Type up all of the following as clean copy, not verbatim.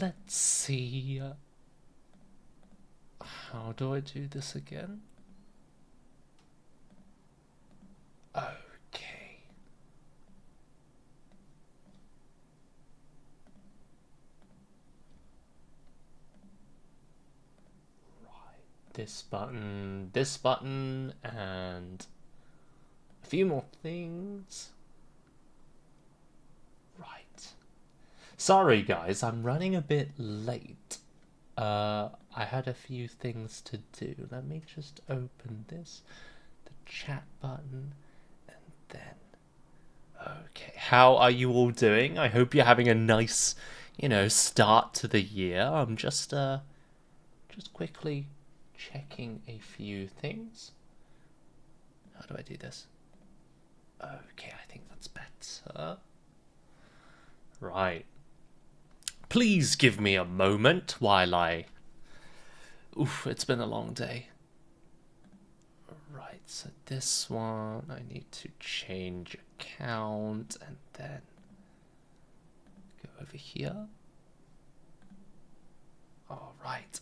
let's see. How do I do this again? Okay. Right. This button, and a few more things. Right. Sorry guys, I'm running a bit late. I had a few things to do. Let me just open this, the chat button, and then... Okay, how are you all doing? I hope you're having a nice, start to the year. I'm just quickly checking a few things. How do I do this? Okay, I think that's better. Right. Please give me a moment while I... Oof, it's been a long day. Right, so this one, I need to change account and then go over here. All right.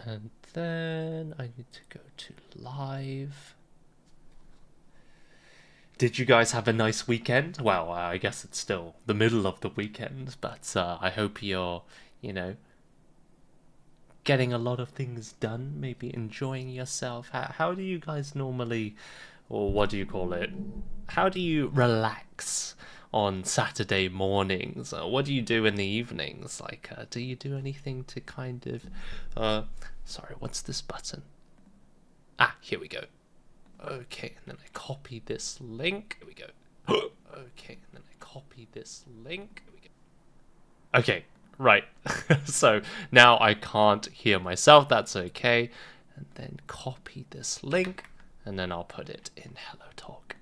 And then I need to go to live. Did you guys have a nice weekend? Well, I guess it's still the middle of the weekend, but I hope you're, getting a lot of things done, maybe enjoying yourself. How do you guys normally, or what do you call it? How do you relax on Saturday mornings? What do you do in the evenings? Like, do you do anything to kind of, sorry, what's this button? Ah, here we go. Okay, and then I copy this link. Here we go. Okay, and then I copy this link. Here we go. Okay, right. So now I can't hear myself. That's okay. And then copy this link, and then I'll put it in Hello Talk.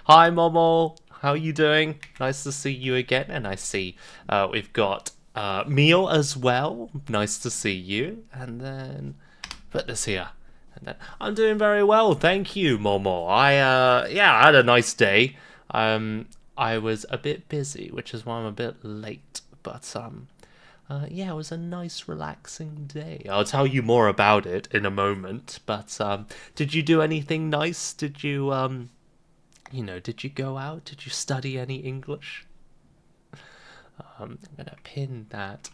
Hi, Momo. How are you doing? Nice to see you again. And I see we've got Meal as well. Nice to see you. And then put this here. I'm doing very well, thank you, Momo. I had a nice day. I was a bit busy, which is why I'm a bit late. But it was a nice, relaxing day. I'll tell you more about it in a moment. But did you do anything nice? Did you did you go out? Did you study any English? I'm gonna pin that.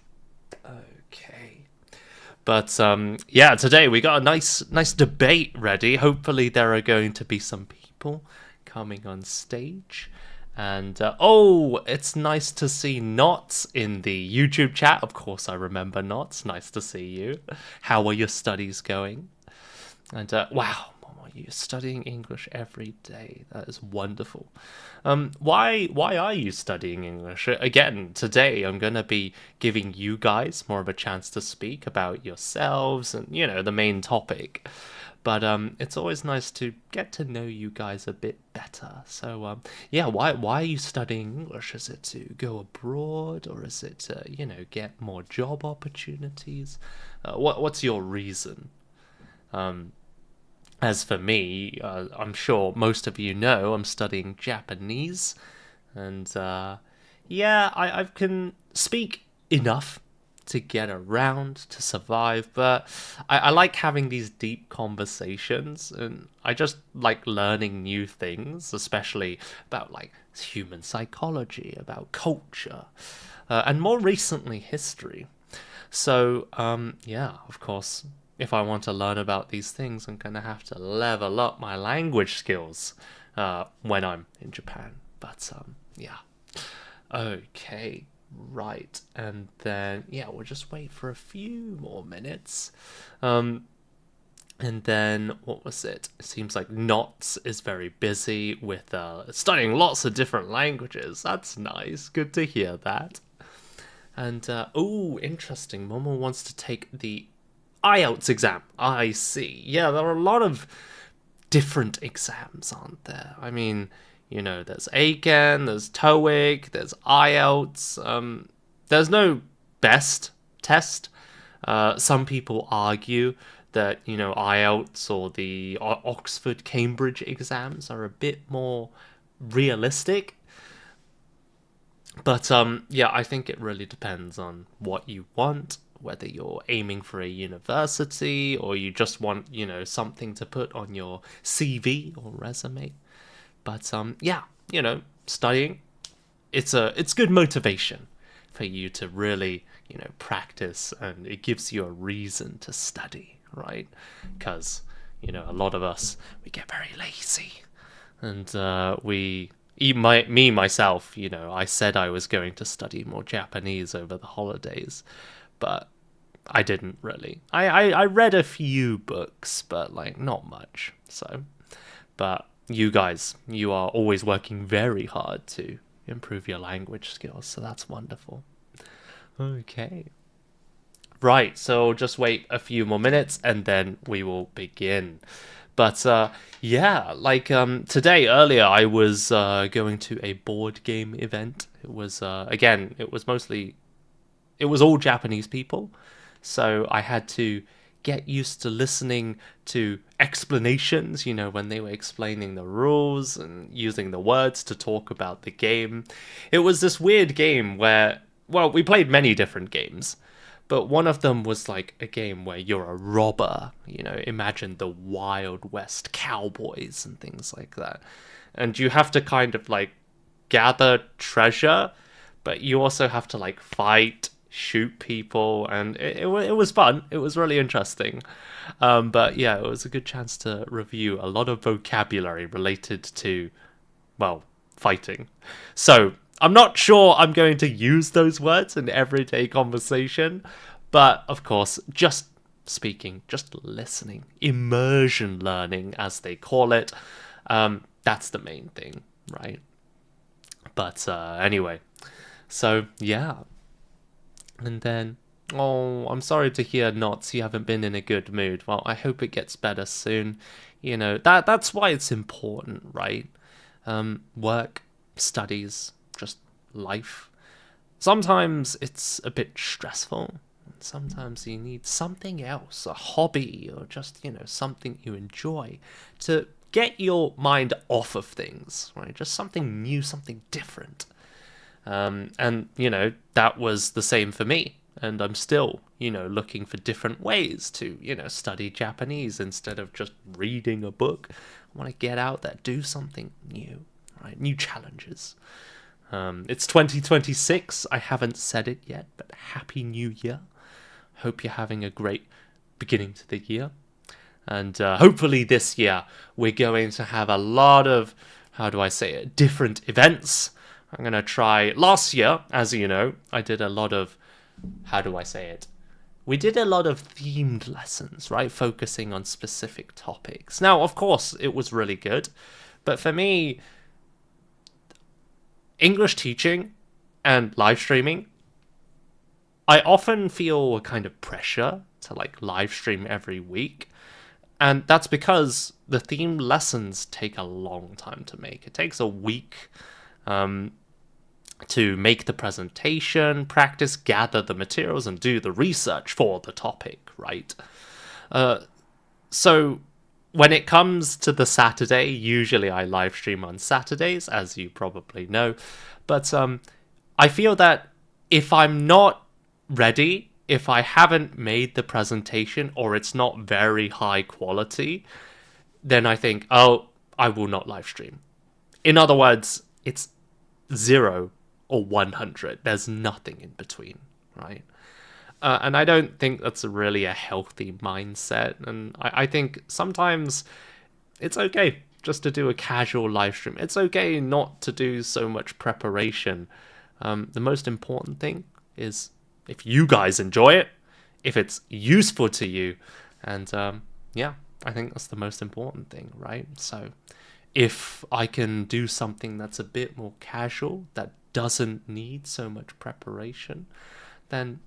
Okay. But today we got a nice debate ready. Hopefully there are going to be some people coming on stage. And it's nice to see Knots in the YouTube chat. Of course I remember Knots. Nice to see you. How are your studies going? And wow, you're studying English every day. That is wonderful. Why are you studying English? Again, today I'm going to be giving you guys more of a chance to speak about yourselves and, the main topic. But it's always nice to get to know you guys a bit better. So, why are you studying English? Is it to go abroad, or is it to, get more job opportunities? What's your reason? As for me, I'm sure most of you know I'm studying Japanese, and I can speak enough to get around, to survive, but I like having these deep conversations, and I just like learning new things, especially about like human psychology, about culture, and more recently history. So, of course, if I want to learn about these things, I'm going to have to level up my language skills when I'm in Japan. But, Okay, right. And then, we'll just wait for a few more minutes. And then, what was it? It seems like Knots is very busy with studying lots of different languages. That's nice. Good to hear that. And, interesting. Momo wants to take the IELTS exam. I see. Yeah, there are a lot of different exams, aren't there? I mean, there's ACAN, there's TOEIC, there's IELTS. There's no best test. Some people argue that, IELTS or the Oxford Cambridge exams are a bit more realistic. But yeah, I think it really depends on what you want, whether you're aiming for a university or you just want, something to put on your CV or resume. But yeah, studying, it's good motivation for you to really, practice, and it gives you a reason to study, right? Because, a lot of us, we get very lazy, and me myself, I said I was going to study more Japanese over the holidays, but I didn't really. I read a few books, but like not much. So, but you guys, you are always working very hard to improve your language skills, so that's wonderful. Okay. Right, so just wait a few more minutes and then we will begin. But yeah, like today earlier, I was going to a board game event. It was again, it was all Japanese people, so I had to get used to listening to explanations. When they were explaining the rules and using the words to talk about the game. It was this weird game where, well, we played many different games. But one of them was like a game where you're a robber, imagine the Wild West cowboys and things like that. And you have to kind of like gather treasure, but you also have to like fight, shoot people, and it was fun. It was really interesting. But yeah, it was a good chance to review a lot of vocabulary related to, well, fighting. So I'm not sure I'm going to use those words in everyday conversation, but of course, just speaking, just listening, immersion learning, as they call it, that's the main thing, right? But anyway, so yeah. And then, oh, I'm sorry to hear, Knots, you haven't been in a good mood. Well, I hope it gets better soon. That's why it's important, right? Work, studies, just life. Sometimes it's a bit stressful. Sometimes you need something else, a hobby, or just, something you enjoy to get your mind off of things, right? Just something new, something different. And, that was the same for me. And I'm still, looking for different ways to, study Japanese instead of just reading a book. I want to get out there, do something new, right? New challenges. It's 2026. I haven't said it yet, but Happy New Year. Hope you're having a great beginning to the year. And hopefully this year we're going to have a lot of, how do I say it, different events. I'm going to try. Last year, as you know, I did a lot of, how do I say it? We did a lot of themed lessons, right? Focusing on specific topics. Now, of course, it was really good. But for me, English teaching and live streaming, I often feel a kind of pressure to like live stream every week. And that's because the themed lessons take a long time to make. It takes a week to make the presentation, practice, gather the materials, and do the research for the topic, right? So when it comes to the Saturday, usually I live stream on Saturdays, as you probably know. But I feel that if I'm not ready, if I haven't made the presentation or it's not very high quality, then I think, oh, I will not live stream. In other words, it's 0 or 100. There's nothing in between, right? And I don't think that's really a healthy mindset. And I think sometimes it's okay just to do a casual live stream. It's okay not to do so much preparation. The most important thing is if you guys enjoy it, if it's useful to you. And yeah, I think that's the most important thing, right? So if I can do something that's a bit more casual, that doesn't need so much preparation, then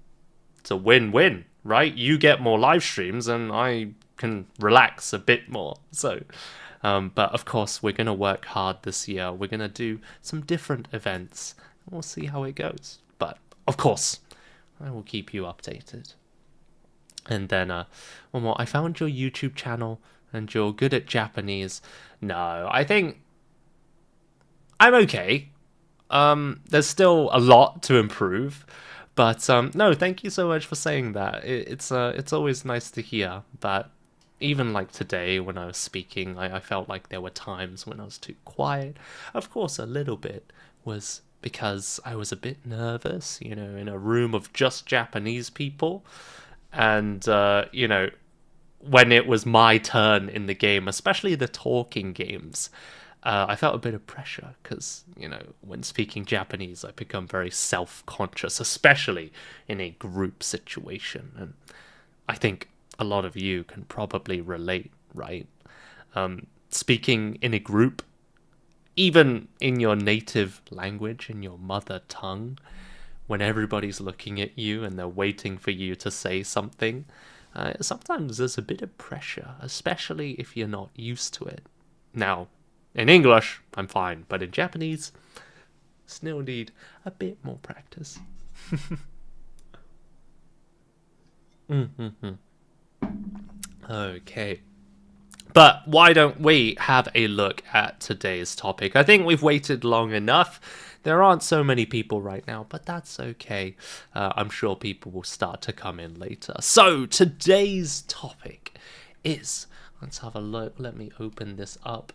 it's a win-win, right? You get more live streams and I can relax a bit more. So, but of course, we're going to work hard this year. We're going to do some different events. We'll see how it goes. But of course, I will keep you updated. And then, one more. I found your YouTube channel and you're good at Japanese. No, I think I'm okay. there's still a lot to improve. But no, thank you so much for saying that. It's always nice to hear. But even like today when I was speaking, I felt like there were times when I was too quiet. Of course, a little bit was because I was a bit nervous, in a room of just Japanese people. And, when it was my turn in the game, especially the talking games, I felt a bit of pressure because, when speaking Japanese, I become very self-conscious, especially in a group situation. And I think a lot of you can probably relate, right? Speaking in a group, even in your native language, in your mother tongue, when everybody's looking at you and they're waiting for you to say something, sometimes there's a bit of pressure, especially if you're not used to it. Now, in English, I'm fine, but in Japanese, still need a bit more practice. Okay. But why don't we have a look at today's topic? I think we've waited long enough. There aren't so many people right now, but that's okay. I'm sure people will start to come in later. So today's topic is, let's have a look. Let me open this up.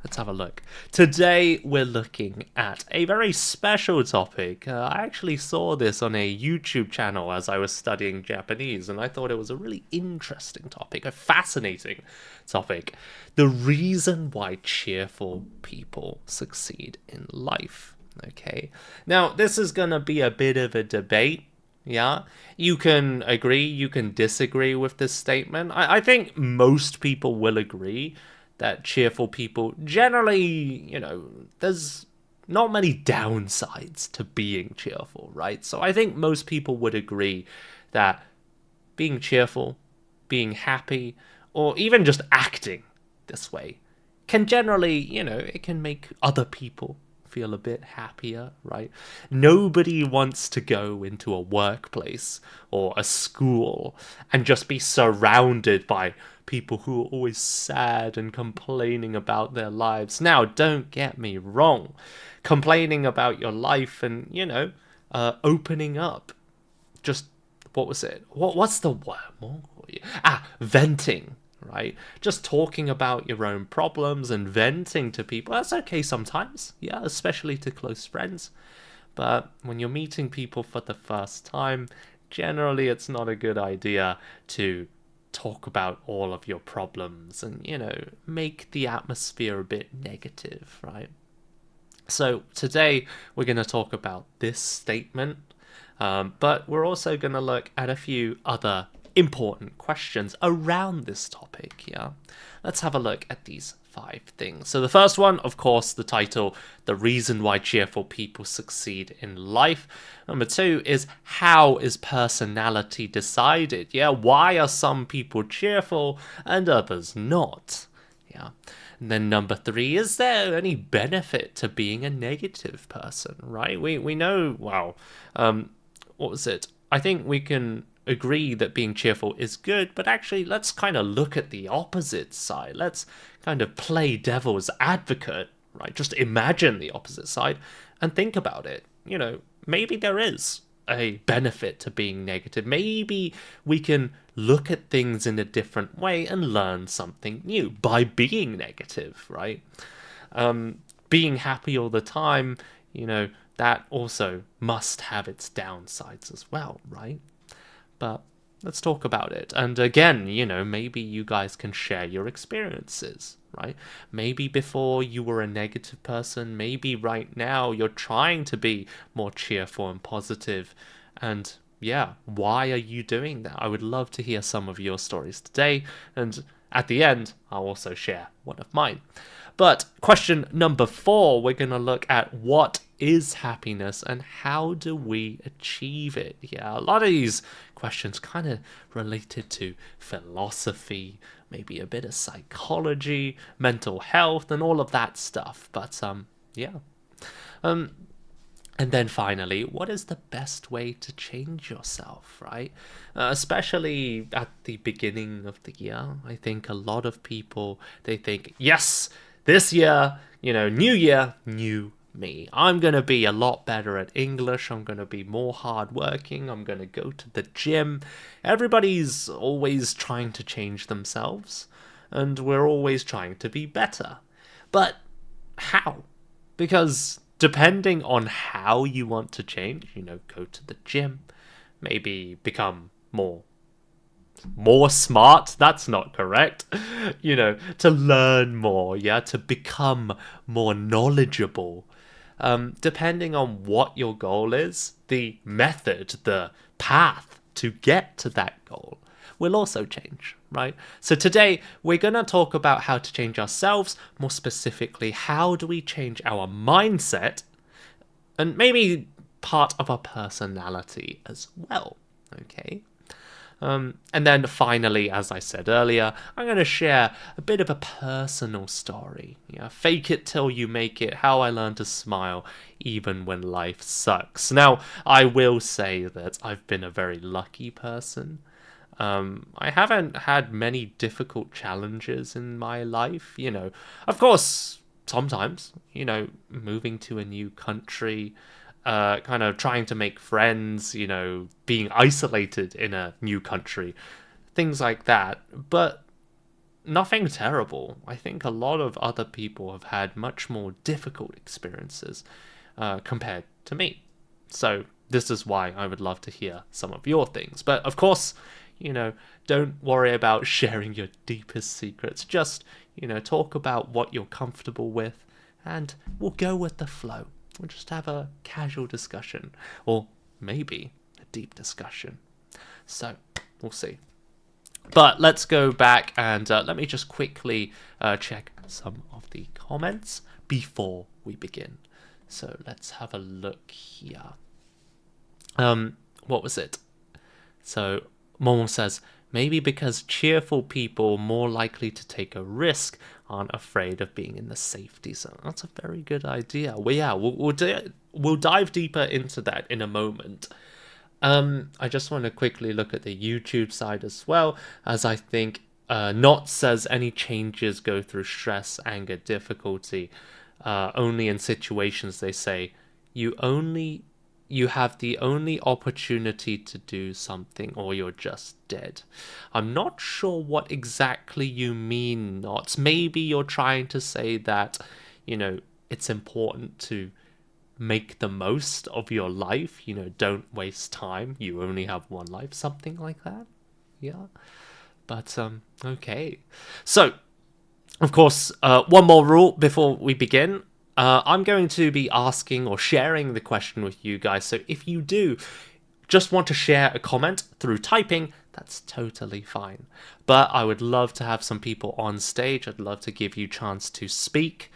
Let's have a look. Today we're looking at a very special topic. I actually saw this on a YouTube channel as I was studying Japanese, and I thought it was a really interesting topic, a fascinating topic. The reason why cheerful people succeed in life. Okay. Now, this is going to be a bit of a debate. Yeah, you can agree, you can disagree with this statement. I think most people will agree that cheerful people generally, there's not many downsides to being cheerful, right? So I think most people would agree that being cheerful, being happy, or even just acting this way can generally, it can make other people feel a bit happier, right? Nobody wants to go into a workplace or a school and just be surrounded by people who are always sad and complaining about their lives. Now, don't get me wrong. Complaining about your life and, opening up. Just, what was it? What's the word? Venting, right? Just talking about your own problems and venting to people. That's okay sometimes, yeah, especially to close friends. But when you're meeting people for the first time, generally it's not a good idea to talk about all of your problems and, make the atmosphere a bit negative, right? So today we're going to talk about this statement, but we're also going to look at a few other important questions around this topic, yeah? Let's have a look at these 5 things. So the first one, of course, the title, the reason why cheerful people succeed in life. Number 2 is, how is personality decided? Yeah, why are some people cheerful and others not? Yeah. And then number 3, is there any benefit to being a negative person, right? We know, wow, what was it? I think we can agree that being cheerful is good, but actually let's kind of look at the opposite side. Let's kind of play devil's advocate, right? Just imagine the opposite side and think about it. Maybe there is a benefit to being negative. Maybe we can look at things in a different way and learn something new by being negative, right? Being happy all the time, that also must have its downsides as well, right? But let's talk about it. And again, maybe you guys can share your experiences, right? Maybe before you were a negative person, maybe right now you're trying to be more cheerful and positive. And yeah, why are you doing that? I would love to hear some of your stories today. And at the end, I'll also share one of mine. But question number 4, we're going to look at what is happiness and how do we achieve it? Yeah, a lot of these questions kind of related to philosophy, maybe a bit of psychology, mental health, and all of that stuff. But yeah. And then finally, what is the best way to change yourself, right? Especially at the beginning of the year, I think a lot of people, they think, yes, this year, new year, new me. I'm going to be a lot better at English. I'm going to be more hardworking. I'm going to go to the gym. Everybody's always trying to change themselves, and we're always trying to be better. But how? Because depending on how you want to change, go to the gym, maybe become more smart, that's not correct, to learn more, to become more knowledgeable. Depending on what your goal is, the method, the path to get to that goal will also change, right? So today we're going to talk about how to change ourselves, more specifically, how do we change our mindset, and maybe part of our personality as well, okay? And then finally, as I said earlier, I'm going to share a bit of a personal story. Fake it till you make it, how I learned to smile even when life sucks. Now, I will say that I've been a very lucky person. I haven't had many difficult challenges in my life. Of course, sometimes, moving to a new country, kind of trying to make friends, being isolated in a new country, things like that. But nothing terrible. I think a lot of other people have had much more difficult experiences compared to me. So this is why I would love to hear some of your things. But of course, don't worry about sharing your deepest secrets. Just, talk about what you're comfortable with, and we'll go with the flow. We'll just have a casual discussion, or maybe a deep discussion. So, we'll see. But let's go back and let me just quickly check some of the comments before we begin. So, let's have a look here. What was it? So, Momo says, maybe because cheerful people more likely to take a risk aren't afraid of being in the safety zone. That's a very good idea. Well, yeah, we'll dive deeper into that in a moment. I just want to quickly look at the YouTube side as well, as I think Not says any changes go through stress, anger, difficulty. Only in situations they say you have the only opportunity to do something or you're just dead. I'm not sure what exactly you mean, Not. Maybe you're trying to say that, it's important to make the most of your life. Don't waste time. You only have one life. Something like that. Yeah. But, okay. So, of course, one more rule before we begin. I'm going to be asking or sharing the question with you guys. So if you do just want to share a comment through typing, that's totally fine. But I would love to have some people on stage. I'd love to give you a chance to speak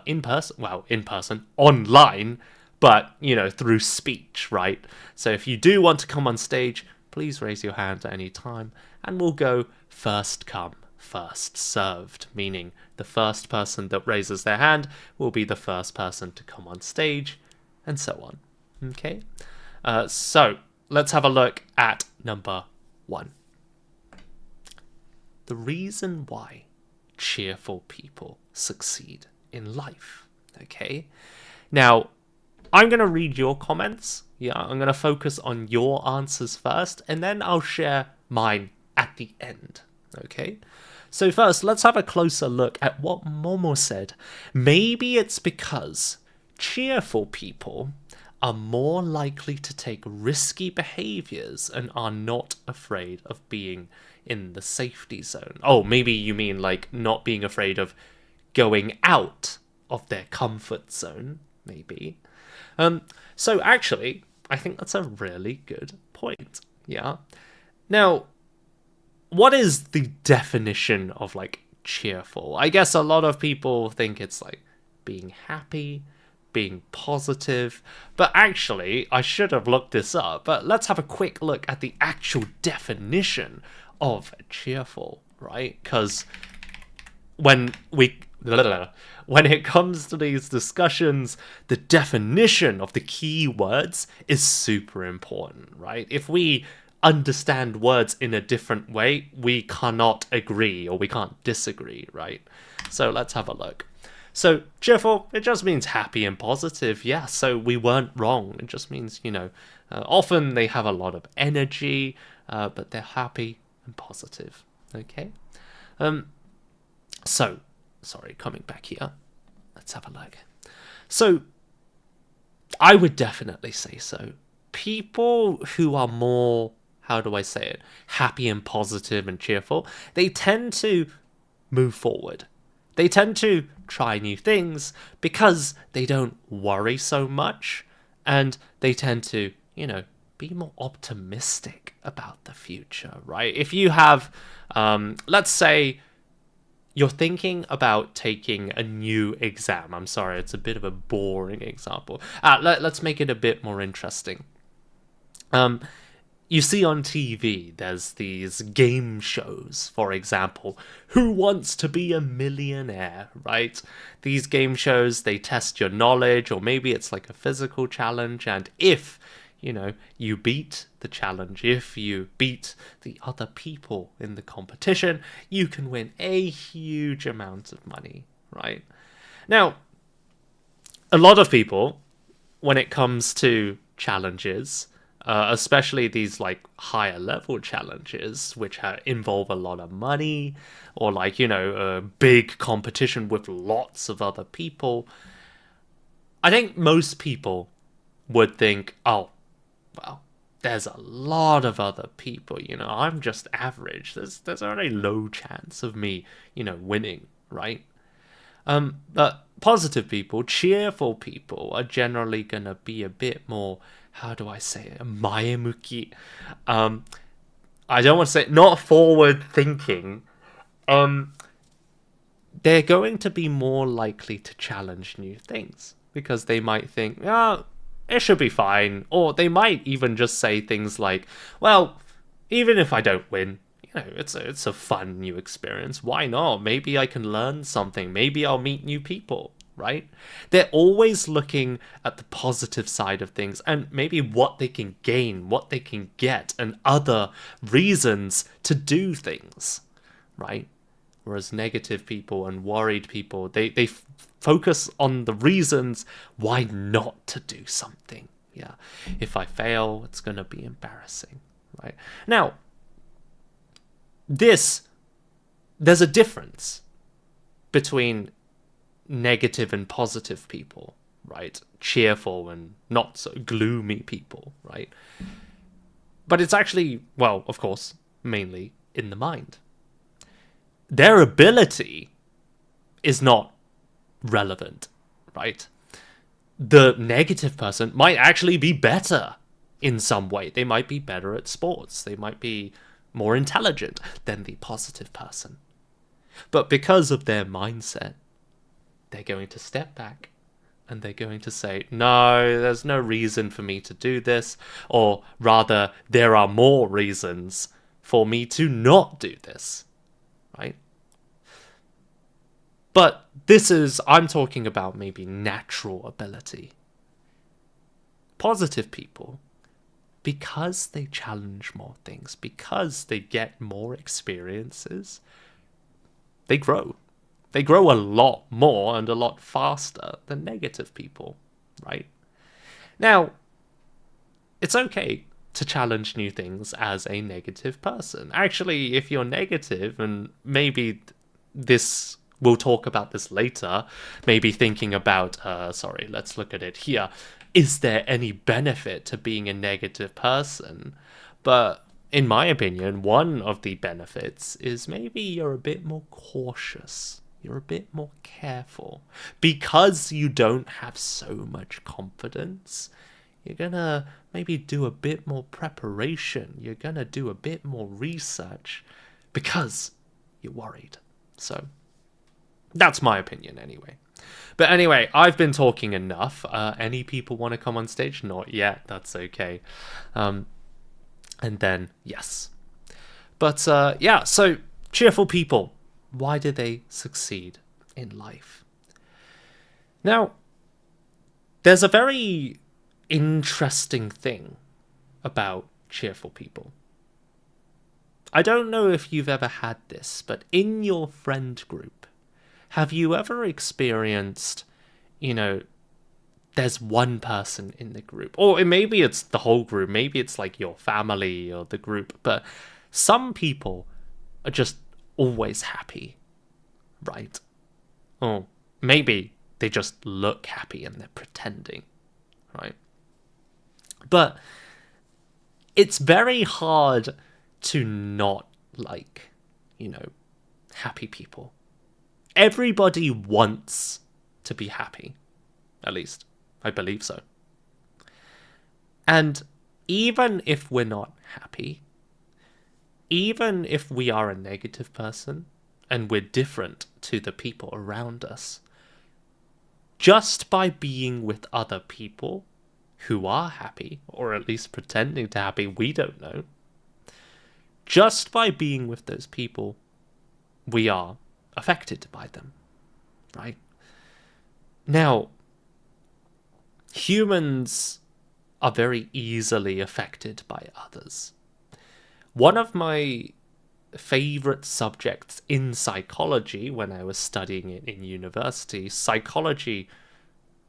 in person, online, but, through speech, right? So if you do want to come on stage, please raise your hand at any time, and we'll go first come, first served, meaning the first person that raises their hand will be the first person to come on stage, and so on. Okay? So, let's have a look at number 1. The reason why cheerful people succeed in life. Okay? Now, I'm going to read your comments. Yeah, I'm going to focus on your answers first, and then I'll share mine at the end. Okay? So first, let's have a closer look at what Momo said. Maybe it's because cheerful people are more likely to take risky behaviors and are not afraid of being in the safety zone. Oh, maybe you mean like not being afraid of going out of their comfort zone, maybe. So actually, I think that's a really good point. Yeah. Now, what is the definition of, cheerful? I guess a lot of people think it's, being happy, being positive. But actually, I should have looked this up. But let's have a quick look at the actual definition of cheerful, right? Because when it comes to these discussions, the definition of the key words is super important, right? If we understand words in a different way, we cannot agree or we can't disagree, right? So let's have a look. So cheerful, it just means happy and positive. Yeah, so we weren't wrong. It just means, often they have a lot of energy, but they're happy and positive. Okay? So, sorry, coming back here. Let's have a look. So, I would definitely say so. People who are more, how do I say it, happy and positive and cheerful, they tend to move forward. They tend to try new things because they don't worry so much, and they tend to, be more optimistic about the future, right? If you have, let's say, you're thinking about taking a new exam. I'm sorry, it's a bit of a boring example. Let's make it a bit more interesting. You see on TV, there's these game shows, for example, Who Wants to Be a Millionaire, right? These game shows, they test your knowledge, or maybe it's like a physical challenge, and if, you beat the challenge, if you beat the other people in the competition, you can win a huge amount of money, right? Now, a lot of people, when it comes to challenges, especially these like higher level challenges, which involve a lot of money, or like, a big competition with lots of other people, I think most people would think, oh, well, there's a lot of other people, I'm just average. There's a very low chance of me, winning, right? But positive people, cheerful people are generally going to be a bit more, how do I say it, maemuki. I don't want to say not forward thinking. They're going to be more likely to challenge new things because they might think, it should be fine. Or they might even just say things like, well, even if I don't win, it's a fun new experience. Why not? Maybe I can learn something. Maybe I'll meet new people, right? They're always looking at the positive side of things and maybe what they can gain, what they can get, and other reasons to do things, right? Whereas negative people and worried people, they focus on the reasons why not to do something. Yeah, if I fail, it's going to be embarrassing, right? Now, there's a difference between negative and positive people, right? Cheerful and not so gloomy people, right? But it's actually, well, of course, mainly in the mind. Their ability is not relevant, right? The negative person might actually be better in some way. They might be better at sports. They might be more intelligent than the positive person. But because of their mindset, they're going to step back and they're going to say, no, there's no reason for me to do this. Or rather, there are more reasons for me to not do this, right? But I'm talking about maybe natural ability. Positive people, because they challenge more things, because they get more experiences, they grow. They grow a lot more and a lot faster than negative people, right? Now, it's okay to challenge new things as a negative person. Actually, if you're negative, and maybe we'll talk about this later, maybe thinking about, let's look at it here. Is there any benefit to being a negative person? But in my opinion, one of the benefits is maybe you're a bit more cautious. You're a bit more careful. Because you don't have so much confidence, you're gonna maybe do a bit more preparation. You're gonna do a bit more research because you're worried. So that's my opinion anyway. But anyway, I've been talking enough. Any people want to come on stage? Not yet. That's okay. And then, yes. But so cheerful people, why do they succeed in life? Now, there's a very interesting thing about cheerful people. I don't know if you've ever had this, but in your friend group, have you ever experienced, there's one person in the group, or maybe it's the whole group, maybe it's like your family or the group, but some people are just always happy, right? Or maybe they just look happy and they're pretending, right? But it's very hard to not like, happy people. Everybody wants to be happy. At least, I believe so. And even if we're not happy, even if we are a negative person and we're different to the people around us, just by being with other people who are happy, or at least pretending to happy, we don't know. Just by being with those people, we are affected by them, right? Now, humans are very easily affected by others. One of my favorite subjects in psychology, when I was studying it in university, psychology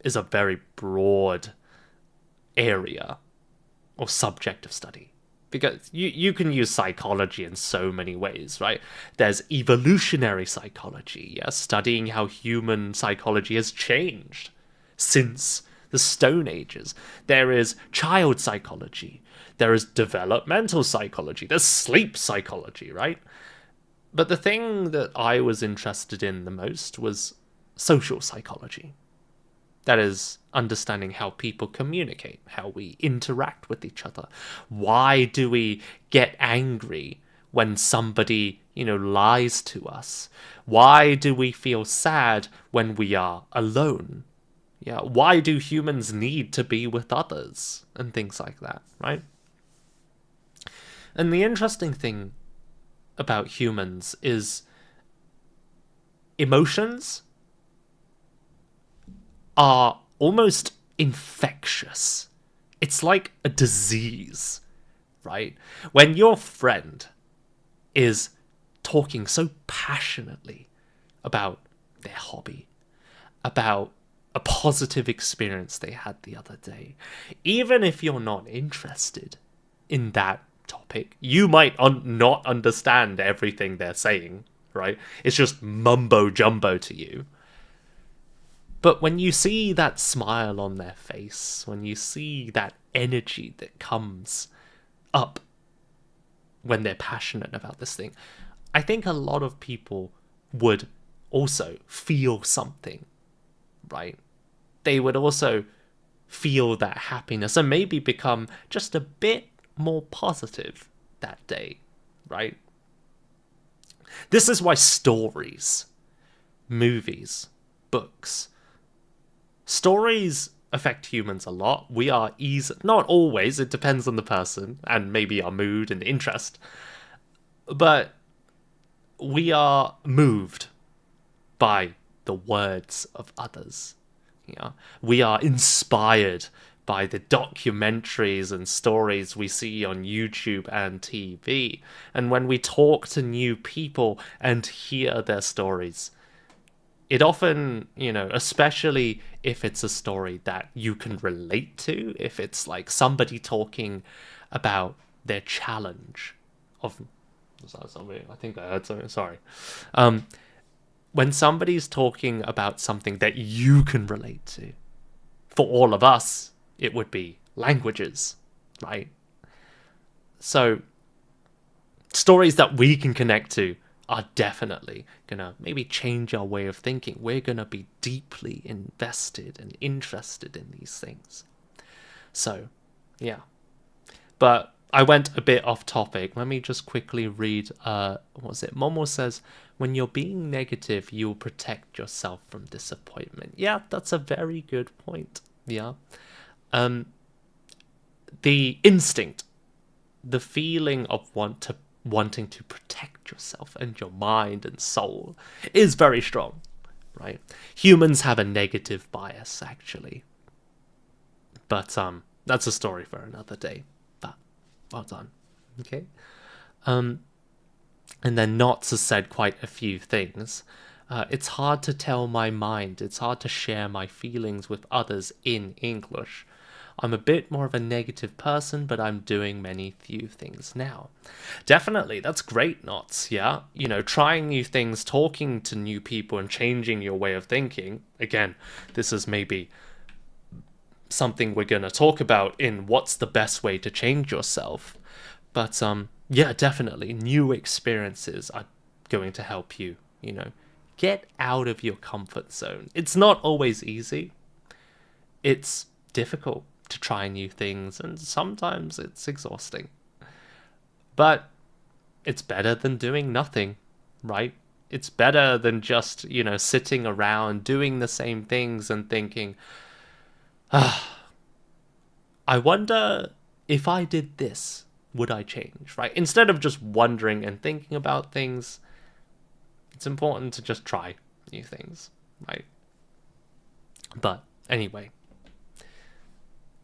is a very broad area or subject of study. Because you can use psychology in so many ways, right? There's evolutionary psychology, studying how human psychology has changed since the Stone Ages. There is child psychology. There is developmental psychology. There's sleep psychology, right? But the thing that I was interested in the most was social psychology. That is, understanding how people communicate, how we interact with each other. Why do we get angry when somebody, lies to us? Why do we feel sad when we are alone? Yeah, why do humans need to be with others? And things like that, right? And the interesting thing about humans is emotions are almost infectious. It's like a disease, right? When your friend is talking so passionately about their hobby, about a positive experience they had the other day, even if you're not interested in that topic, you might not understand everything they're saying, right? It's just mumbo jumbo to you. But when you see that smile on their face, when you see that energy that comes up when they're passionate about this thing, I think a lot of people would also feel something, right? They would also feel that happiness and maybe become just a bit more positive that day, right? This is why stories, movies, books, stories affect humans a lot. We are not always, it depends on the person and maybe our mood and interest, but we are moved by the words of others. We are inspired by the documentaries and stories we see on YouTube and TV. And when we talk to new people and hear their stories, it often, especially if it's a story that you can relate to, if it's like somebody talking about their challenge of... Was that somebody? I think I heard something. Sorry. When somebody's talking about something that you can relate to, for all of us, it would be languages, right? So stories that we can connect to are definitely gonna maybe change our way of thinking. We're gonna be deeply invested and interested in these things. So, yeah. But I went a bit off topic. Let me just quickly read, what was it? Momo says, when you're being negative, you'll protect yourself from disappointment. Yeah, that's a very good point. Yeah. The instinct, the feeling of wanting to protect yourself and your mind and soul is very strong, right? Humans have a negative bias, actually. But that's a story for another day. But well done. Okay. And then Knots has said quite a few things. It's hard to tell my mind. It's hard to share my feelings with others in English. I'm a bit more of a negative person, but I'm doing many few things now. Definitely, that's great, Knots, yeah? You know, trying new things, talking to new people, and changing your way of thinking. Again, this is maybe something we're going to talk about in what's the best way to change yourself. But, yeah, definitely, new experiences are going to help you, you know, get out of your comfort zone. It's not always easy. It's difficult to try new things, and sometimes it's exhausting. But it's better than doing nothing, right? It's better than just, you know, sitting around doing the same things and thinking, I wonder if I did this, would I change, right? Instead of just wondering and thinking about things, it's important to just try new things, right? But anyway,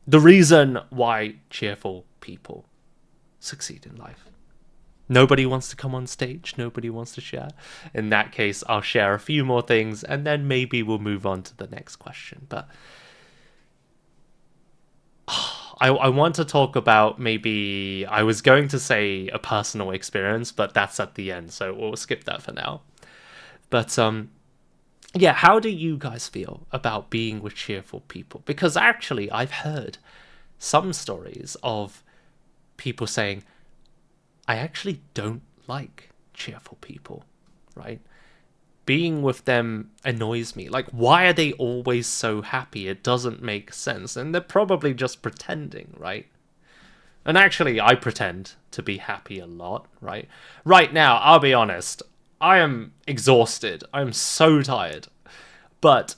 the reason why cheerful people succeed in life. Nobody wants to come on stage. Nobody wants to share. In that case, I'll share a few more things and then maybe we'll move on to the next question. But I want to talk about maybe, I was going to say a personal experience, but that's at the end. So we'll skip that for now. But yeah, how do you guys feel about being with cheerful people? Because actually, I've heard some stories of people saying, I actually don't like cheerful people, right? Being with them annoys me. Like, why are they always so happy? It doesn't make sense. And they're probably just pretending, right? And actually, I pretend to be happy a lot, right? Right now, I'll be honest, I am exhausted. I'm so tired. But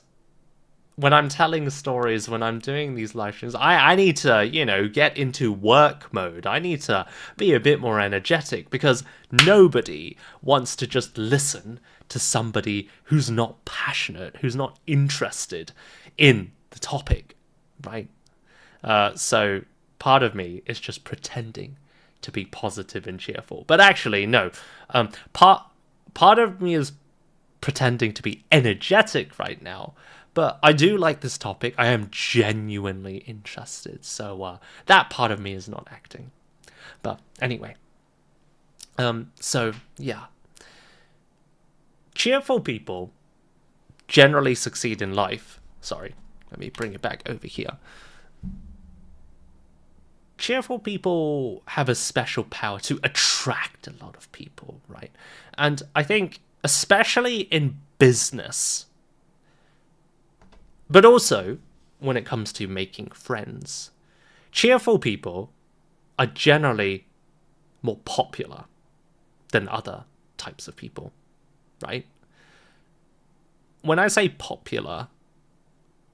when I'm telling stories, when I'm doing these live streams, I need to, you know, get into work mode. I need to be a bit more energetic because nobody wants to just listen to somebody who's not passionate, who's not interested in the topic, right? So part of me is just pretending to be positive and cheerful. But actually, no. Part of me is pretending to be energetic right now. But I do like this topic. I am genuinely interested. So that part of me is not acting. But anyway. So, yeah. Cheerful people generally succeed in life. Sorry, let me bring it back over here. Cheerful people have a special power to attract a lot of people, right? And I think, especially in business, but also when it comes to making friends, cheerful people are generally more popular than other types of people, right? When I say popular,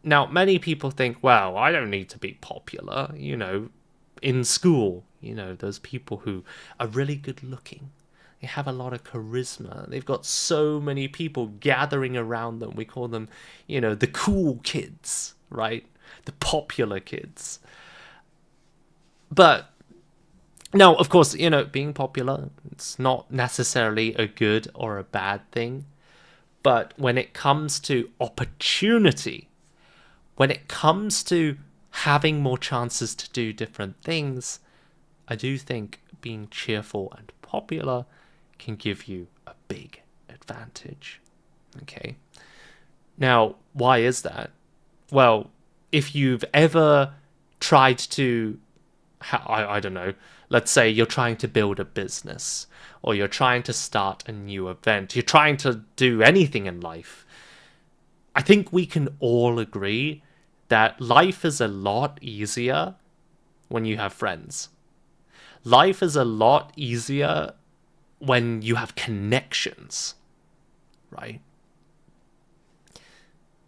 now many people think, well, I don't need to be popular, you know, in school, you know, those people who are really good looking. They have a lot of charisma. They've got so many people gathering around them. We call them, you know, the cool kids, right? The popular kids. But now, of course, you know, being popular, it's not necessarily a good or a bad thing. But when it comes to opportunity, when it comes to having more chances to do different things, I do think being cheerful and popular can give you a big advantage. Okay. Now, why is that? Well, if you've ever tried to, I don't know, let's say you're trying to build a business, or you're trying to start a new event, you're trying to do anything in life, I think we can all agree that life is a lot easier when you have friends. Life is a lot easier when you have connections, right?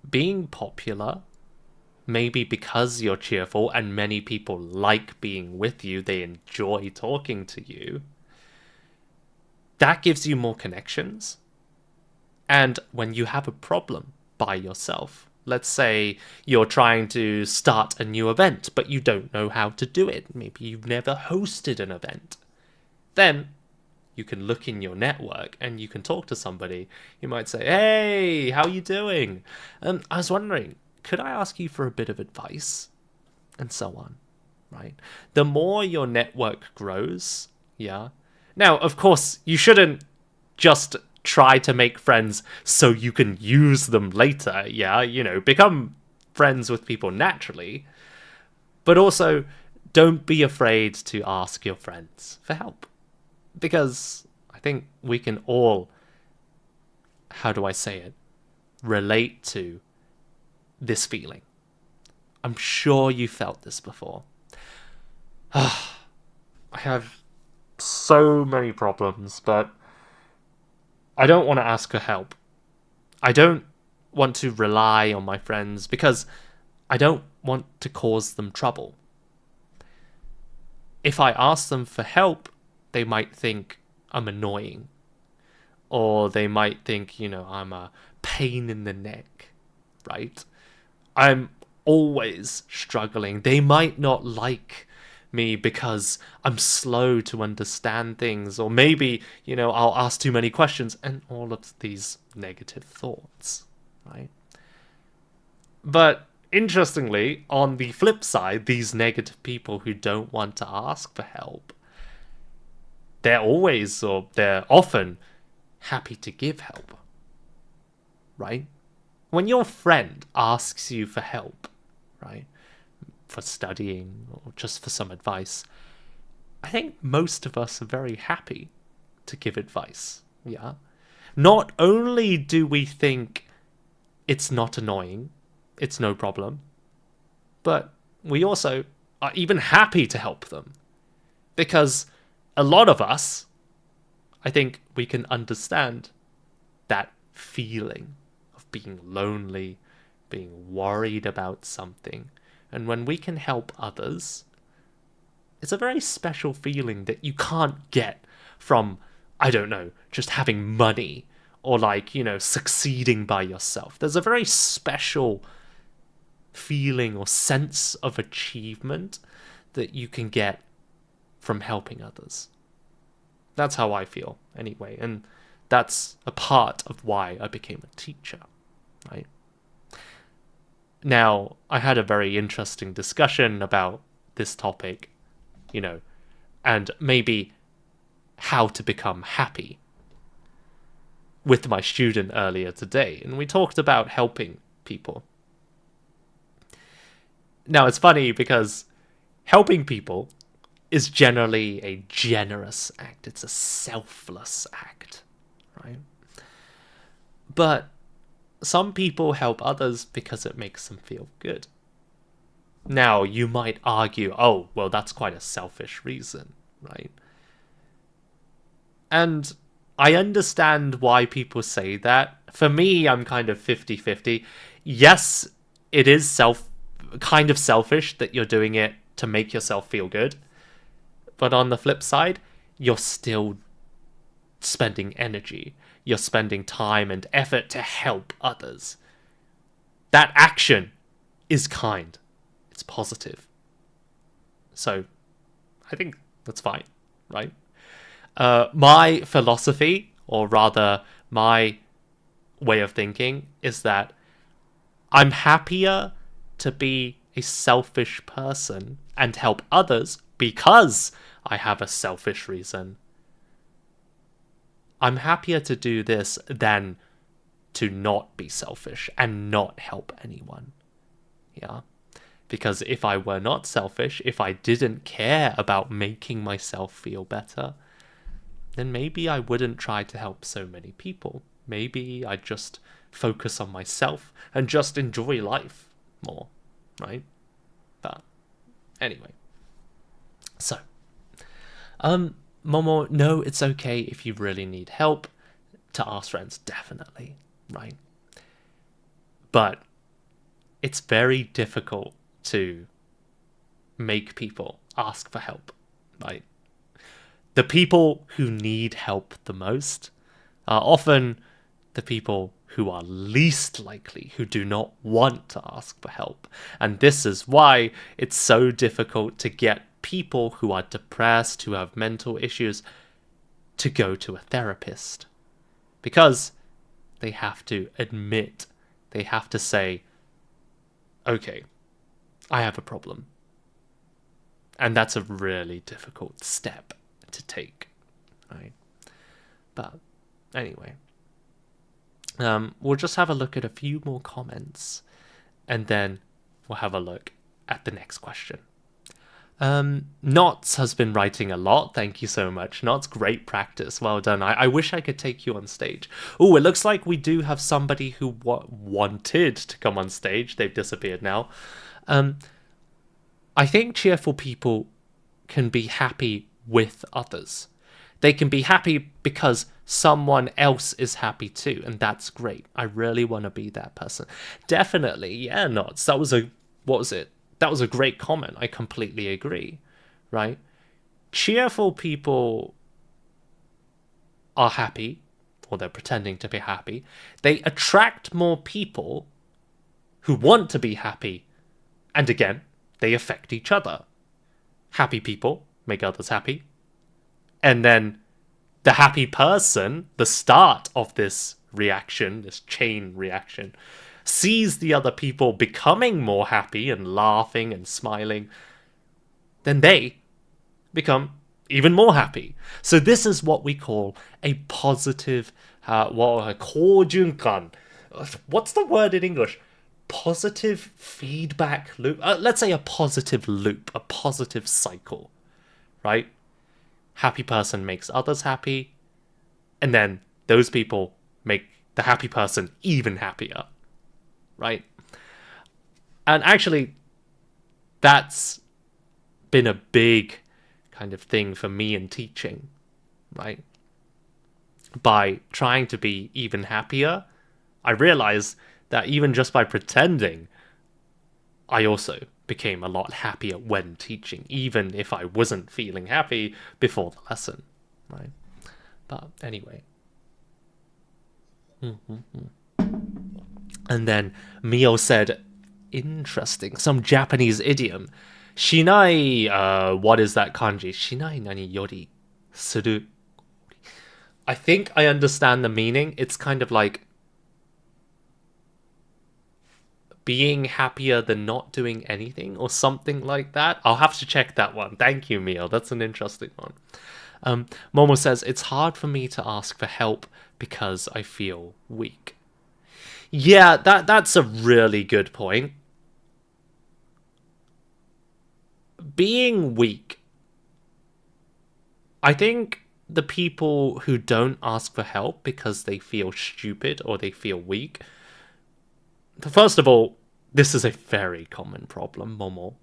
Being popular, maybe because you're cheerful and many people like being with you, they enjoy talking to you, that gives you more connections. And when you have a problem by yourself, let's say you're trying to start a new event, but you don't know how to do it. Maybe you've never hosted an event. Then you can look in your network and you can talk to somebody. You might say, hey, how you doing? I was wondering, could I ask you for a bit of advice? And so on, right? The more your network grows, yeah. Now, of course, you shouldn't just try to make friends so you can use them later, yeah? Become friends with people naturally. But also, don't be afraid to ask your friends for help. Because I think we can all, how do I say it, relate to this feeling. I'm sure you felt this before. I have so many problems, but I don't want to ask for help. I don't want to rely on my friends because I don't want to cause them trouble. If I ask them for help, they might think I'm annoying. Or they might think, I'm a pain in the neck, right? I'm always struggling. They might not like me because I'm slow to understand things, or maybe, I'll ask too many questions, and all of these negative thoughts, right? But interestingly, on the flip side, these negative people who don't want to ask for help, they're often happy to give help, right? When your friend asks you for help, right, for studying or just for some advice, I think most of us are very happy to give advice, yeah? Not only do we think it's not annoying, it's no problem, but we also are even happy to help them. Because a lot of us, I think we can understand that feeling of being lonely, being worried about something. And when we can help others, it's a very special feeling that you can't get from, I don't know, just having money or succeeding by yourself. There's a very special feeling or sense of achievement that you can get from helping others. That's how I feel, anyway. And that's a part of why I became a teacher, right? Now, I had a very interesting discussion about this topic, and maybe how to become happy with my student earlier today. And we talked about helping people. Now, it's funny because helping people is generally a generous act. It's a selfless act, right? But some people help others because it makes them feel good. Now, you might argue, oh, well, that's quite a selfish reason, right? And I understand why people say that. For me, I'm kind of 50-50. Yes, it is kind of selfish that you're doing it to make yourself feel good. But on the flip side, you're still spending energy. You're spending time and effort to help others. That action is kind. It's positive. So, I think that's fine, right? My philosophy, or rather my way of thinking, is that I'm happier to be a selfish person and help others because I have a selfish reason. I'm happier to do this than to not be selfish and not help anyone. Yeah? Because if I were not selfish, if I didn't care about making myself feel better, then maybe I wouldn't try to help so many people. Maybe I'd just focus on myself and just enjoy life more, right? But anyway. So, Momo, no, it's okay if you really need help to ask friends, definitely, right? But it's very difficult to make people ask for help, right? The people who need help the most are often the people who are least likely, who do not want to ask for help. And this is why it's so difficult to get people who are depressed, who have mental issues, to go to a therapist. Because they have to admit, they have to say, okay, I have a problem. And that's a really difficult step to take, right? But anyway, we'll just have a look at a few more comments, and then we'll have a look at the next question. Knots has been writing a lot. Thank you so much. Knots, great practice. Well done. I wish I could take you on stage. Oh, it looks like we do have somebody who wanted to come on stage. They've disappeared now. I think cheerful people can be happy with others. They can be happy because someone else is happy too, and that's great. I really want to be that person. Definitely, yeah, Knots. That was what was it? That was a great comment. I completely agree, right? Cheerful people are happy, or they're pretending to be happy. They attract more people who want to be happy, and again, they affect each other. Happy people make others happy. And then the happy person, the start of this reaction, this chain reaction, sees the other people becoming more happy and laughing and smiling. Then they become even more happy. So this is what we call a positive, 고준간. What's the word in English? Positive feedback loop. Let's say a positive loop, a positive cycle, right? Happy person makes others happy, and then those people make the happy person even happier, right? And actually, that's been a big kind of thing for me in teaching, right? By trying to be even happier, I realized that even just by pretending, I also became a lot happier when teaching, even if I wasn't feeling happy before the lesson, right? But anyway. And then Mio said, interesting, some Japanese idiom. Shinai, what is that kanji? Shinai nani yori suru. I think I understand the meaning. It's kind of like being happier than not doing anything or something like that. I'll have to check that one. Thank you, Mio. That's an interesting one. Momo says, it's hard for me to ask for help because I feel weak. Yeah, that's a really good point. Being weak. I think the people who don't ask for help because they feel stupid or they feel weak, first of all, this is a very common problem, Momo.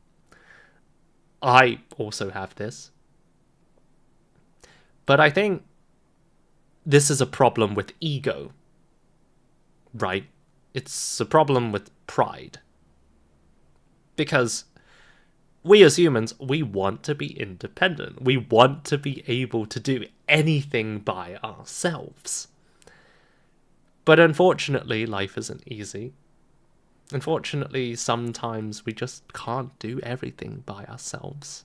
I also have this. But I think this is a problem with ego, right? It's a problem with pride. Because we as humans, we want to be independent. We want to be able to do anything by ourselves. But unfortunately, life isn't easy. Unfortunately, sometimes we just can't do everything by ourselves.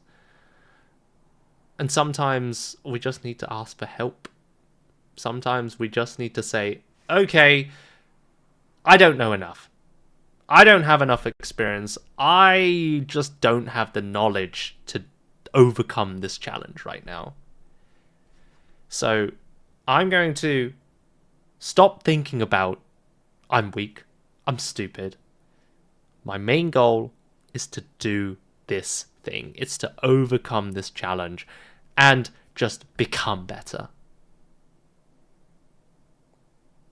And sometimes we just need to ask for help. Sometimes we just need to say, okay, I don't know enough. I don't have enough experience. I just don't have the knowledge to overcome this challenge right now. So I'm going to stop thinking about I'm weak, I'm stupid. My main goal is to do this thing. It's to overcome this challenge and just become better.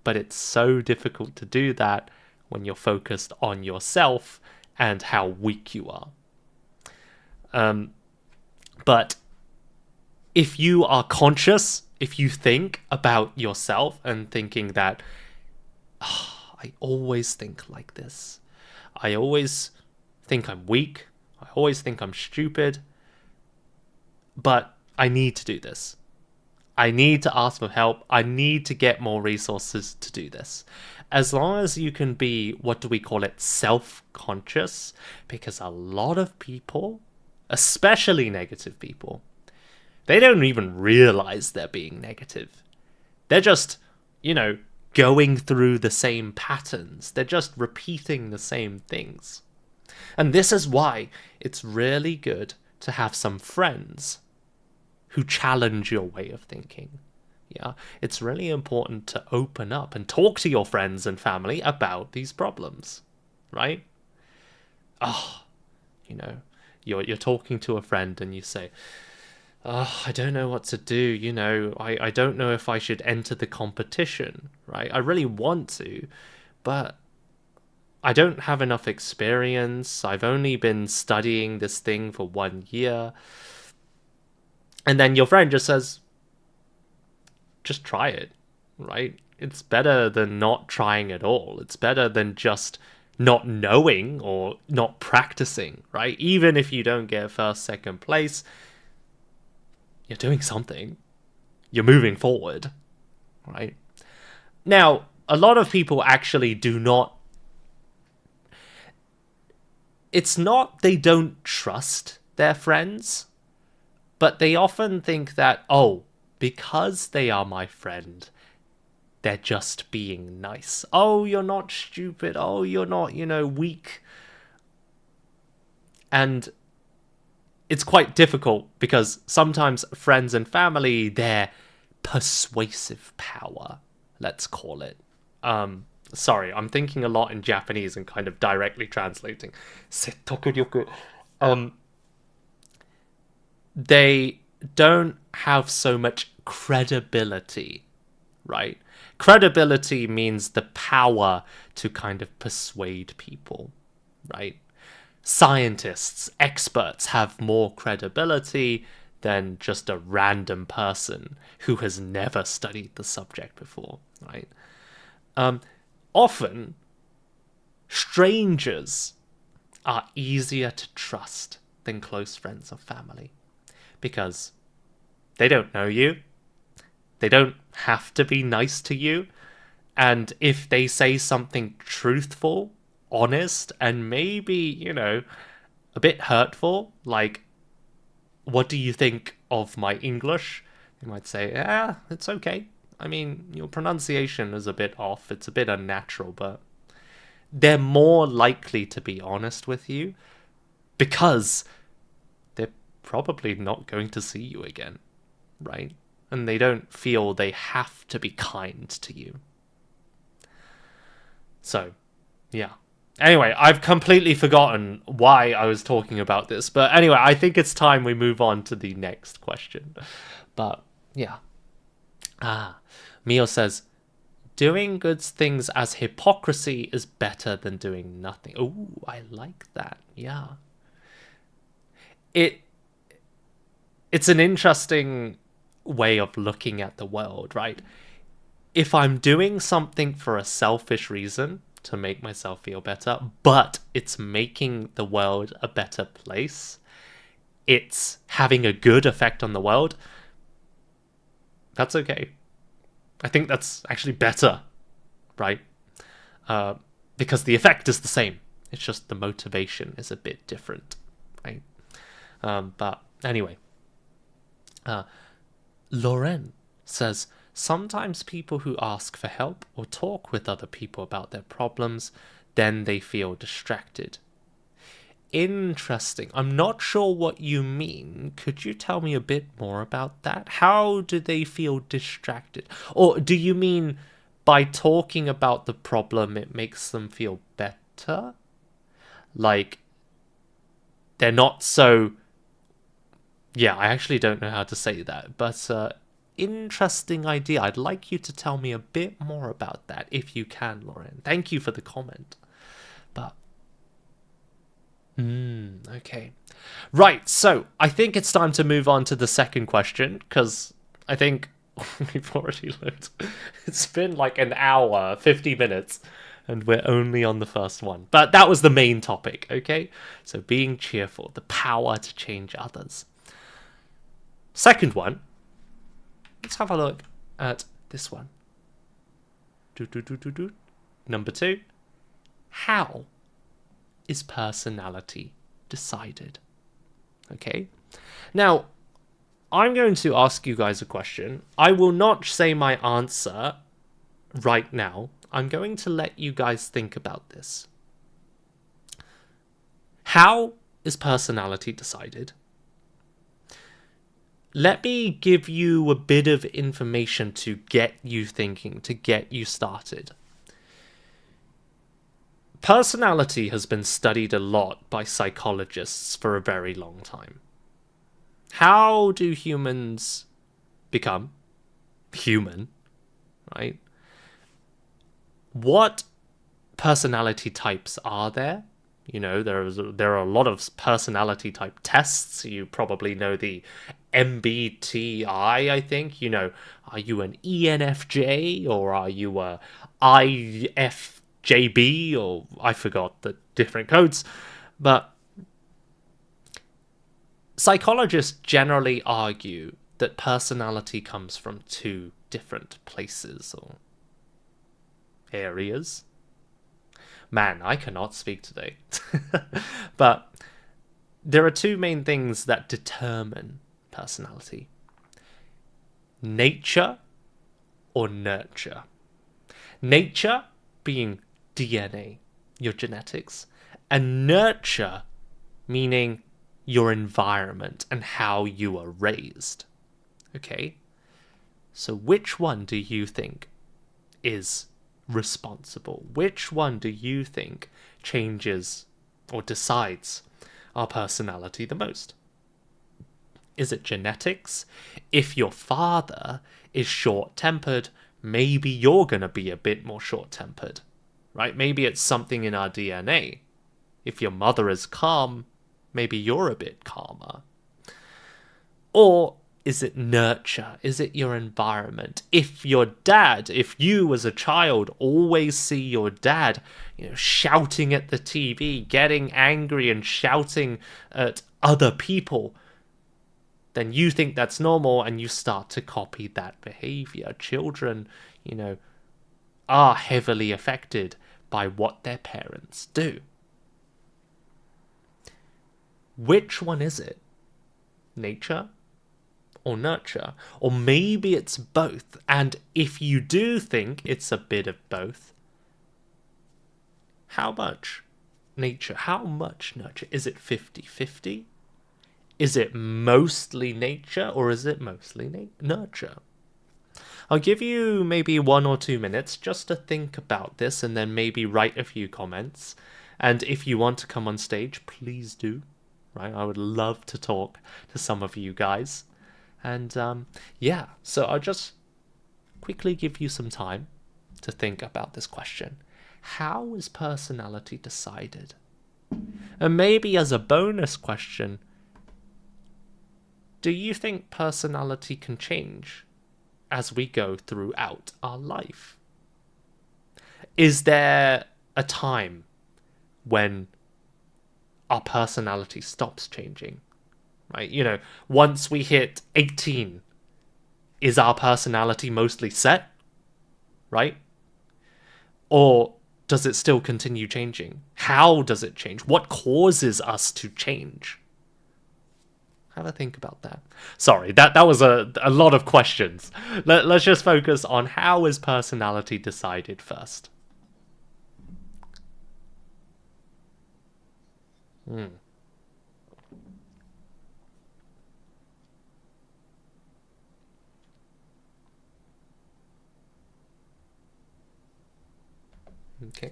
But it's so difficult to do that when you're focused on yourself and how weak you are. But if you are conscious, if you think about yourself and thinking that, I always think like this. I always think I'm weak. I always think I'm stupid. But I need to do this. I need to ask for help. I need to get more resources to do this. As long as you can be, what do we call it, self-conscious, because a lot of people, especially negative people, They don't even realize they're being negative. They're just, going through the same patterns. They're just repeating the same things. And this is why it's really good to have some friends who challenge your way of thinking. Yeah, it's really important to open up and talk to your friends and family about these problems, right? Oh, you're talking to a friend and you say, oh, I don't know what to do, I don't know if I should enter the competition, right? I really want to, but I don't have enough experience. I've only been studying this thing for 1 year. And then your friend just says, just try it, right? It's better than not trying at all. It's better than just not knowing or not practicing, right? Even if you don't get first, second place, you're doing something. You're moving forward, right? Now, a lot of people actually do not... It's not they don't trust their friends, but they often think that, oh, because they are my friend, they're just being nice. Oh, you're not stupid. Oh, you're not, weak. And it's quite difficult because sometimes friends and family, their persuasive power, let's call it. Sorry, I'm thinking a lot in Japanese and kind of directly translating. Settokuryoku. They don't have so much credibility, right? Credibility means the power to kind of persuade people, right? Scientists, experts have more credibility than just a random person who has never studied the subject before, right? Often, strangers are easier to trust than close friends or family because they don't know you. They don't have to be nice to you. And if they say something truthful, honest, and maybe, a bit hurtful, like, what do you think of my English? They might say, yeah, it's okay. I mean, your pronunciation is a bit off. It's a bit unnatural, but they're more likely to be honest with you because they're probably not going to see you again, right? And they don't feel they have to be kind to you. So, yeah. Anyway, I've completely forgotten why I was talking about this. But anyway, I think it's time we move on to the next question. But, yeah. Mio says, doing good things as hypocrisy is better than doing nothing. Ooh, I like that. Yeah. It's an interesting way of looking at the world, right? If I'm doing something for a selfish reason to make myself feel better, but it's making the world a better place, it's having a good effect on the world, that's okay. I think that's actually better, right? Because the effect is the same. It's just the motivation is a bit different, right? But anyway, Loren says, sometimes people who ask for help or talk with other people about their problems, then they feel distracted. Interesting. I'm not sure what you mean. Could you tell me a bit more about that? How do they feel distracted? Or do you mean by talking about the problem, it makes them feel better? Like, they're not so... Yeah, I actually don't know how to say that, but interesting idea. I'd like you to tell me a bit more about that, if you can, Lauren. Thank you for the comment. But... okay. Right, so I think it's time to move on to the second question, because I think we've already looked. It's been like an hour, 50 minutes, and we're only on the first one. But that was the main topic, okay? So being cheerful, the power to change others. Second one, let's have a look at this one. Number 2, how is personality decided? Okay, now I'm going to ask you guys a question. I will not say my answer right now. I'm going to let you guys think about this. How is personality decided? Let me give you a bit of information to get you thinking, to get you started. Personality has been studied a lot by psychologists for a very long time. How do humans become human, right? What personality types are there? You know, there are a lot of personality type tests. You probably know the MBTI, I think. You know, are you an ENFJ or are you a IFJB, or I forgot the different codes. But psychologists generally argue that personality comes from two different places or areas. Man, I cannot speak today. But there are two main things that determine personality: nature or nurture. Nature being DNA, your genetics, and nurture meaning your environment and how you are raised. Okay? So which one do you think is responsible? Which one do you think changes or decides our personality the most? Is it genetics? If your father is short-tempered, maybe you're going to be a bit more short-tempered, right? Maybe it's something in our DNA. If your mother is calm, maybe you're a bit calmer. Or is it nurture? Is it your environment? If you as a child always see your dad, shouting at the TV, getting angry and shouting at other people, then you think that's normal and you start to copy that behavior. Children, are heavily affected by what their parents do. Which one is it? Nature or nurture? Or maybe it's both. And if you do think it's a bit of both, how much nature? How much nurture? Is it 50-50? Is it mostly nature or is it mostly nurture? I'll give you maybe 1 or 2 minutes just to think about this and then maybe write a few comments. And if you want to come on stage, please do. Right? I would love to talk to some of you guys. And so I'll just quickly give you some time to think about this question. How is personality decided? And maybe as a bonus question, do you think personality can change as we go throughout our life? Is there a time when our personality stops changing? Right? Once we hit 18, is our personality mostly set? Right? Or does it still continue changing? How does it change? What causes us to change? Have a think about that. Sorry, that was a lot of questions. Let's just focus on how is personality decided first. Okay.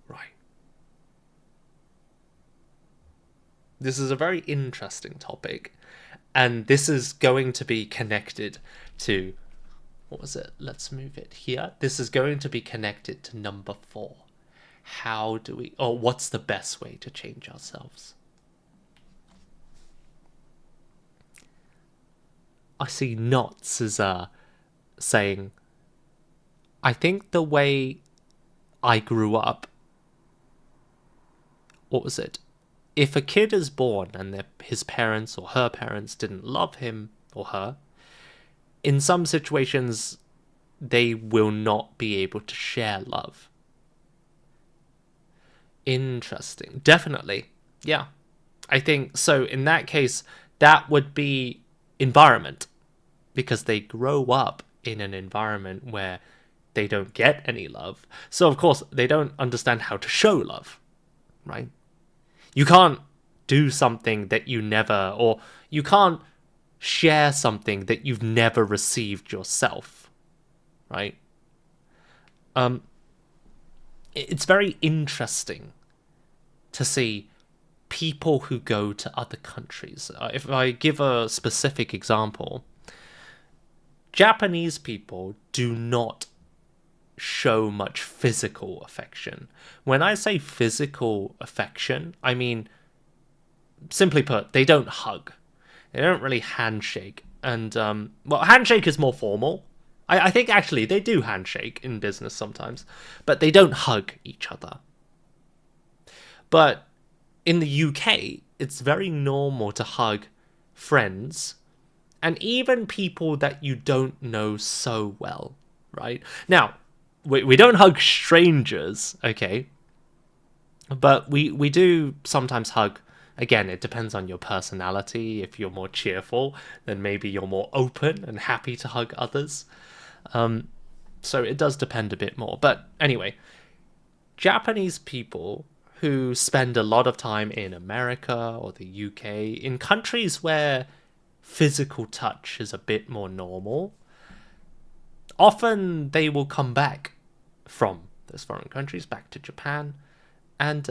Right. This is a very interesting topic, and this is going to be connected to, what was it? Let's move it here. This is going to be connected to number 4. What's the best way to change ourselves? I see Knots as saying, I think the way I grew up, what was it? If a kid is born and his parents or her parents didn't love him or her, in some situations, they will not be able to share love. Interesting. Definitely. Yeah. I think so. In that case, that would be environment, because they grow up in an environment where they don't get any love. So, of course, they don't understand how to show love, right? You can't do something that you never, or you can't share something that you've never received yourself, right? It's very interesting to see people who go to other countries. If I give a specific example, Japanese people do not show much physical affection. When I say physical affection, I mean, simply put, they don't hug. They don't really handshake. And, well, handshake is more formal. I think actually they do handshake in business sometimes, but they don't hug each other. But in the UK, it's very normal to hug friends and even people that you don't know so well, right? Now, we don't hug strangers, okay? But we do sometimes hug. Again, it depends on your personality. If you're more cheerful, then maybe you're more open and happy to hug others. So it does depend a bit more. But anyway, Japanese people who spend a lot of time in America or the UK, in countries where physical touch is a bit more normal, often they will come back from those foreign countries back to Japan, and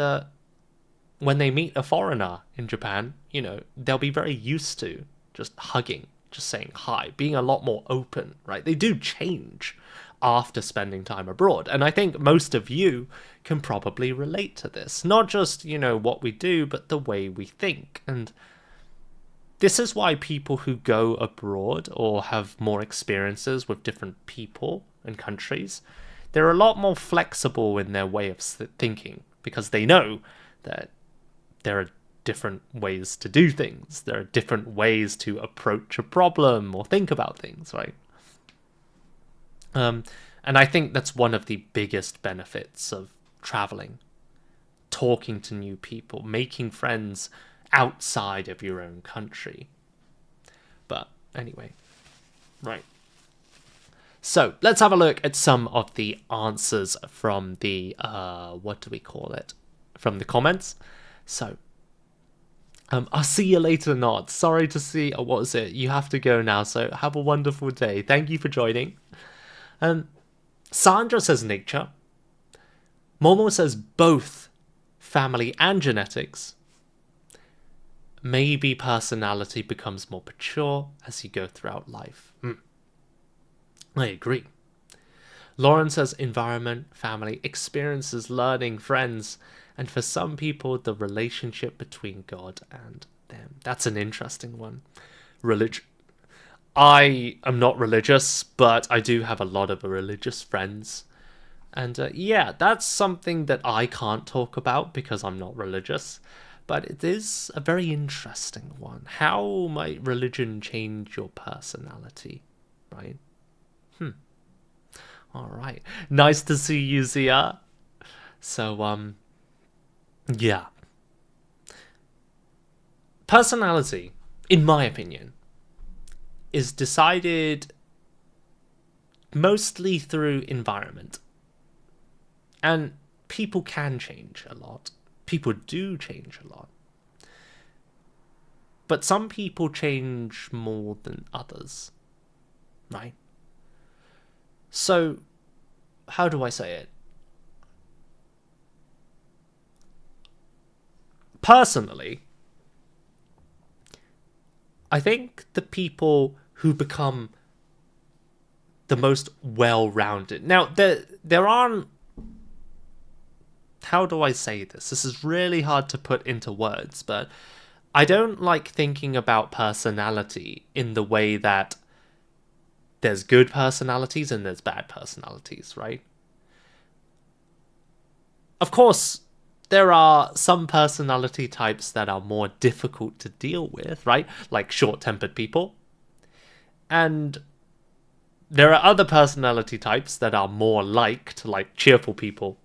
when they meet a foreigner in Japan, you know, they'll be very used to just hugging, just saying hi, being a lot more open, right? They do change after spending time abroad. And I think most of you can probably relate to this. Not just, you know, what we do, but the way we think. And this is why people who go abroad or have more experiences with different people and countries, they're a lot more flexible in their way of thinking, because they know that there are different ways to do things. There are different ways to approach a problem or think about things, right? And I think that's one of the biggest benefits of traveling, talking to new people, making friends outside of your own country. But anyway, right. So let's have a look at some of the answers from the, what do we call it? From the comments. So, I'll see you later, Nod. Sorry to see, what was it? You have to go now, so have a wonderful day. Thank you for joining. Sandra says nature. Momo says both family and genetics. Maybe personality becomes more mature as you go throughout life. I agree. Lauren says environment, family, experiences, learning, friends, and for some people, the relationship between God and them. That's an interesting one. Religion. I am not religious, but I do have a lot of religious friends. And yeah, that's something that I can't talk about because I'm not religious. But it is a very interesting one. How might religion change your personality, right? All right. Nice to see you, Zia. So, yeah. Personality, in my opinion, is decided mostly through environment. And people can change a lot. People do change a lot. But some people change more than others, right? So, how do I say it? Personally, I think the people who become the most well-rounded... Now, there aren't... How do I say this? This is really hard to put into words, but I don't like thinking about personality in the way that there's good personalities and there's bad personalities, right? Of course, there are some personality types that are more difficult to deal with, right? Like short-tempered people. And there are other personality types that are more liked, like cheerful people.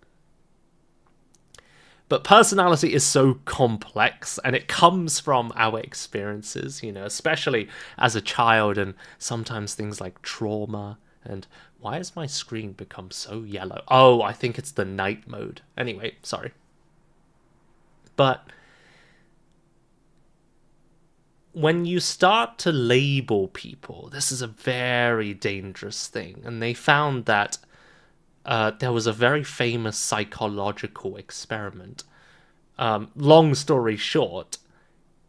But personality is so complex, and it comes from our experiences, especially as a child, and sometimes things like trauma. And why has my screen become so yellow? Oh, I think it's the night mode. Anyway, sorry. But when you start to label people, this is a very dangerous thing. And they found that there was a very famous psychological experiment. Long story short,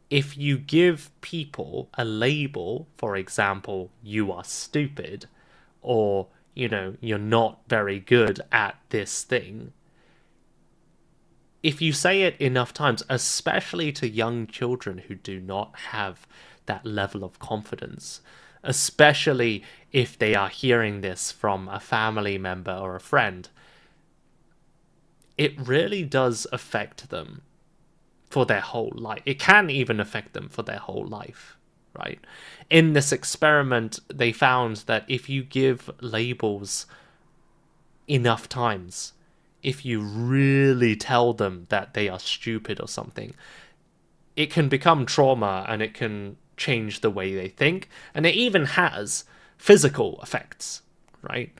if you give people a label, for example, you are stupid, or, you're not very good at this thing, if you say it enough times, especially to young children who do not have that level of confidence, especially if they are hearing this from a family member or a friend, it really does affect them for their whole life. It can even affect them for their whole life, right? In this experiment, they found that if you give labels enough times, if you really tell them that they are stupid or something, it can become trauma, and it can change the way they think, and it even has physical effects, right?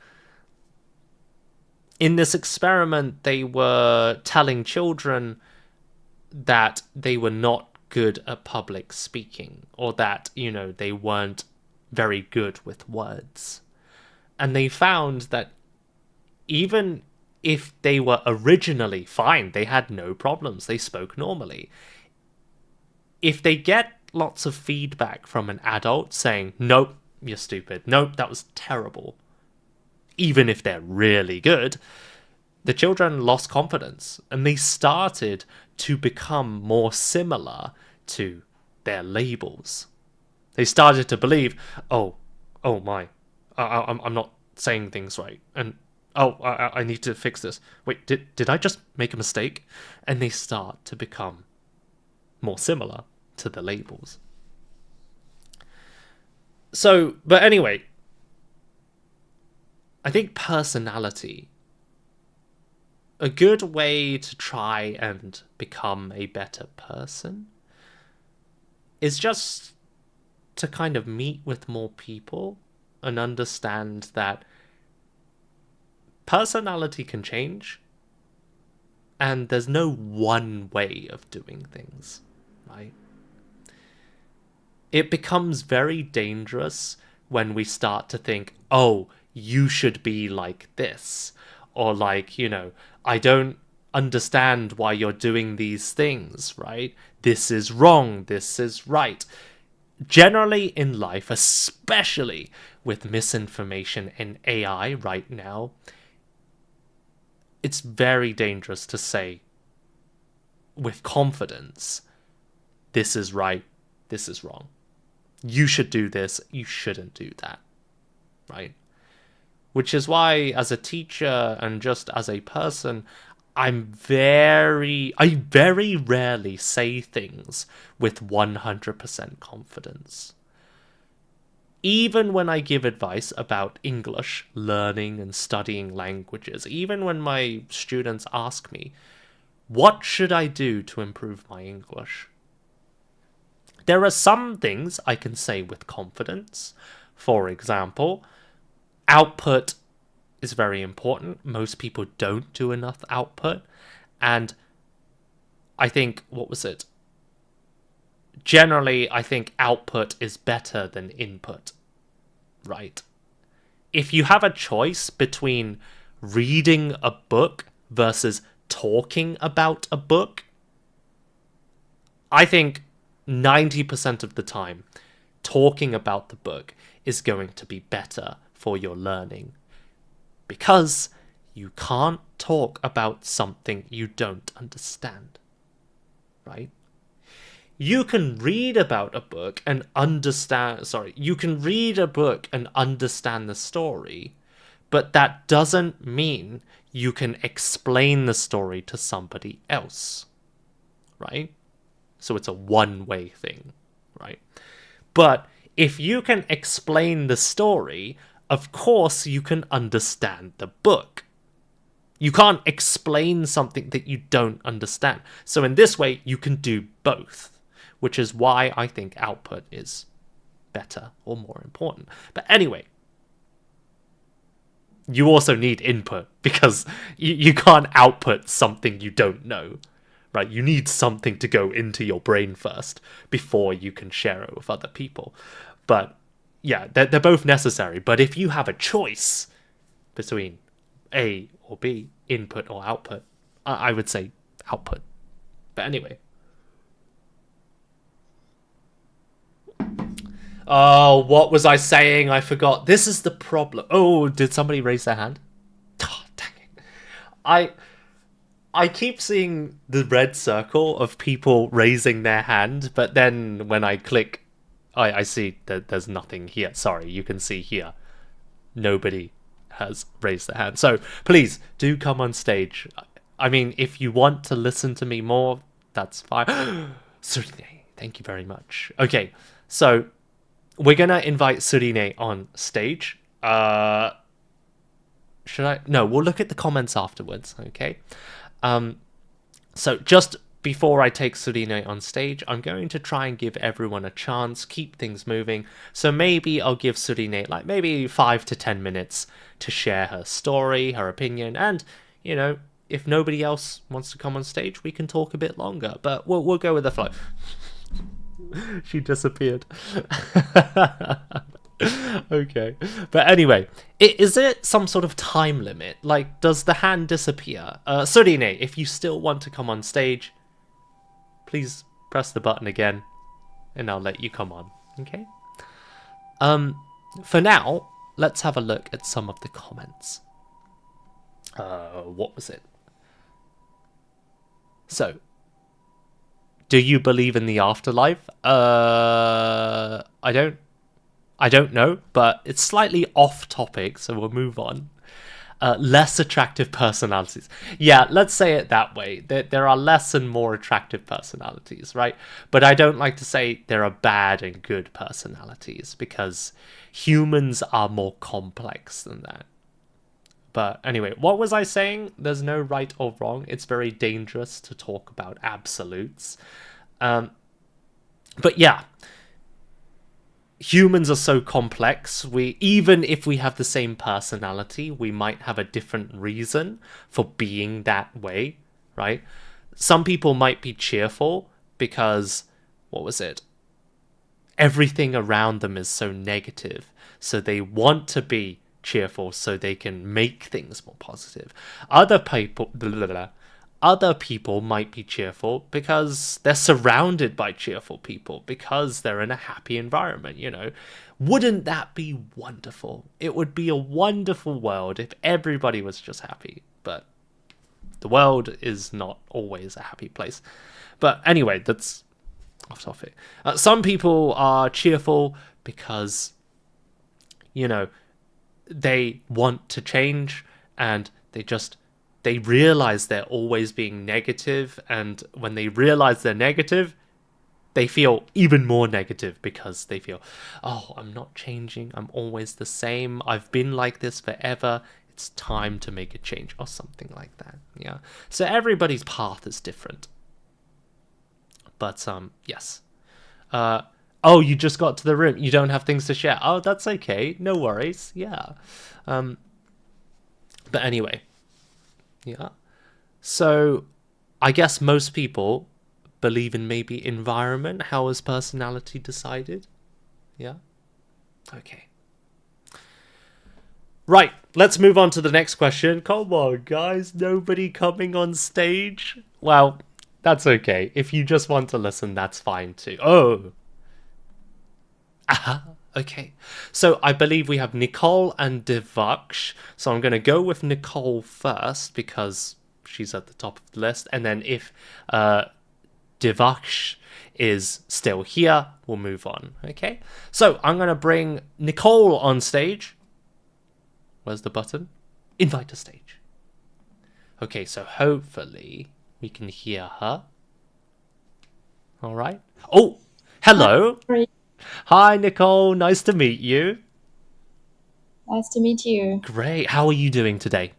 In this experiment, they were telling children that they were not good at public speaking, or that, they weren't very good with words. And they found that even if they were originally fine, they had no problems, they spoke normally, if they get lots of feedback from an adult saying, nope, you're stupid, nope, that was terrible, even if they're really good, the children lost confidence, and they started to become more similar to their labels. They started to believe, oh my, I'm not saying things right, and I need to fix this. Wait, did I just make a mistake? And they start to become more similar to the labels. So, but anyway, I think personality, a good way to try and become a better person, is just to kind of meet with more people and understand that personality can change, and there's no one way of doing things, right? It becomes very dangerous when we start to think, oh, you should be like this, or like, I don't understand why you're doing these things, right? This is wrong, this is right. Generally in life, especially with misinformation and AI right now, it's very dangerous to say with confidence, this is right, this is wrong. You should do this, you shouldn't do that, right? Which is why, as a teacher and just as a person, I very rarely say things with 100% confidence. Even when I give advice about English, learning and studying languages, even when my students ask me, what should I do to improve my English? There are some things I can say with confidence. For example, output is very important. Most people don't do enough output. And I think, generally, I think output is better than input, right? If you have a choice between reading a book versus talking about a book, I think 90% of the time, talking about the book is going to be better for your learning, because you can't talk about something you don't understand, right? You can read about a book and you can read a book and understand the story, but that doesn't mean you can explain the story to somebody else, right? So it's a one-way thing, right? But if you can explain the story, of course you can understand the book, You can't explain something that you don't understand. So in this way, you can do both, which is why I think output is better or more important. But anyway, you also need input because you can't output something you don't know, right? You need something to go into your brain first before you can share it with other people. But yeah, they're both necessary. But if you have a choice between A or B, input or output, I would say output. But anyway. Oh, what was I saying? I forgot. This is the problem. Oh, did somebody raise their hand? Oh, dang it. I keep seeing the red circle of people raising their hand, but then when I click, I see that there's nothing here. Sorry, you can see here. Nobody has raised their hand. So please do come on stage. I mean, if you want to listen to me more, that's fine. Certainly. Thank you very much. Okay, so we're gonna invite Surine on stage. Should I? No, we'll look at the comments afterwards, okay? So just before I take Surine on stage, I'm going to try and give everyone a chance, keep things moving. So maybe I'll give Surine like maybe 5 to 10 minutes to share her story, her opinion, and, you know, if nobody else wants to come on stage, we can talk a bit longer, but we'll go with the flow. She disappeared. Okay, but anyway, is it some sort of time limit? Like, does the hand disappear? Surine, if you still want to come on stage, please press the button again, and I'll let you come on. Okay. For now, let's have a look at some of the comments. What was it? So, do you believe in the afterlife? I don't know, but it's slightly off topic, so we'll move on. Less attractive personalities. Yeah, let's say it that way. There are less and more attractive personalities, right? But I don't like to say there are bad and good personalities, because humans are more complex than that. But anyway, what was I saying? There's no right or wrong. It's very dangerous to talk about absolutes. But yeah, humans are so complex. Even if we have the same personality, we might have a different reason for being that way, right? Some people might be cheerful because, what was it? Everything around them is so negative. So they want to be cheerful so they can make things more positive. Other people might be cheerful because they're surrounded by cheerful people, because they're in a happy environment, you know. Wouldn't that be wonderful? It would be a wonderful world if everybody was just happy, but the world is not always a happy place. But anyway, that's off topic. Some people are cheerful because, you know, they want to change, and they realize they're always being negative, and when they realize they're negative, they feel even more negative because they feel, oh, I'm not changing, I'm always the same, I've been like this forever, it's time to make a change, or something like that. Yeah, so everybody's path is different. But yes. Oh, you just got to the room. You don't have things to share. Oh, that's okay. No worries. Yeah. But anyway. Yeah. So, I guess most people believe in maybe environment. How is personality decided? Yeah. Okay. Right. Let's move on to the next question. Come on, guys. Nobody coming on stage? Well, that's okay. If you just want to listen, that's fine too. Oh. Aha, okay. So I believe we have Nicole and Devaksh. So I'm going to go with Nicole first because she's at the top of the list. And then if Devaksh is still here, we'll move on. Okay. So I'm going to bring Nicole on stage. Where's the button? Invite to stage. Okay, so hopefully we can hear her. All right. Oh, hello. Hi, Nicole. Nice to meet you. Nice to meet you. Great. How are you doing today?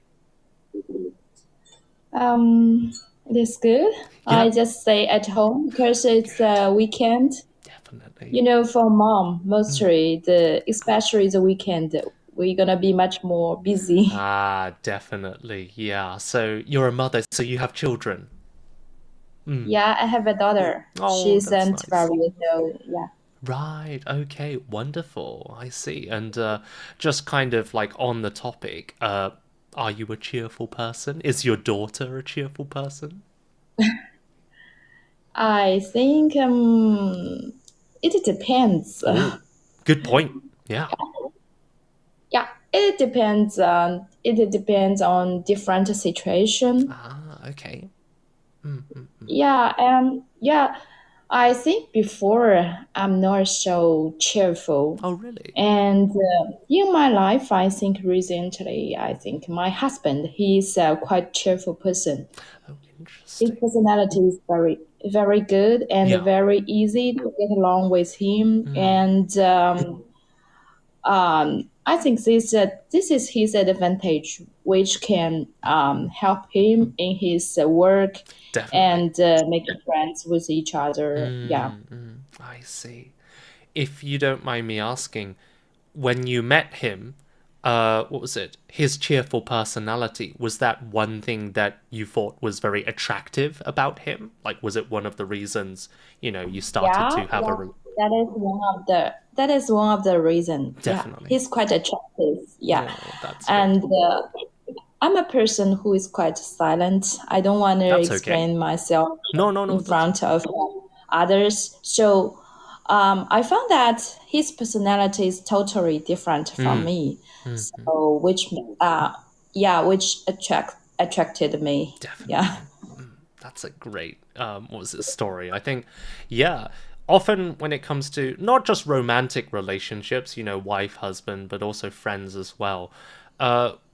Um, it is good. Yeah, I just stay at home because it's a weekend. definitely. You know, for mom, mostly especially the weekend, we're gonna be much more busy. Ah, definitely. Yeah. So you're a mother, so you have children. Mm. Yeah, I have a daughter. Oh, She's that's an nice. 12 years old. Yeah. Right. Okay. Wonderful. I see. And just kind of like on the topic, are you a cheerful person? Is your daughter a cheerful person? I think it depends. Oh, good point. Yeah. Yeah, it depends on different situation. Ah, okay. Mm, mm, mm. Yeah, I think before I'm not so cheerful. Oh, really? And in my life, I think recently, I think my husband, he's a quite cheerful person. Oh, His interesting. personality is very, very good and Yeah. very easy to get along with him. Mm, And I think this is his advantage, which can help him in his work definitely. and making friends with each other. Yeah. I see. If you don't mind me asking, when you met him, what was it? His cheerful personality, was that one thing that you thought was very attractive about him? Like, was it one of the reasons, you started Yeah, to have a... yeah. That is one of the reason. Yeah, Definitely. he's quite attractive. Yeah, Oh, that's good. and I'm a person who is quite silent. I don't want to That's okay. explain myself No, no, in no, that's... front of others. So I found that his personality is totally different from Mm, me. mm, So which attracted me. Yeah. definitely. That's a great what was it, story. I think, yeah, often when it comes to not just romantic relationships, wife, husband, but also friends as well,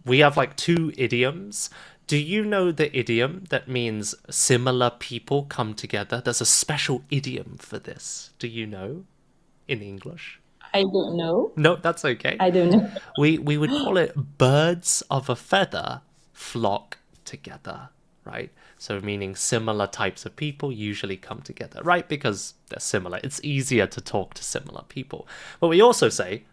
we have like two idioms. Do you know the idiom that means similar people come together? There's a special idiom for this. Do you know, in English? I don't know. No, that's okay. I don't know. We would call it birds of a feather flock together, right? So meaning similar types of people usually come together, right? Because they're similar. It's easier to talk to similar people. But we also say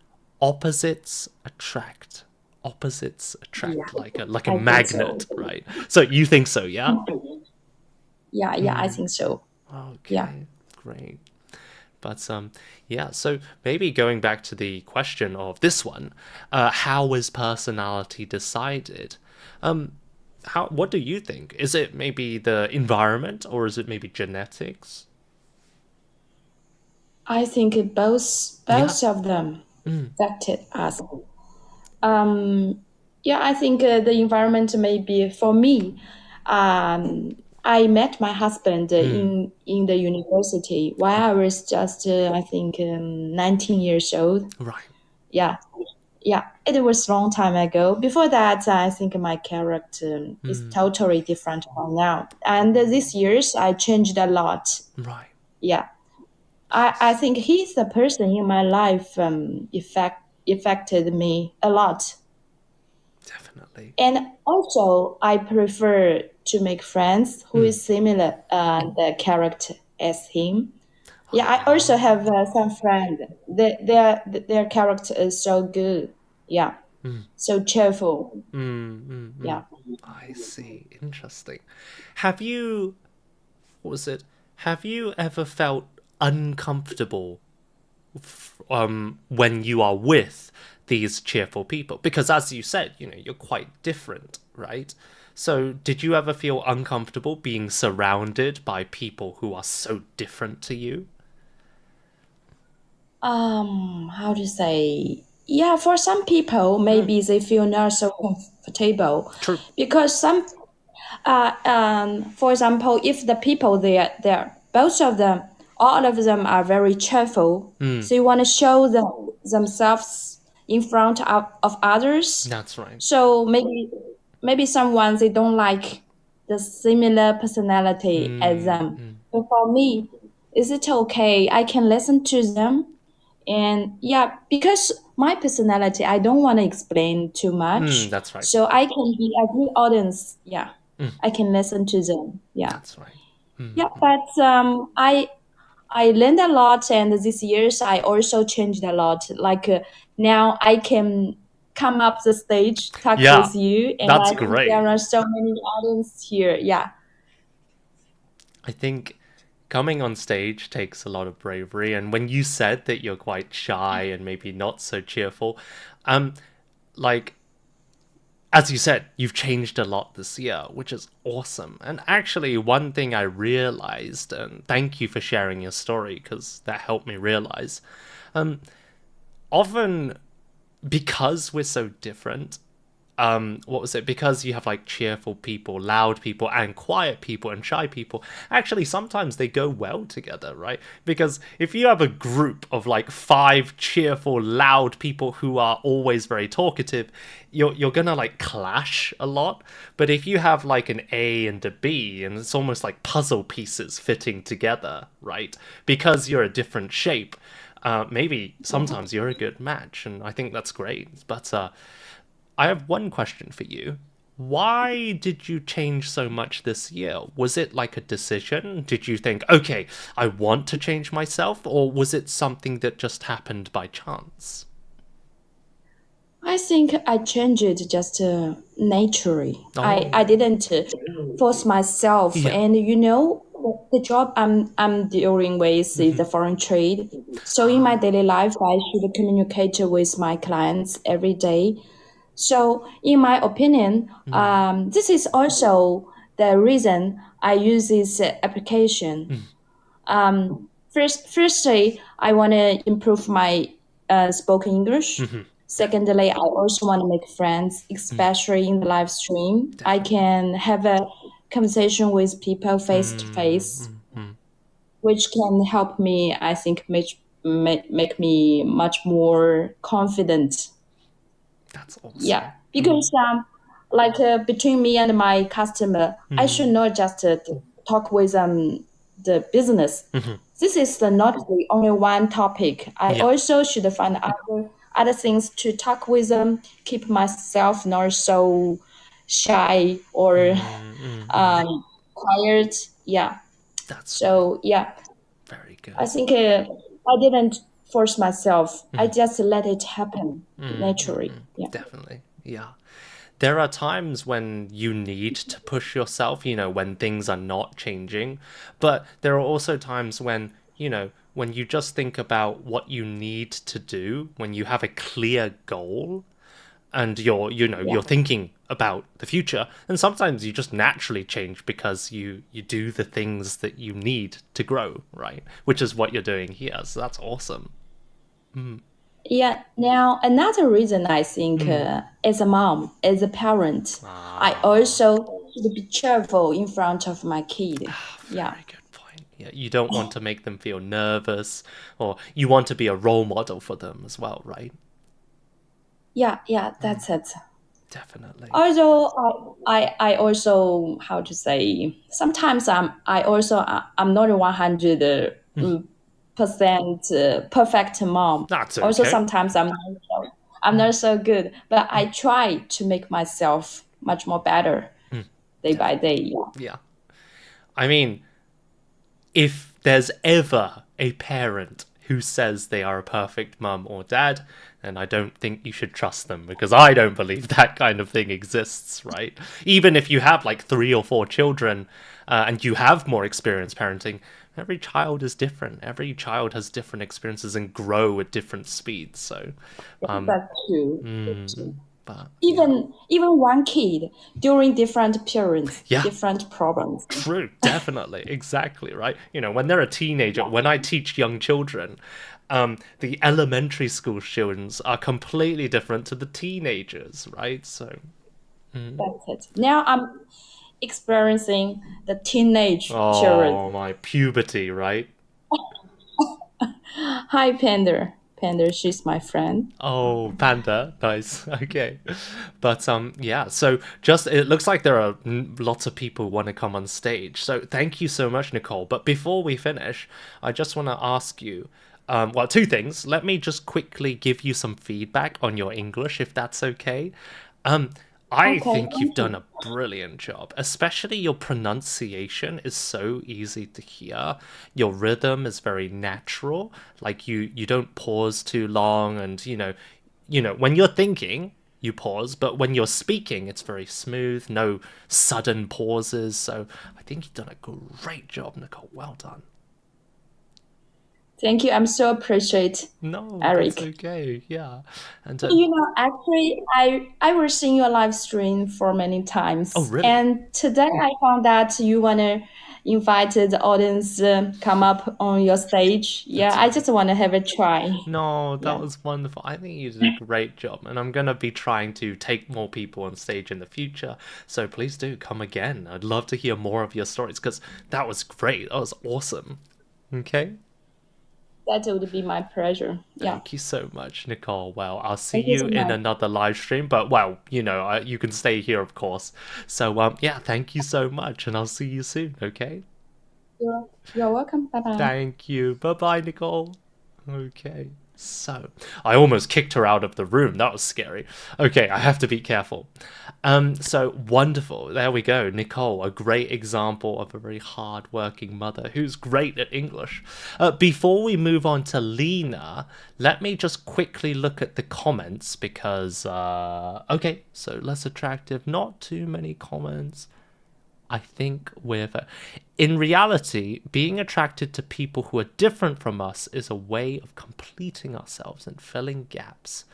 opposites attract. Opposites Yeah, attract like a I think so. magnet, right? So you think so, yeah? Yeah, yeah, I think so. Yeah. Okay, great. But yeah. So maybe going back to the question of this one, how is personality decided? Um, how? What do you think? Is it maybe the environment, or is it maybe genetics? I think both Yeah. both of them Mm, affected us. Um, yeah, I think the environment may be for me. I met my husband mm, in the university while I okay. was just I think 19 years old. Right. Yeah, yeah, it was a long time ago. Before that, I think my character is Mm, totally different from now. And these years, I changed a lot. right. Yeah. I I see. think he's the person in my life affected me a lot. Definitely. And also, I prefer to make friends who Mm. is similar the character as him. Yeah, I also Ah. have some friends. Their character is so good. Yeah, Mm, so cheerful. mm. Yeah. I see. Interesting. Have you? What was it? Have you ever felt uncomfortable when you are with these cheerful people? Because as you said, you're quite different, right? So did you ever feel uncomfortable being surrounded by people who are so different to you? How to say? Yeah, for some people, Mm, maybe they feel not so comfortable true. because for example, if the people there, both of them, all of them are very cheerful, Mm, so you want to show themselves in front of others. that's right. So maybe someone they don't like the similar personality as Mm, them. mm, But for me, is it okay? I can listen to them, and yeah, because my personality, I don't want to explain too much, that's right. so I can be a good audience. Yeah. I can listen to them. Yeah. That's right. Yeah, but I learned a lot, and these years I also changed a lot. Like now I can come up the stage, talk Yeah, with you, and that's I think there great. are so many audience here. Yeah. I think coming on stage takes a lot of bravery, and when you said that you're quite shy and maybe not so cheerful, um, like as you said, you've changed a lot this year, which is awesome. And actually, one thing I realized, and thank you for sharing your story because that helped me realize, often because we're so different, what was it? Because you have like cheerful people, loud people, and quiet people, and shy people. Actually, sometimes they go well together, right? Because if you have a group of like five cheerful, loud people who are always very talkative, you're gonna like clash a lot. But if you have like an A and a B, and it's almost like puzzle pieces fitting together, right? Because you're a different shape. Maybe sometimes you're a good match, and I think that's great. But I have one question for you. Why did you change so much this year? Was it like a decision? Did you think, okay, I want to change myself? Or was it something that just happened by chance? I think I changed it just naturally. I Oh, didn't force myself, yeah. and the job I'm dealing with is the foreign trade. So in my Ah, daily life, I should communicate with my clients every day. So in my opinion, this is also the reason I use this application. Firstly, I want to improve my spoken English. Secondly, I also want to make friends, especially in the live stream. I definitely. can have a conversation with people face to face, which can help me, I think, make me much more confident. That's Yeah, awesome. because between me and my customer, I should not just talk with the business. This is not the only one topic. I Yeah. also should find other things to talk with them. Keep myself not so shy or quiet. Yeah. That's right. So yeah, Very I good. think I didn't force myself. I just let it happen naturally. Yeah. Definitely. Yeah. There are times when you need to push yourself, when things are not changing. But there are also times when, when you just think about what you need to do, when you have a clear goal and you're Yeah. thinking about the future, and sometimes you just naturally change because you do the things that you need to grow, right? Which is what you're doing here. So that's awesome. Yeah. Now, another reason I think, as a mom, as a parent, I Ah, also should be cheerful in front of my kid. Yeah. very good point. Yeah, you don't want to make them feel nervous, or you want to be a role model for them as well, right? Yeah. Yeah. That's it. Definitely. Although I also, how to say, sometimes I'm not 100% perfect mom. That's Also, okay. sometimes I'm not so good, but I try to make myself much more better day by Definitely. day. Yeah. Yeah. I mean, if there's ever a parent who says they are a perfect mum or dad, then I don't think you should trust them because I don't believe that kind of thing exists, right? Even if you have like three or four children and you have more experience parenting, every child is different. Every child has different experiences and grow at different speeds. So, That's true. That's true. but yeah. Even one kid during different periods, Yeah, different problems. true, definitely, exactly, right? When they're a teenager, when I teach young children, the elementary school students are completely different to the teenagers, right? So, That's it. Now I'm experiencing the teenage period. oh, my puberty, right? Hi, Panda. Panda, she's my friend. Oh, panda, nice. Okay, but yeah. So just it looks like there are lots of people who want to come on stage. So thank you so much, Nicole. But before we finish, I just want to ask you, well, two things. Let me just quickly give you some feedback on your English, if that's okay. Um, I Okay, think you've thank done you. a brilliant job. Especially your pronunciation is so easy to hear. Your rhythm is very natural. Like you don't pause too long and when you're thinking, you pause, but when you're speaking, it's very smooth, no sudden pauses. So I think you've done a great job, Nicole. Well done. Thank you. I'm so appreciate, No, that's Eric. okay. Yeah. And Actually, I was seeing your live stream for many oh, times, really? and today I found that you wanna invite the audience come up on your stage. Yeah, That's I right. just wanna have a try. No, that Yeah, was wonderful. I think you did a great job, and I'm gonna be trying to take more people on stage in the future. So please do come again. I'd love to hear more of your stories because that was great. That was awesome. Okay. that would be my pleasure. Yeah, Thank you so much, Nicole. Well, I'll see thank you you so in much. another live stream, but well, you can stay here, of course. So, yeah, thank you so much, and I'll see you soon, okay? You're welcome. Bye bye. Thank you. Bye bye, Nicole. Okay. So, I almost kicked her out of the room. That was scary. Okay, I have to be careful. So wonderful. There we go. Nicole, a great example of a very hard-working mother who's great at English. Before we move on to Lena, let me just quickly look at the comments because, okay, so less attractive, not too many comments. I think in reality, being attracted to people who are different from us is a way of completing ourselves and filling gaps.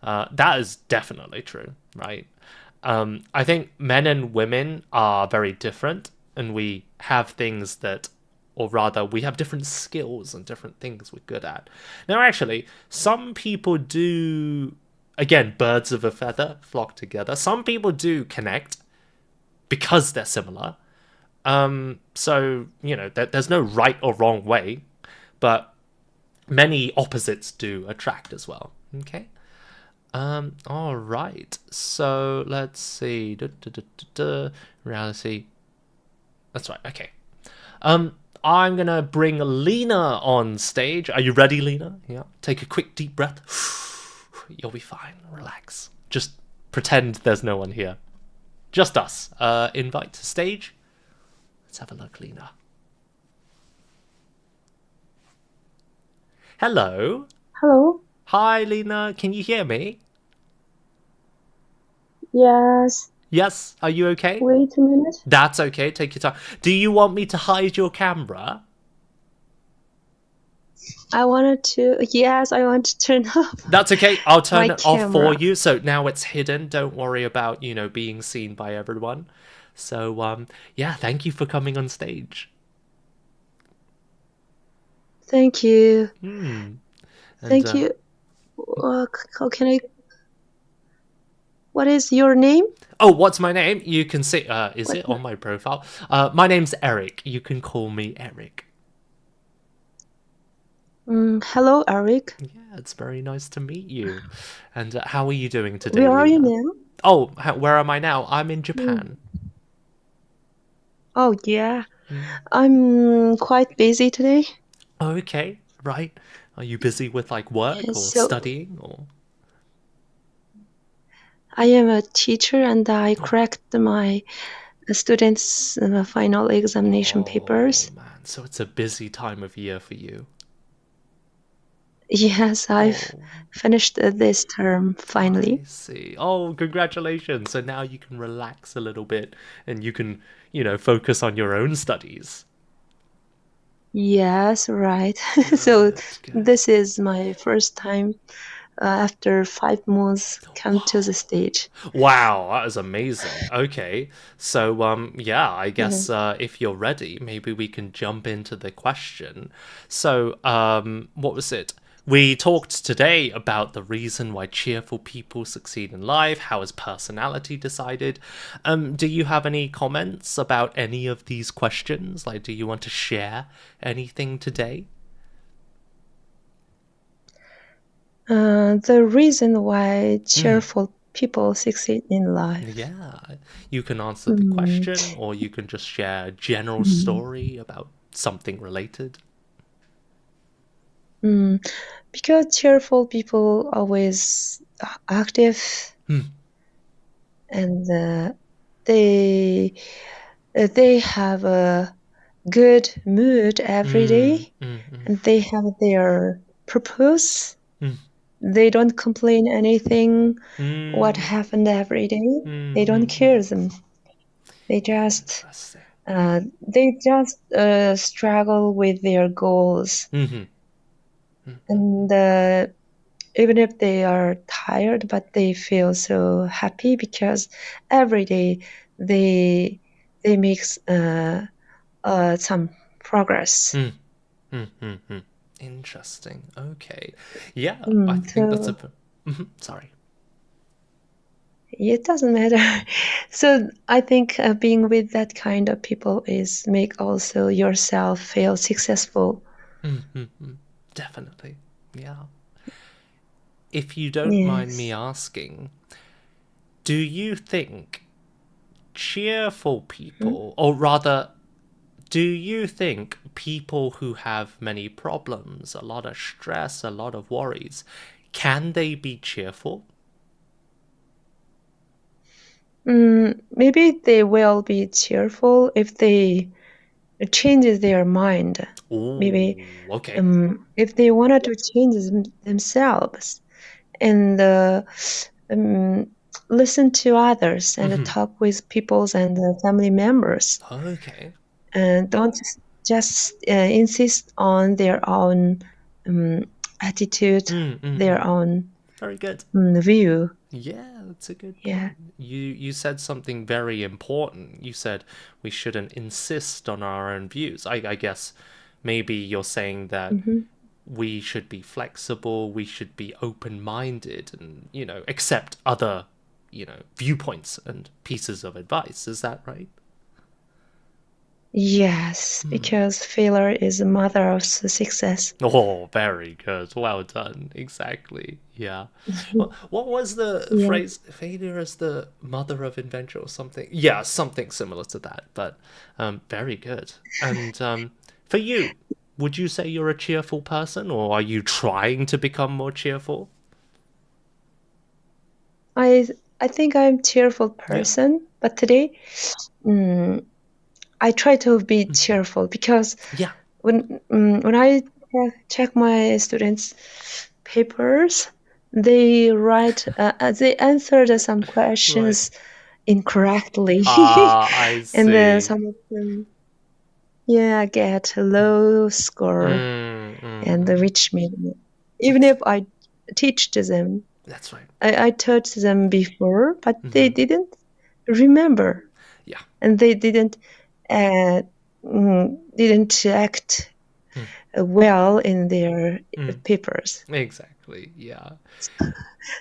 That is definitely true, right? I think men and women are very different, and we have things that, or rather, we have different skills and different things we're good at. Now, actually, some people do, again, birds of a feather flock together. Some people do connect because they're similar. So, there's no right or wrong way, but many opposites do attract as well. Okay. All right. So let's see. Reality. That's right. Okay. I'm gonna bring Lena on stage. Are you ready, Lena? Yeah. Take a quick deep breath. You'll be fine. Relax. Just pretend there's no one here. Just us. Invite to stage. Let's have a look, Lena. Hello. Hello. Hi, Lena. Can you hear me? Yes. Yes. Are you okay? Wait a minute. That's okay. Take your time. Do you want me to hide your camera? I wanted to. Yes, I want to turn off That's okay. I'll turn my it off for camera. you. So now it's hidden. Don't worry about, being seen by everyone. So, yeah, thank you for coming on stage. Thank you. And, Thank you. How can I? What is your name? oh, what's my name? You can see, is What? it on my profile? My name's Eric. You can call me Eric. Hello, Eric. Yeah, it's very nice to meet you. And how are you doing today, Where are you Lena? now? Oh, where am I now? I'm in Mm. Japan. Oh, yeah. Mm. I'm quite busy today. Okay, right. Are you busy with like work or So studying or? I am a teacher and I correct my students' final examination Oh papers. man, so it's a busy time of year for you. Yes, I've Oh, finished this term I finally. see. Oh, congratulations. So now you can relax a little bit and you can, focus on your own studies. Yes, right. So Good, good. this is my first time after 5 months come to the Wow. stage. Wow, that is amazing. Okay. So yeah, I Yeah. guess if you're ready, maybe we can jump into the question. So, what was it? We talked today about the reason why cheerful people succeed in life, how is personality decided. Do you have any comments about any of these questions? Like, do you want to share anything today? The reason why Mm. cheerful people succeed in life. Yeah, you can answer the Mm, question, or you can just share a general mm, story about something related. mm. Because cheerful people always active, Hmm. and they have a good mood every day, and they have their purpose. They don't complain anything what happened every day. They don't care them. They just struggle with their goals. And even if they are tired, but they feel so happy because every day they make some progress. Interesting. Okay. Yeah, I think that's a... Sorry. It doesn't matter. So I think being with that kind of people is make also yourself feel successful. Definitely. Yeah. If you don't mind me asking, do you think cheerful people, or rather, do you think people who have many problems, a lot of stress, a lot of worries, can they be cheerful? Maybe they will be cheerful if they change their mind. Ooh, Maybe okay. if they wanted to change themselves and listen to others and talk with peoples and family members, Okay. and don't just insist on their own attitude, their own Very good. view. Yeah, that's a good Yeah. point. You said something very important. You said we shouldn't insist on our own views. I guess maybe you're saying that we should be flexible, we should be open-minded and, accept other, viewpoints and pieces of advice. Is that right? Yes, because failure is the mother of success. Oh, very good. Well done. Exactly. Yeah. What was the Yeah. phrase? Failure is the mother of invention or something? Yeah, something similar to that. But very good. And for you, would you say you're a cheerful person, or are you trying to become more cheerful? I think I'm a cheerful person, but today I try to be cheerful because Yeah. when I check my students' papers, they answered some Right. questions incorrectly, Ah, I and then see. some of them, get a low score, and which made me, even if I teach them, That's right. I taught them before, but they didn't remember, Yeah. and they didn't act well in their papers. Exactly. Yeah.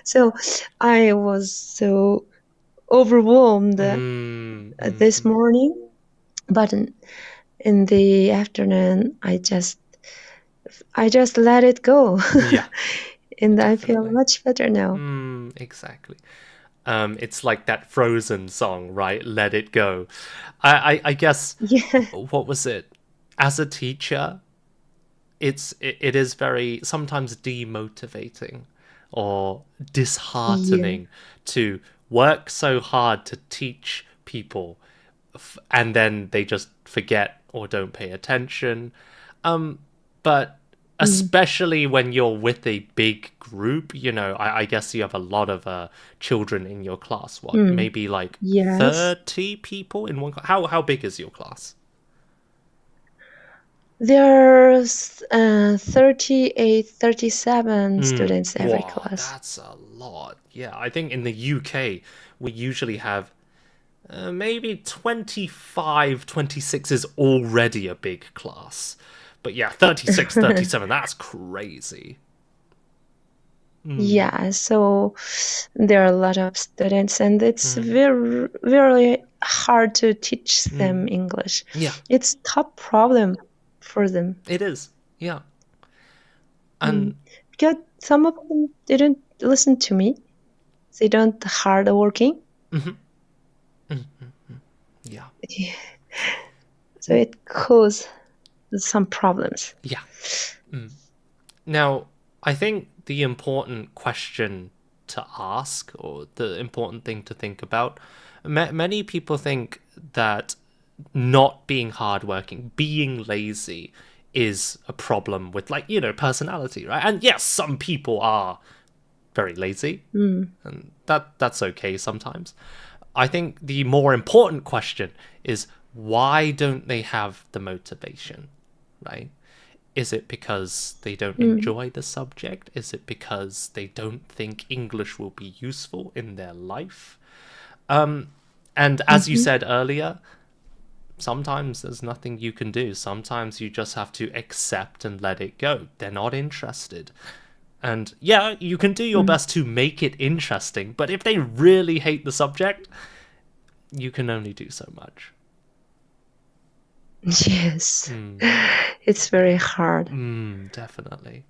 So I was so overwhelmed this morning, but in the afternoon, I just let it go, Yeah. and I feel Definitely. much better now. Exactly. It's like that Frozen song, right? Let it go. I guess, Yeah, what was it? As a teacher, it is very sometimes demotivating or yeah, disheartening to work so hard to teach people, and then they just forget or don't pay attention. But especially when you're with a big group, I guess you have a lot of children in your class. What, maybe like yes. 30 people in one class? How big is your class? There's 38, 37 students every Wow, class. that's a lot. Yeah, I think in the UK, we usually have maybe 25, 26 is already a big class. But yeah, 36, 37, that's crazy. Yeah, so there are a lot of students, and it's very, very hard to teach them English. Yeah, It's top problem for them. it is. Yeah. And Because some of them didn't listen to me. They don't hard working. yeah. So it caused some problems. Yeah. Now, I think the important question to ask, or the important thing to think about. Many people think that not being hardworking, being lazy, is a problem with, like, personality, right? And yes, some people are very lazy, and that's okay sometimes. I think the more important question is, why don't they have the motivation, right? Is it because they don't enjoy the subject? Is it because they don't think English will be useful in their life? And as you said earlier, sometimes there's nothing you can do. Sometimes you just have to accept and let it go. They're not interested. And yeah, you can do your best to make it interesting, but if they really hate the subject, you can only do so much. Yes. It's very hard. Definitely.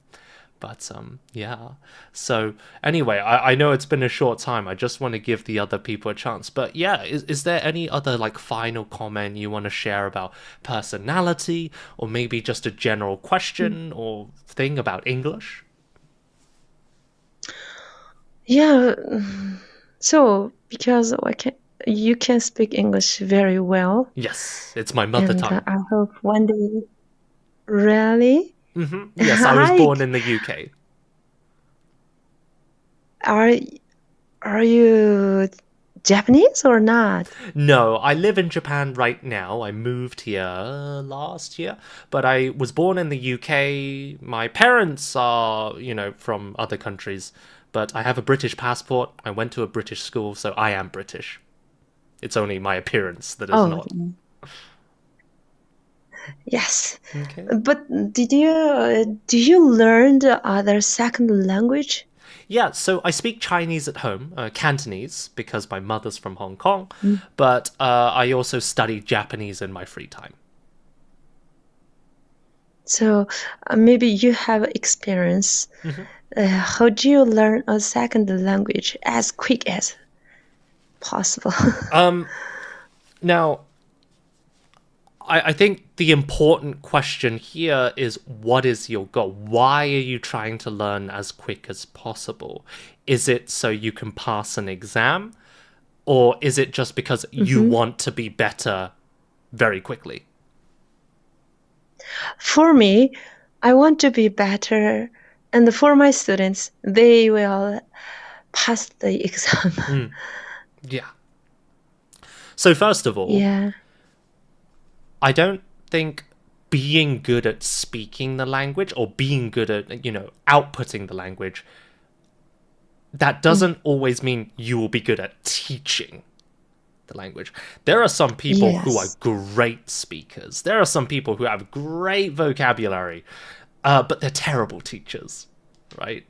But yeah. So anyway, I know it's been a short time. I just want to give the other people a chance. But yeah, is there any other, like, final comment you want to share about personality, or maybe just a general question or thing about English? Yeah. So because you can speak English very well, Yes, it's my mother and tongue. I hope one day. Really? Yes, I was born in the UK. Are you Japanese or not? No, I live in Japan right now. I moved here last year, but I was born in the UK. My parents are, from other countries, but I have a British passport. I went to a British school, so I am British. It's only my appearance that is not. Yes. Okay. But do you learn the other second language? Yeah, so I speak Chinese at home, Cantonese, because my mother's from Hong Kong, but I also study Japanese in my free time. So maybe you have experience. How do you learn a second language as quick as possible? Now, I think the important question here is, what is your goal? Why are you trying to learn as quick as possible? Is it so you can pass an exam? Or is it just because you want to be better very quickly? For me, I want to be better. And for my students, they will pass the exam. Yeah. So first of all, Yeah. I don't think being good at speaking the language, or being good at, outputting the language, that doesn't always mean you will be good at teaching the language. There are some people who are great speakers. There are some people who have great vocabulary, but they're terrible teachers, right?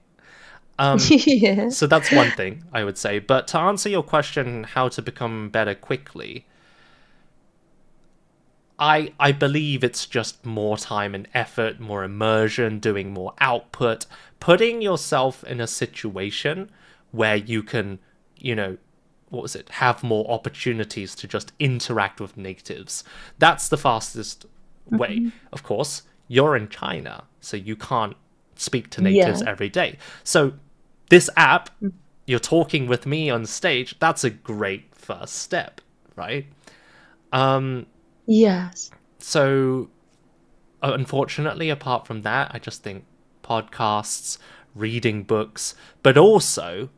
Yeah. So that's one thing I would say. But to answer your question, how to become better quickly, I believe it's just more time and effort, more immersion, doing more output, putting yourself in a situation where you can, have more opportunities to just interact with natives. That's the fastest way. Of course, you're in China, so you can't speak to natives every day. So this app, you're talking with me on stage, that's a great first step, right? Yes. So, unfortunately, apart from that, I just think podcasts, reading books, but also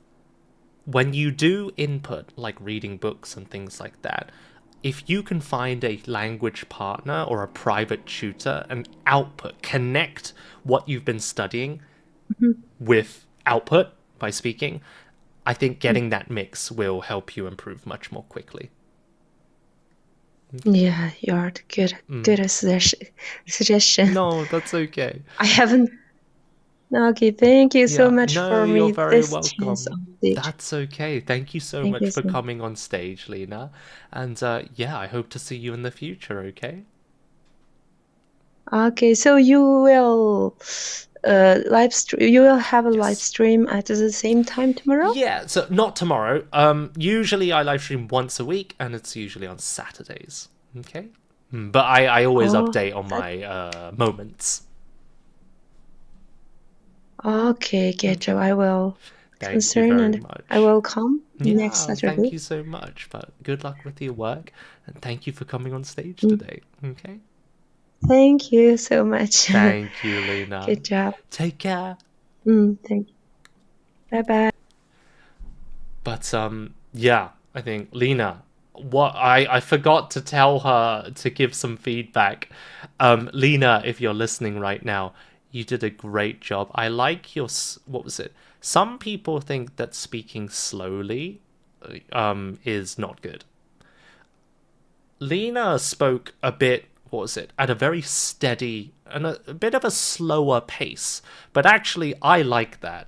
when you do input, like reading books and things like that, if you can find a language partner or a private tutor and output, connect what you've been studying with output by speaking, I think getting that mix will help you improve much more quickly. Yeah, you're good suggestion. No, that's okay. I haven't. Okay, thank you so much No, for you're me very this chance welcome. on stage. That's okay. Thank you so Thank much you for so much. coming on stage, Lena. And yeah, I hope to see you in the future, okay? Okay, so you will live stream. You will have a live Yes. stream at the same time tomorrow. Yeah, so not tomorrow. Usually I live stream once a week, and it's usually on Saturdays. Okay? But I always update on my moments. Okay, Getcho, I will Thank you concern, very and much. I will come next Yeah, thank Saturday. you so much. But good luck with your work, and thank you for coming on stage today. Okay. Thank you so much. Thank you, Lena. Good job. Take care. Thank you. Bye bye. But yeah, I think Lena, what I forgot to tell her to give some feedback. Lena, if you're listening right now, you did a great job. I like your what was it? Some people think that speaking slowly is not good. Lena spoke a bit, what was it, at a very steady and a bit of a slower pace. But actually, I like that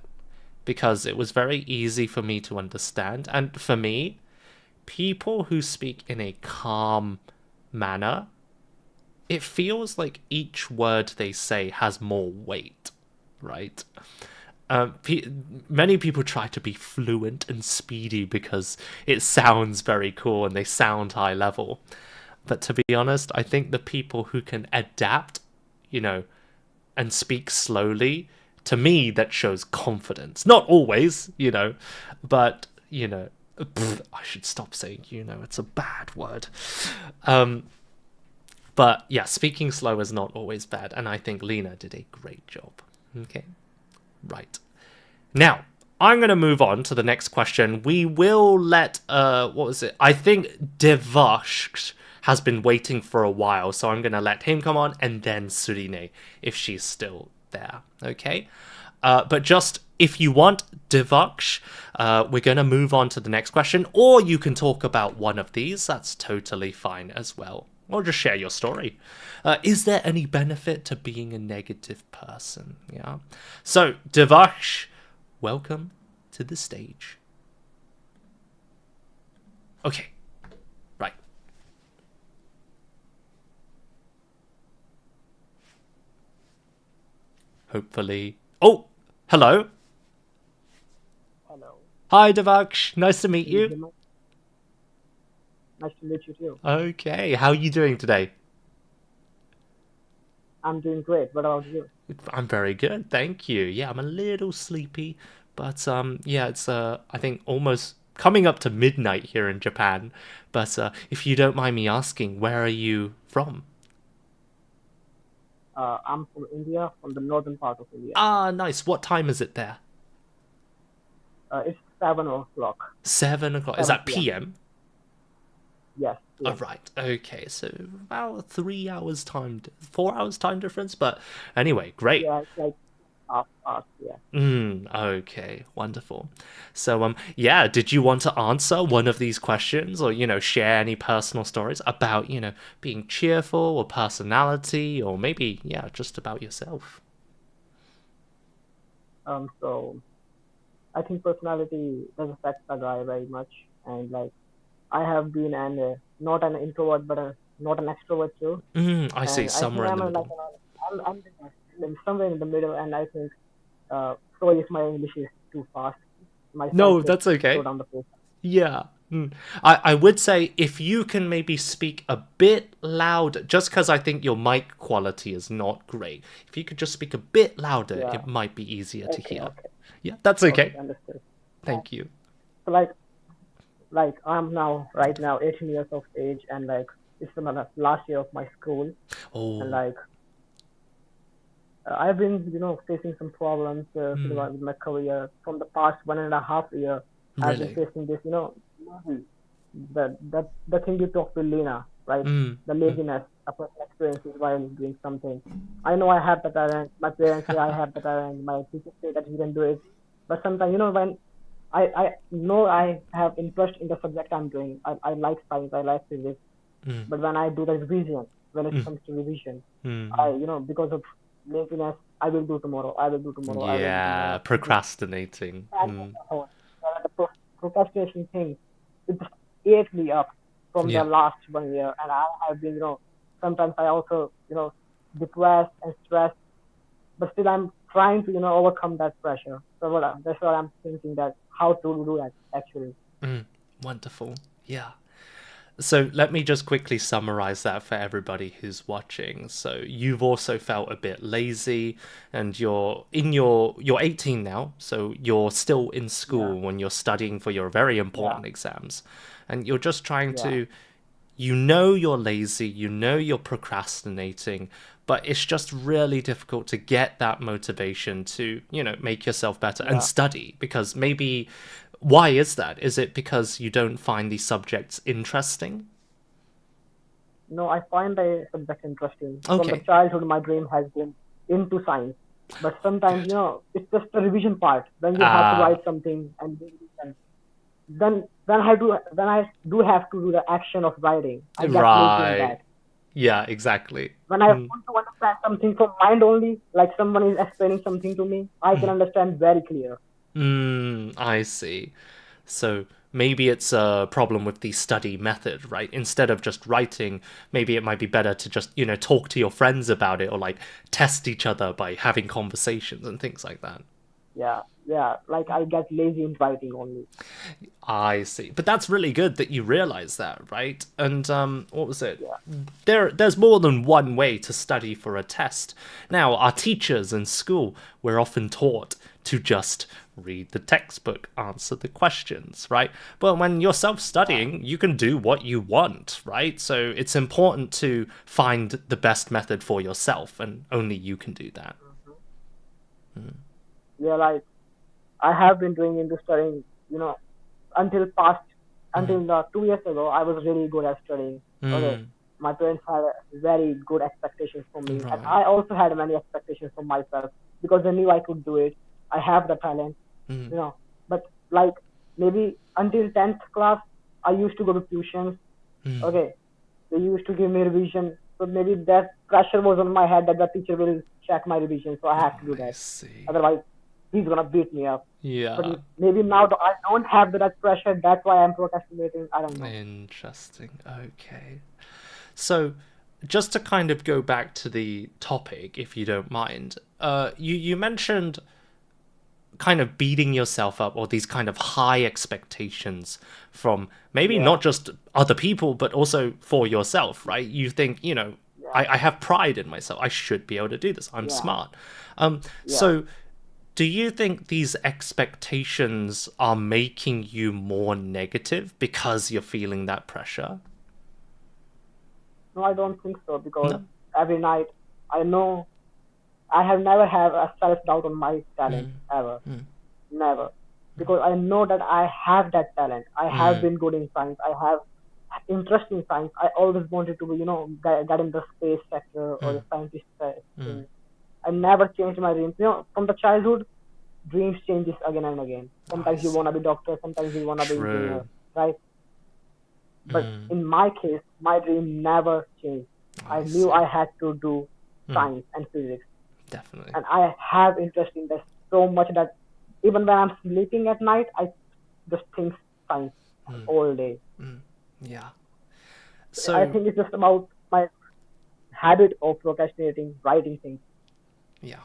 because it was very easy for me to understand. And for me, people who speak in a calm manner, it feels like each word they say has more weight, right? Many people try to be fluent and speedy because it sounds very cool and they sound high level. But to be honest, I think the people who can adapt, and speak slowly, to me, that shows confidence. Not always, but, I should stop saying, it's a bad word. But yeah, speaking slow is not always bad. And I think Lena did a great job. Okay. Right. Now, I'm going to move on to the next question. We will let, what was it? I think Devash has been waiting for a while, so I'm going to let him come on, and then Surine, if she's still there. Okay? But just, if you want, Devaksh, we're going to move on to the next question, or you can talk about one of these. That's totally fine as well. Or just share your story. Is there any benefit to being a negative person? Yeah. So, Devaksh, welcome to the stage. Okay. Right. Hopefully. Oh, hello. Hello. Hi, Devaksh. Nice to meet you. Nice to meet you too. Okay. How are you doing today? I'm doing great. What about you? I'm very good, thank you. Yeah, I'm a little sleepy, but yeah, it's I think almost coming up to midnight here in Japan. But if you don't mind me asking, where are you from? I'm from India, from the northern part of India. Ah, nice. What time is it there? It's 7 o'clock. 7 o'clock. Is 7 that p.m. PM? Yes. Oh, PM. right. Okay, so about 3 hours time, 4 hours time difference. But anyway, great. Yeah, it's like half past. Yeah. Okay, wonderful. So, yeah, did you want to answer one of these questions or, share any personal stories about, being cheerful or personality or maybe, yeah, just about yourself? So I think personality does affect the guy very much, and like I have been not an introvert, but not an extrovert too, I see, and I think somewhere in the like middle. I'm somewhere in the middle, and I think sorry if my English is too fast. My friends No, just that's slow okay. down the pace. Yeah. I would say if you can maybe speak a bit louder, just because I think your mic quality is not great. If you could just speak a bit louder, Yeah. it might be easier to Okay. hear. Okay. Yeah, that's Okay. okay. Understood. Thank you. So like I'm now right now 18 years of age, and like it's the last year of my school, and Oh, like I've been facing some problems with my career from the past 1.5 year. I've been really? facing this the thing you talked to Lena, right? The laziness a person experiences while doing something. I know I have the talent. My parents say I have the talent. My teachers say that you can do it. But sometimes, when I know I have interest in the subject I'm doing. I like science. I like physics. But when I do the revision, when it comes to revision, because of laziness, I will do tomorrow. I will do tomorrow. I will do Yeah, tomorrow. procrastinating. And the procrastination thing, it just ate me up from the Yeah. last 1 year, and I have been, sometimes I also, depressed and stressed, but still I'm trying to, overcome that pressure. So that's what I'm thinking, that how to do that actually. Wonderful. Yeah. So let me just quickly summarize that for everybody who's watching. So you've also felt a bit lazy, and you're 18 now, so you're still in school when you're studying for your very important exams, and you're just trying to, you know, you're lazy, you know, you're procrastinating, but it's just really difficult to get that motivation to, you know, make yourself better and study, because maybe, why is that? Is it because you don't find these subjects interesting? No, I find the subject interesting. From the Okay. childhood, my dream has been into science. But sometimes, Good. it's just the revision part. When you have to write something and do revision, then I do have to do the action of writing. I get lazy in Right. that. Yeah, exactly. When I want to understand something from mind only, like someone is explaining something to me, I can understand very clear. I see. So maybe it's a problem with the study method, right? Instead of just writing, maybe it might be better to just, you know, talk to your friends about it, or like test each other by having conversations and things like that. Yeah. Like I get lazy in writing only. I see. But that's really good that you realize that, right? And what was it? Yeah. There's more than one way to study for a test. Now, our teachers in school, we're often taught to just read the textbook, answer the questions, right? But when you're self-studying, you can do what you want, right? So it's important to find the best method for yourself, and only you can do that. Yeah, like I have been doing into studying, until 2 years ago, I was really good at studying. Okay, my parents had very good expectations from me, and Right. I also had many expectations from myself because they knew I could do it. I have the talent, But like maybe until 10th class, I used to go to tuitions. Okay, they used to give me revision, so maybe that pressure was on my head that the teacher will check my revision, so I have to do I that. see. Otherwise, he's gonna beat me up. Yeah. But maybe now that I don't have that pressure, that's why I'm procrastinating. I don't know. Interesting. Okay. So, just to kind of go back to the topic, if you don't mind, you mentioned kind of beating yourself up, or these kind of high expectations from maybe Yeah. not just other people, but also for yourself, right? You think, you know, I have pride in myself. I should be able to do this. I'm smart. So do you think these expectations are making you more negative because you're feeling that pressure? No, I don't think so because No. every night I know I have never had a self doubt on my talent ever. Never. Because I know that I have that talent. I have been good in science. I have interest in science. I always wanted to be, get in the space sector or the scientist thing. I never changed my dreams. From the childhood, dreams changes again and again. Sometimes you want to be doctor, sometimes you want to be engineer, True. right? But in my case, my dream never changed. I knew see. I had to do science and physics. Definitely. And I have interest in this so much that even when I'm sleeping at night, I just think science all day. Yeah. I So, think it's just about my habit of procrastinating, writing things. yeah.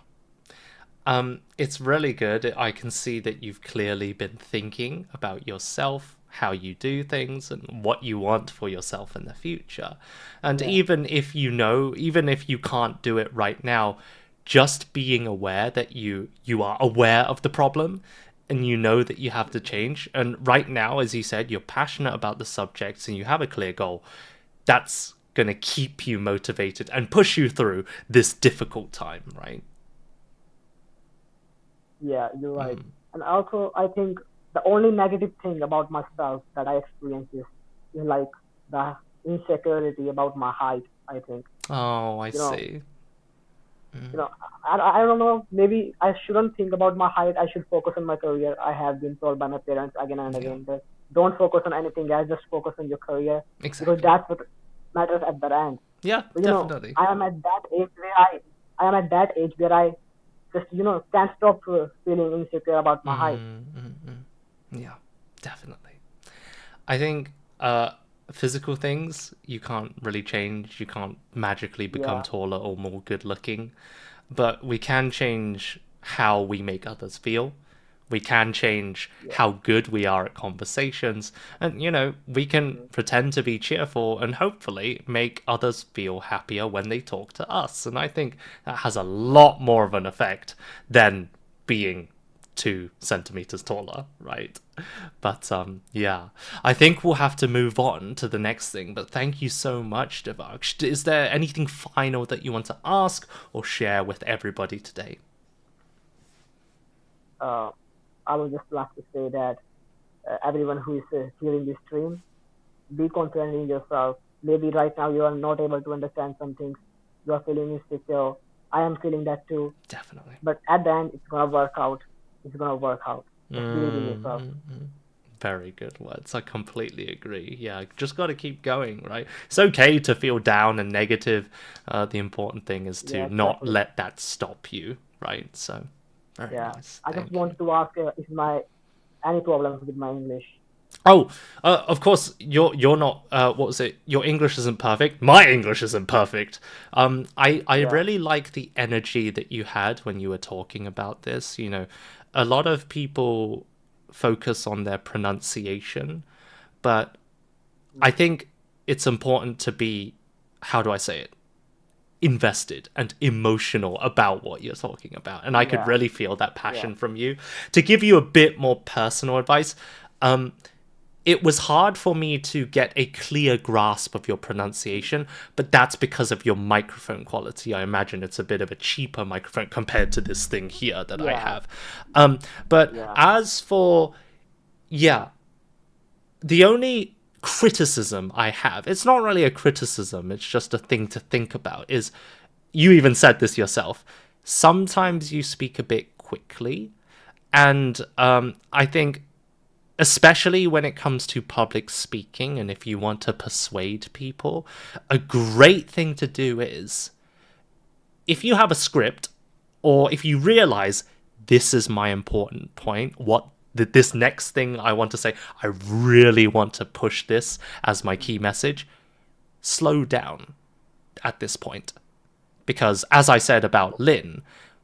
It's really good. I can see that you've clearly been thinking about yourself, how you do things, and what you want for yourself in the future. And even if even if you can't do it right now, just being aware that you are aware of the problem, and you know that you have to change. And right now, as you said, you're passionate about the subjects and you have a clear goal. That's going to keep you motivated and push you through this difficult time, right? Yeah, you're right. And also, I think the only negative thing about myself that I experience is like the insecurity about my height. I think, Oh, I you know, see. I don't know. Maybe I shouldn't think about my height. I should focus on my career. I have been told by my parents again and again that don't focus on anything else. Just focus on your career Exactly. because that's what matters at the end. Yeah, But definitely. I am at that age where I am at that age where I just can't stop feeling insecure about my height. Yeah, definitely. I think physical things you can't really change. You can't magically become Yeah, taller or more good looking, but we can change how we make others feel. We can change how good we are at conversations. And, you know, we can pretend to be cheerful and hopefully make others feel happier when they talk to us. And I think that has a lot more of an effect than being 2 centimeters taller, right? But yeah, I think we'll have to move on to the next thing. But thank you so much, Devaksh. Is there anything final that you want to ask or share with everybody today? I would just like to say that everyone who is hearing this stream, be confident in yourself. Maybe right now you are not able to understand some things. You are feeling insecure. I am feeling that too. Definitely. But at the end, it's gonna work out. It's gonna work out. Just believe in yourself. Very good words. I completely agree. Yeah, just got to keep going, right? It's okay to feel down and negative. The important thing is to not let that stop you, right? So, very nice. I just want to ask if any problems with my English. Oh, of course, you're not. What was it? Your English isn't perfect. My English isn't perfect. I really like the energy that you had when you were talking about this. You know, a lot of people focus on their pronunciation, but I think it's important to be, how do I say it, invested and emotional about what you're talking about. And I could really feel that passion from you. To give you a bit more personal advice, it was hard for me to get a clear grasp of your pronunciation, but that's because of your microphone quality. I imagine it's a bit of a cheaper microphone compared to this thing here that I have. But as for, the only criticism I have, it's not really a criticism, it's just a thing to think about, is, you even said this yourself, sometimes you speak a bit quickly, and I think, especially when it comes to public speaking, and if you want to persuade people, a great thing to do is, if you have a script, or if you realize this is my important point, this next thing I want to say, I really want to push this as my key message, slow down at this point. Because as I said about Lynn,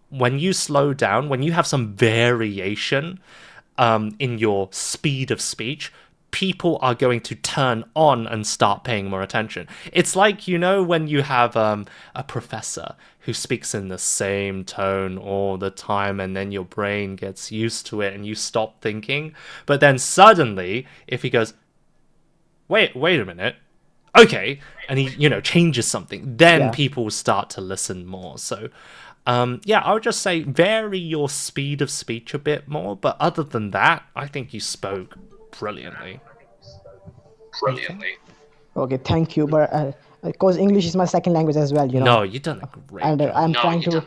when you slow down, when you have some variation in your speed of speech, people are going to turn on and start paying more attention. It's like, you know, when you have a professor who speaks in the same tone all the time, and then your brain gets used to it and you stop thinking. But then suddenly, if he goes, wait a minute, okay, and he, you know, changes something, then people will start to listen more. So I would just say vary your speed of speech a bit more, but other than that, I think you spoke brilliantly. Okay, thank you. But because English is my second language as well, you know. No, you've done a great and job.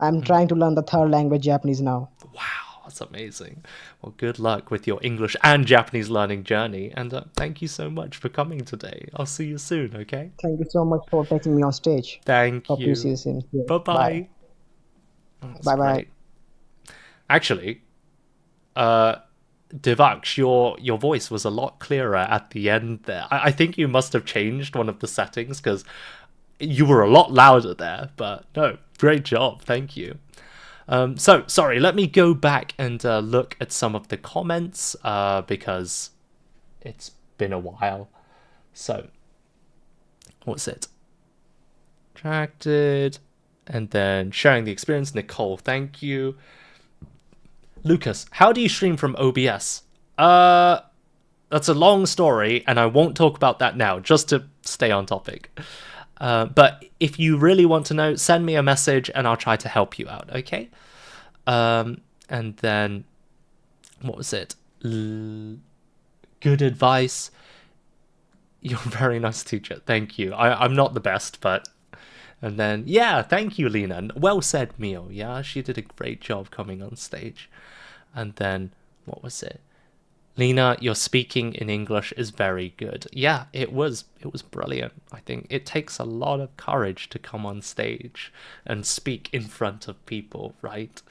I'm trying to learn the third language, Japanese, now. Wow, that's amazing. Well, good luck with your English and Japanese learning journey, and thank you so much for coming today. I'll see you soon, okay? Thank you so much for taking me on stage. Thank Hope you. you see you soon. Bye-bye. Bye-bye. Actually, Devaksh, your voice was a lot clearer at the end there. I think you must have changed one of the settings, because you were a lot louder there. But no, great job. Thank you. So, sorry, let me go back and look at some of the comments, because it's been a while. So, what's it? Attracted. And then sharing the experience. Nicole, thank you. Lucas, how do you stream from OBS? That's a long story, and I won't talk about that now, just to stay on topic. But if you really want to know, send me a message, and I'll try to help you out, okay? And then, what was it? Good advice. You're a very nice teacher. Thank you. I'm not the best, but... And then, thank you, Lena. Well said, Mio. Yeah, she did a great job coming on stage. And then, what was it? Lena, your speaking in English is very good. Yeah, it was brilliant. I think it takes a lot of courage to come on stage and speak in front of people, right?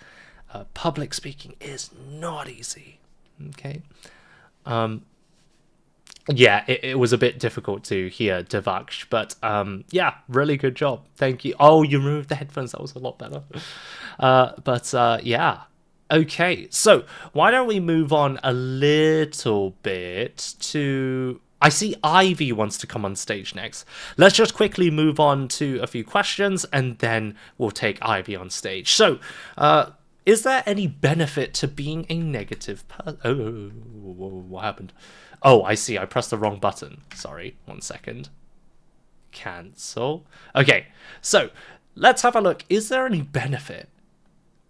Public speaking is not easy. Okay. It was a bit difficult to hear Devaksh, but really good job. Thank you. Oh, you removed the headphones. That was a lot better. Okay, so why don't we move on a little bit to... I see Ivy wants to come on stage next. Let's just quickly move on to a few questions and then we'll take Ivy on stage. So, is there any benefit to being a negative person? Oh, what happened? Oh, I see. I pressed the wrong button. Sorry, 1 second. Cancel. Okay, so let's have a look. Is there any benefit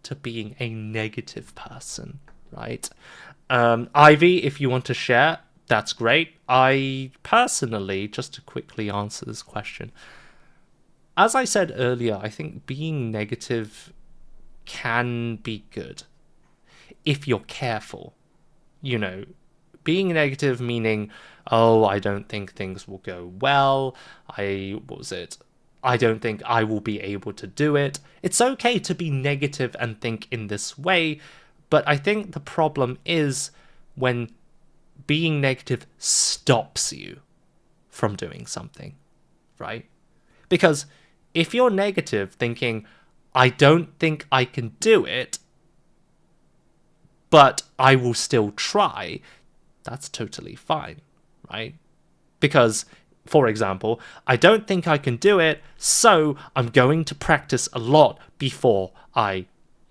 to being a negative person, right? Ivy, if you want to share, that's great. I personally, just to quickly answer this question, as I said earlier, I think being negative can be good if you're careful. You know, being negative meaning, oh, I don't think things will go well. I don't think I will be able to do it. It's okay to be negative and think in this way, but I think the problem is when being negative stops you from doing something, right? Because if you're negative thinking, I don't think I can do it, but I will still try, that's totally fine, right? Because, for example, I don't think I can do it, so I'm going to practice a lot before I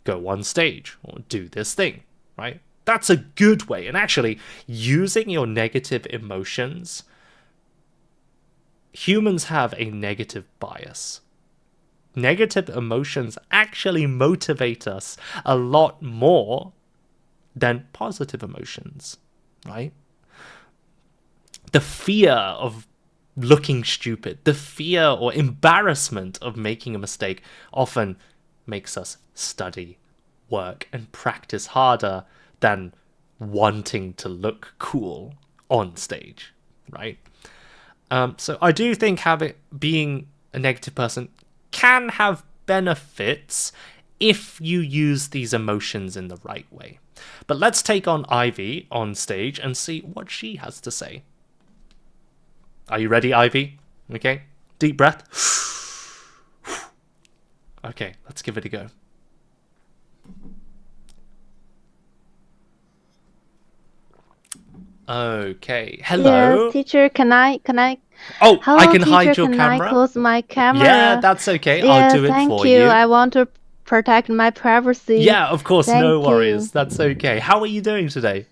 go on stage or do this thing, right? That's a good way. And actually, using your negative emotions, humans have a negative bias. Negative emotions actually motivate us a lot more than positive emotions, right? The fear of looking stupid, the fear or embarrassment of making a mistake often makes us study, work, and practice harder than wanting to look cool on stage, right? So I do think being a negative person can have benefits if you use these emotions in the right way. But let's take on Ivy on stage and see what she has to say. Are you ready, Ivy? Okay, deep breath. Okay, let's give it a go. Okay, hello. Yes, teacher, can I? Oh, Hello, I can teacher, hide your can camera? I close my camera? Yeah, that's okay. I'll Yes, do it thank for you. you. I want to protect my privacy. Yeah, of course, Thank no you. worries. That's okay. How are you doing today?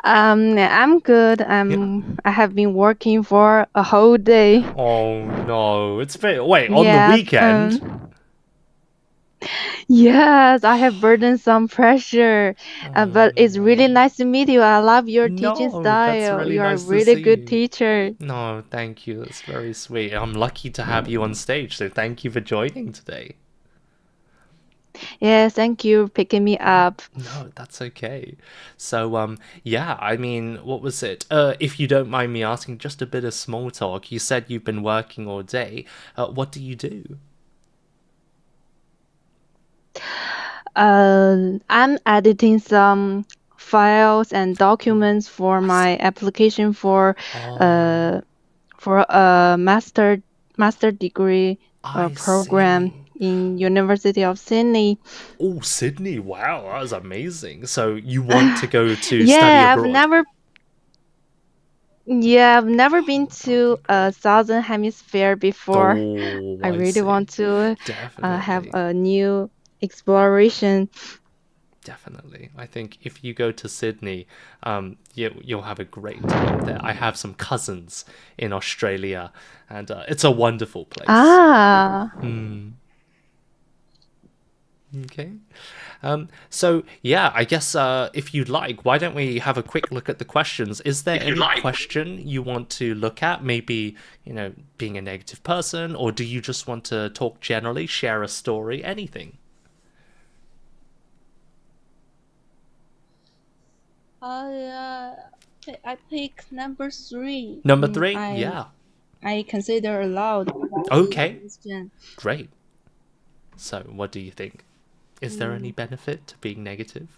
I'm good. I have been working for a whole day. Oh no, it's been... Wait, on the Yes, weekend? Yes, I have burdensome pressure, but it's really nice to meet you. I love your teaching No, that's style. really You are a nice to really see good you. teacher. No, thank you. That's very sweet. I'm lucky to have you on stage, so thank you for joining today. Yes, thank you for picking me up. No, that's okay. So, yeah, I mean, what was it? If you don't mind me asking, just a bit of small talk. You said you've been working all day. What do you do? I'm editing some files and documents for my application for Oh, a master degree I program see. in University of Sydney. Oh, Sydney. Wow, that was amazing. So you want to go to study Yeah, abroad? I've never been to a Southern Hemisphere before. Oh, I I really see. want to have Definitely. a new exploration. Definitely. I think if you go to Sydney, you'll have a great time there. I have some cousins in Australia, and it's a wonderful place. Ah. Okay. So, yeah, I guess if you'd like, why don't we have a quick look at the questions? Is there any question you want to look at? Maybe, being a negative person, or do you just want to talk generally, share a story, anything? I pick number 3. Number 3? Yeah. I consider aloud. Okay. Great. So, what do you think? Is there any benefit to being negative?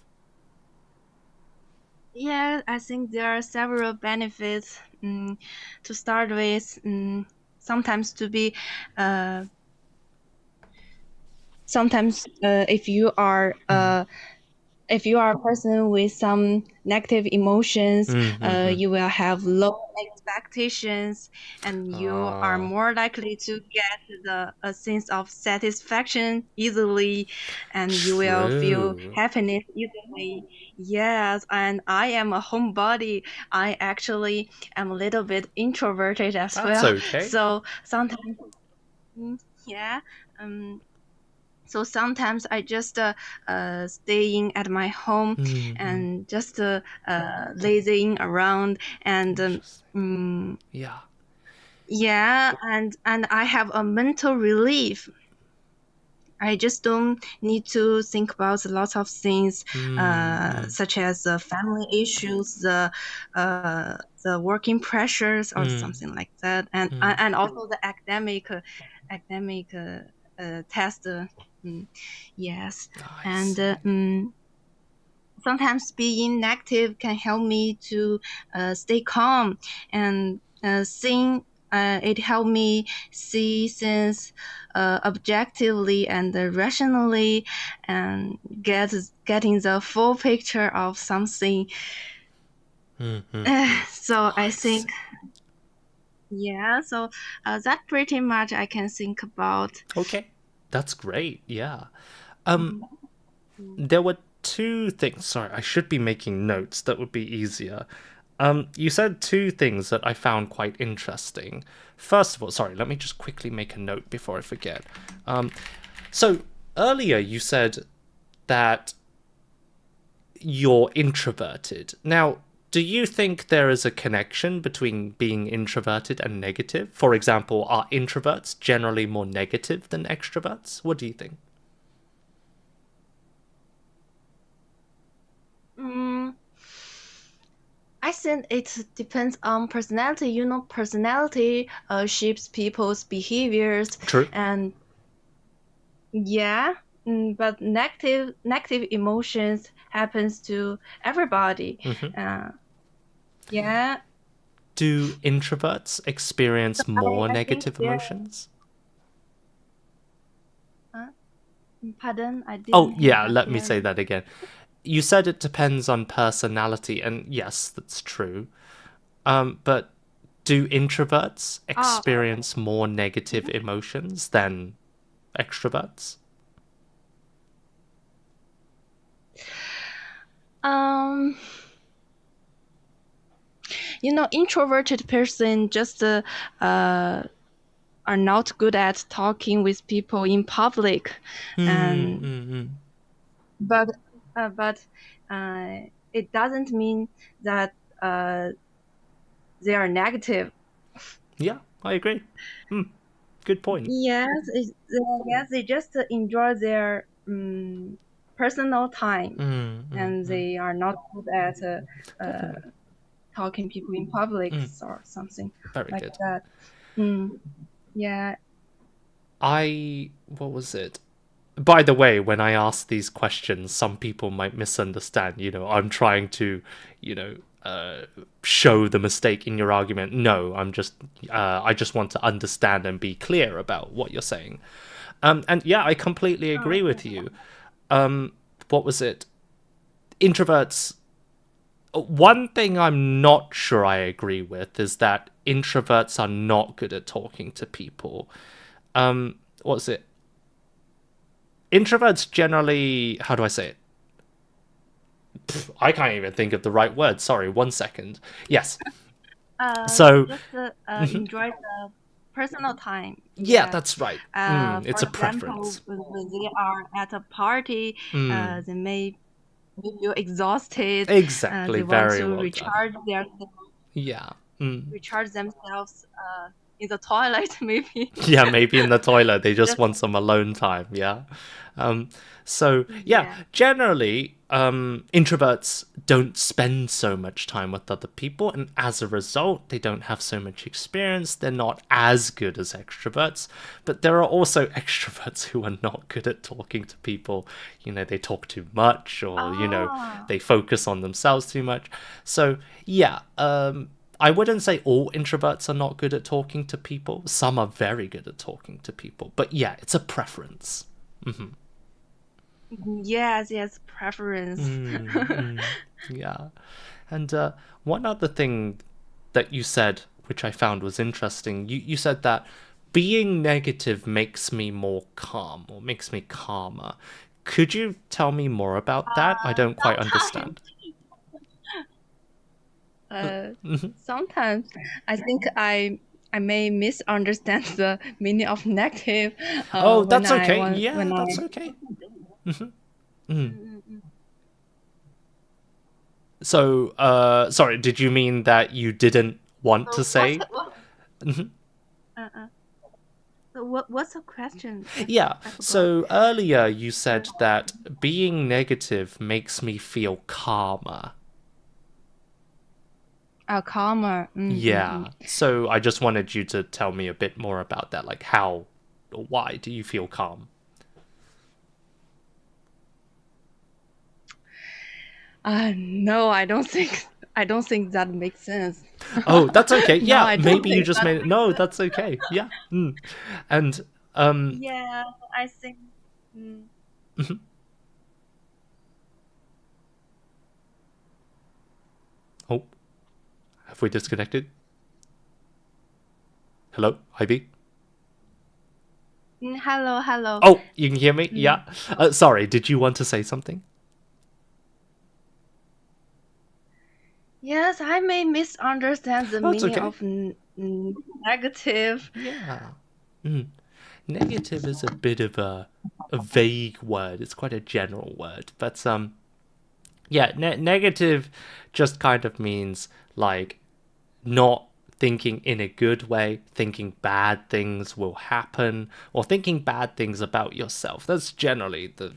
Yeah, I think there are several benefits. To start with, sometimes to be sometimes if you are a person with some negative emotions, you will have low expectations, and you are more likely to get a sense of satisfaction easily, and you will feel True. happiness easily. Yes, and I am a homebody. I actually am a little bit introverted as That's well. okay. So sometimes, yeah. So sometimes I just staying at my home and just lazing around, and Yeah. yeah, and I have a mental relief. I just don't need to think about a lot of things, such as family issues, the working pressures, or something like that, and also the academic test. Yes, I and see. sometimes being negative can help me to stay calm and seeing. It helped me see things objectively and rationally, and getting the full picture of something. So I think, yeah. So that pretty much I can think about. Okay. That's great. Yeah. There were two things. Sorry, I should be making notes. That would be easier. You said two things that I found quite interesting. First of all, sorry, let me just quickly make a note before I forget. So earlier you said that you're introverted. Now, do you think there is a connection between being introverted and negative? For example, are introverts generally more negative than extroverts? What do you think? I think it depends on personality. Personality shapes people's behaviors, True. and yeah, but negative emotions happens to everybody. Yeah. Do introverts experience more I think negative there. emotions? Pardon, I Oh, didn't yeah, hear let me say clearly. that again. You said it depends on personality, and yes, that's true. But do introverts experience more negative emotions than extroverts? Introverted person just are not good at talking with people in public, and but it doesn't mean that they are negative. Yeah, I agree. Good point. Yes, they just enjoy their personal time, and they are not good at Definitely. talking people in public or something Very like good. that. Yeah. What was it? By the way, when I ask these questions, some people might misunderstand. I'm trying to, you know, show the mistake in your argument. No, I just want to understand and be clear about what you're saying. And yeah, I completely agree with you. What was it? Introverts. One thing I'm not sure I agree with is that introverts are not good at talking to people. What was it? Introverts generally, how do I say it? I can't even think of the right word. Sorry, 1 second. Yes. So Just enjoy the personal time. yeah, Yes. that's right. It's For a example, preference. when they are at a party, they may feel exhausted. Exactly. They want Very to well done. Yeah. recharge themselves in the toilet, maybe. Yeah, maybe in the toilet. They just want some alone time. Yeah. So yeah, generally, introverts don't spend so much time with other people, and as a result, they don't have so much experience. They're not as good as extroverts, but there are also extroverts who are not good at talking to people. They talk too much, or they focus on themselves too much. So yeah, I wouldn't say all introverts are not good at talking to people. Some are very good at talking to people, but yeah, it's a preference. Yes, preference. Yeah. And one other thing that you said, which I found was interesting, you said that being negative makes me more calm or makes me calmer. Could you tell me more about that? I don't quite understand. Sometimes I think I may misunderstand the meaning of negative. Oh, when that's I okay. want Yeah, when I. that's okay. So, sorry, did you mean that you didn't want to say? What's the question? Yeah, I forgot. so earlier you said that being negative makes me feel calmer. Calmer. Yeah, so I just wanted you to tell me a bit more about that, like how or why do you feel calm? No, I don't think. I don't think that makes sense. Oh, that's okay. No, Yeah, I don't maybe you think just that made it. makes No, sense. that's okay. Yeah. And Yeah, I think. oh, have we disconnected? Hello, Ivy? Hello. Oh, you can hear me? Yeah. Sorry, did you want to say something? Yes, I may misunderstand the Oh, it's meaning okay. of negative. Yeah. Negative is a bit of a vague word. It's quite a general word, but yeah, negative just kind of means like not thinking in a good way, thinking bad things will happen, or thinking bad things about yourself. That's generally the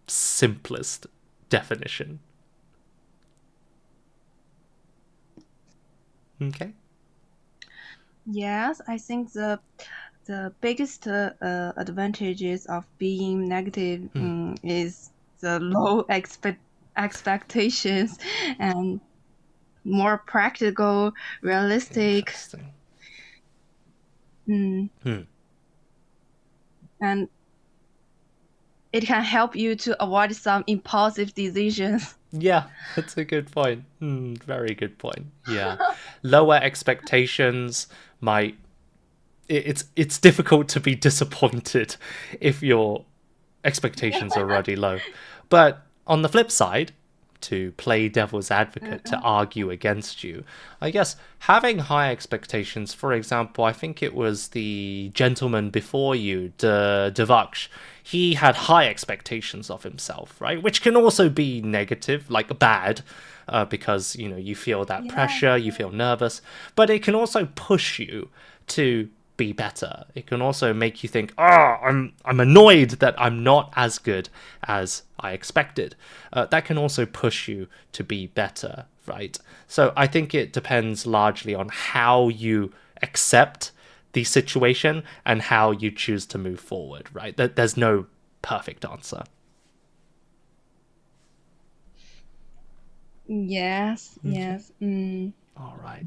simplest definition. Okay. Yes, I think the biggest advantages of being negative is the low expectations and more practical, realistic. Interesting. And it can help you to avoid some impulsive decisions. Yeah, that's a good point. Very good point. Yeah. Lower expectations might it's difficult to be disappointed if your expectations are already low. But on the flip side, to play devil's advocate, to argue against you, I guess having high expectations, for example, I think it was the gentleman before you, Devaksh, he had high expectations of himself, right? Which can also be negative, like bad, because, you know, you feel that pressure, you feel nervous, but it can also push you to be better. It can also make you think, I'm annoyed that I'm not as good as I expected. That can also push you to be better, right? So I think it depends largely on how you accept the situation and how you choose to move forward, right? There's no perfect answer. Yes. All right.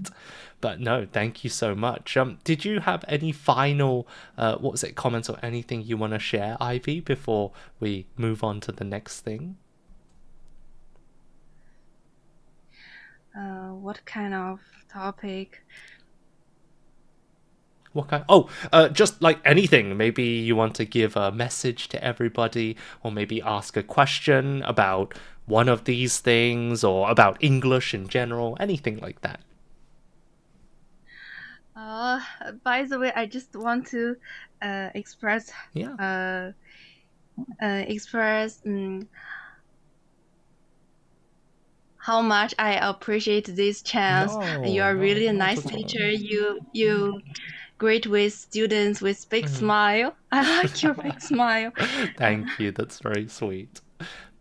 But no, thank you so much. Did you have any final, what was it, comments or anything you want to share, Ivy, before we move on to the next thing? What kind of topic? What kind? Just like anything. Maybe you want to give a message to everybody, or maybe ask a question about one of these things, or about English in general, anything like that. By the way, I just want to express how much I appreciate this chance. You are really a nice teacher. You great with students with big smile. I like your big smile. Thank you. That's very sweet.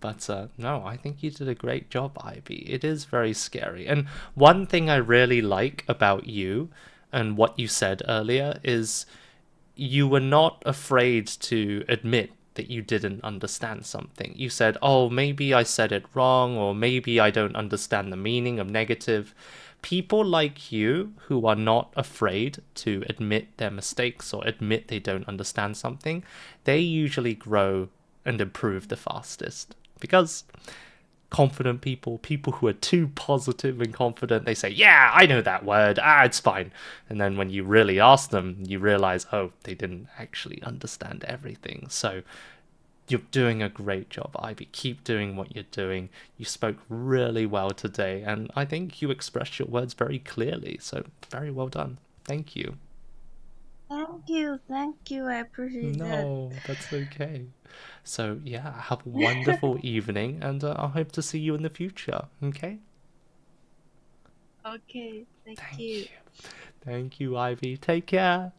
But no, I think you did a great job, Ivy. It is very scary. And one thing I really like about you and what you said earlier is you were not afraid to admit that you didn't understand something. You said, oh, maybe I said it wrong, or maybe I don't understand the meaning of negative. People like you who are not afraid to admit their mistakes or admit they don't understand something, they usually grow and improve the fastest. Because confident people who are too positive and confident, they say, yeah, I know that word, it's fine. And then when you really ask them, you realize, oh, they didn't actually understand everything. So you're doing a great job, Ivy. Keep doing what you're doing. You spoke really well today, and I think you expressed your words very clearly. So very well done. Thank you. Thank you. I appreciate that. No, that's okay. So yeah, have a wonderful evening, and I hope to see you in the future. Okay? Okay, thank you. Thank you, Ivy. Take care.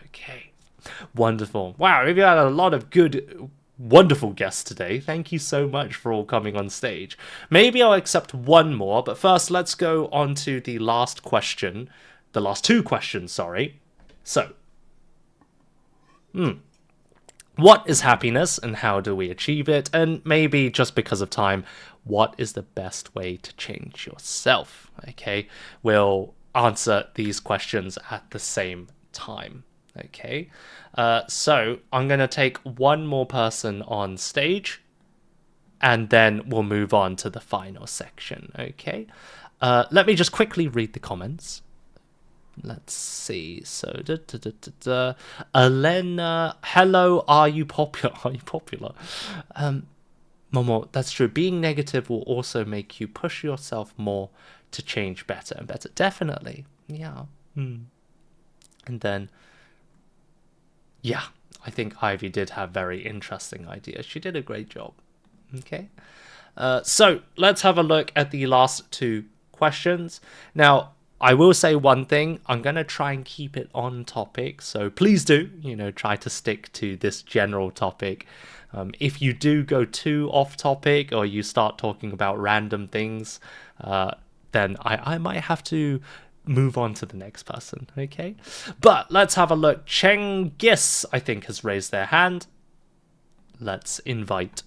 Okay. Wonderful. Wow, we've had a lot of good, wonderful guests today. Thank you so much for all coming on stage. Maybe I'll accept one more, but first let's go on to the last question. The last two questions, sorry. So, what is happiness and how do we achieve it? And maybe just because of time, what is the best way to change yourself? Okay, we'll answer these questions at the same time. Okay, so I'm going to take one more person on stage and then we'll move on to the final section. Okay, let me just quickly read the comments. Let's see. So, Elena, hello. Are you popular? Are you popular? Momo, that's true. Being negative will also make you push yourself more to change better and better. Definitely, yeah. And then, yeah, I think Ivy did have very interesting ideas. She did a great job. Okay. So let's have a look at the last two questions. Now, I will say one thing, I'm going to try and keep it on topic, so please do, try to stick to this general topic. If you do go too off topic or you start talking about random things, then I might have to move on to the next person, okay? But let's have a look. Cengiz, I think, has raised their hand. Let's invite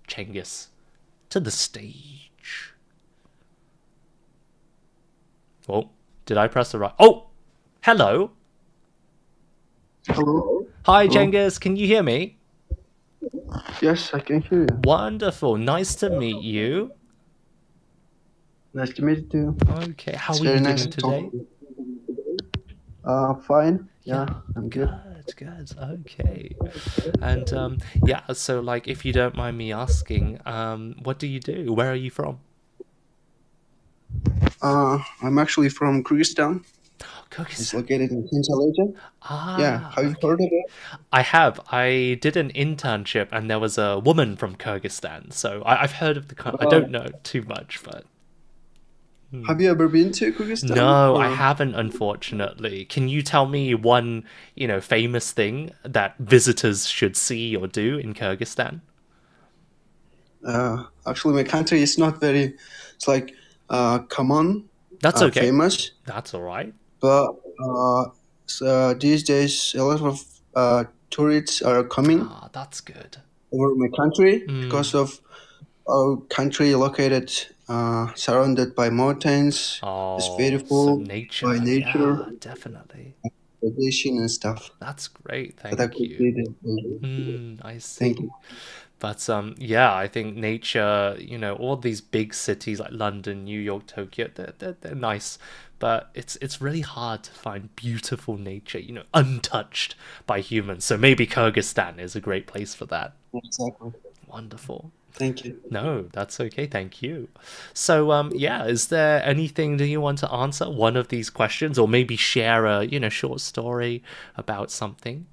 Cengiz to the stage. Oh, did I press the right? Oh, hello. Hello. Hi, Cengiz. Can you hear me? Yes, I can hear you. Wonderful. Nice to meet you. Nice to meet you too. Okay, how are you doing today? Fine. Yeah, I'm good. Good. Okay. And yeah, so like, if you don't mind me asking, what do you do? Where are you from? I'm actually from Kyrgyzstan. Kyrgyzstan. It's located in Central Asia. Yeah, have you heard of it? I have. I did an internship, and there was a woman from Kyrgyzstan, so I've heard of the country. I don't know too much, but. Have you ever been to Kyrgyzstan? No, I haven't, unfortunately. Can you tell me one, famous thing that visitors should see or do in Kyrgyzstan? Actually, my country is not very. It's like common. That's okay. Famous. That's all right. But so these days, a lot of tourists are coming. That's good. Over my country because of our country located surrounded by mountains. It's beautiful. So nature. By nature. Yeah, definitely. Tradition and stuff. That's great. Thank you. I see. Thank you. But yeah, I think nature, all these big cities like London, New York, Tokyo, they're nice, but it's really hard to find beautiful nature, untouched by humans. So maybe Kyrgyzstan is a great place for that. Exactly. Wonderful. Thank you. No, that's okay. Thank you. So yeah, is there anything that you want to answer one of these questions, or maybe share a short story about something?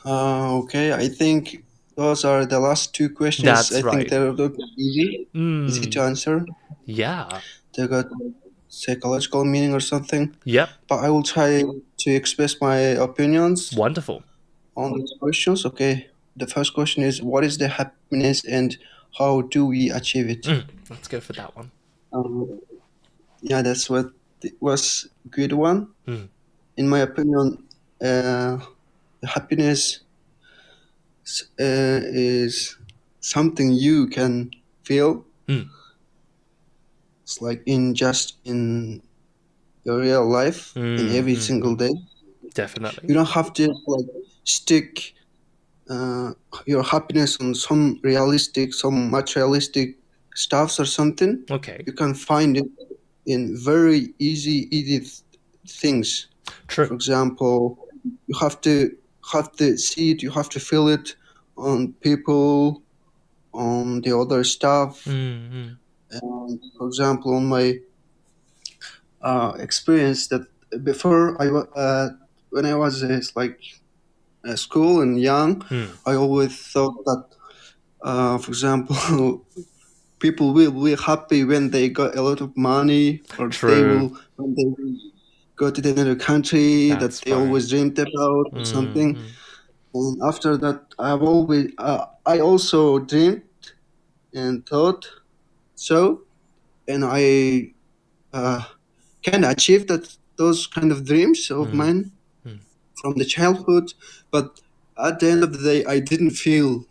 Okay, I think those are the last two questions. That's I right. think they're easy to answer. Yeah. They got psychological meaning or something. Yep. But I will try to express my opinions. Wonderful. On these questions. Okay. The first question is, what is the happiness and how do we achieve it? Let's go for that one. Yeah, that's what it was a good one. In my opinion, happiness is something you can feel. Mm. It's like in your real life, in every single day. Definitely. You don't have to like stick your happiness on some materialistic stuffs or something. Okay. You can find it in very easy things. True. For example, you have to see it, you have to feel it on people, on the other stuff. Mm-hmm. And for example, on my experience that before when I was like school and young, I always thought that, for example, people will be happy when they got a lot of money, or they True. will when they will go to another country That's that they right. always dreamed about or something. And after that, I also dreamed and thought so, and I can achieve those kind of dreams of mine from the childhood. But at the end of the day, I didn't feel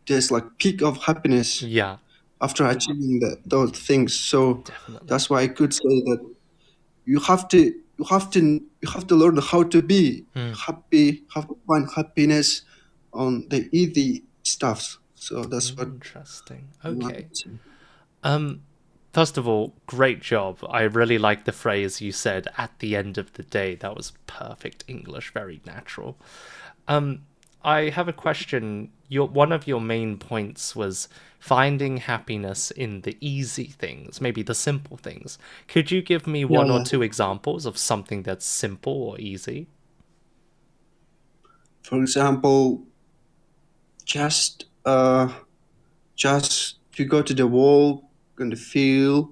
this like peak of happiness Yeah. after achieving those things. So Definitely. that's why I could say that you have to learn how to be happy, have to find happiness on the easy stuffs. So that's what Interesting. I want Okay. to say. First of all, great job. I really like the phrase you said at the end of the day. That was perfect English, very natural. I have a question. One of your main points was finding happiness in the easy things, maybe the simple things. Could you give me one or Yeah. two examples of something that's simple or easy? For example, just to go to the wall and feel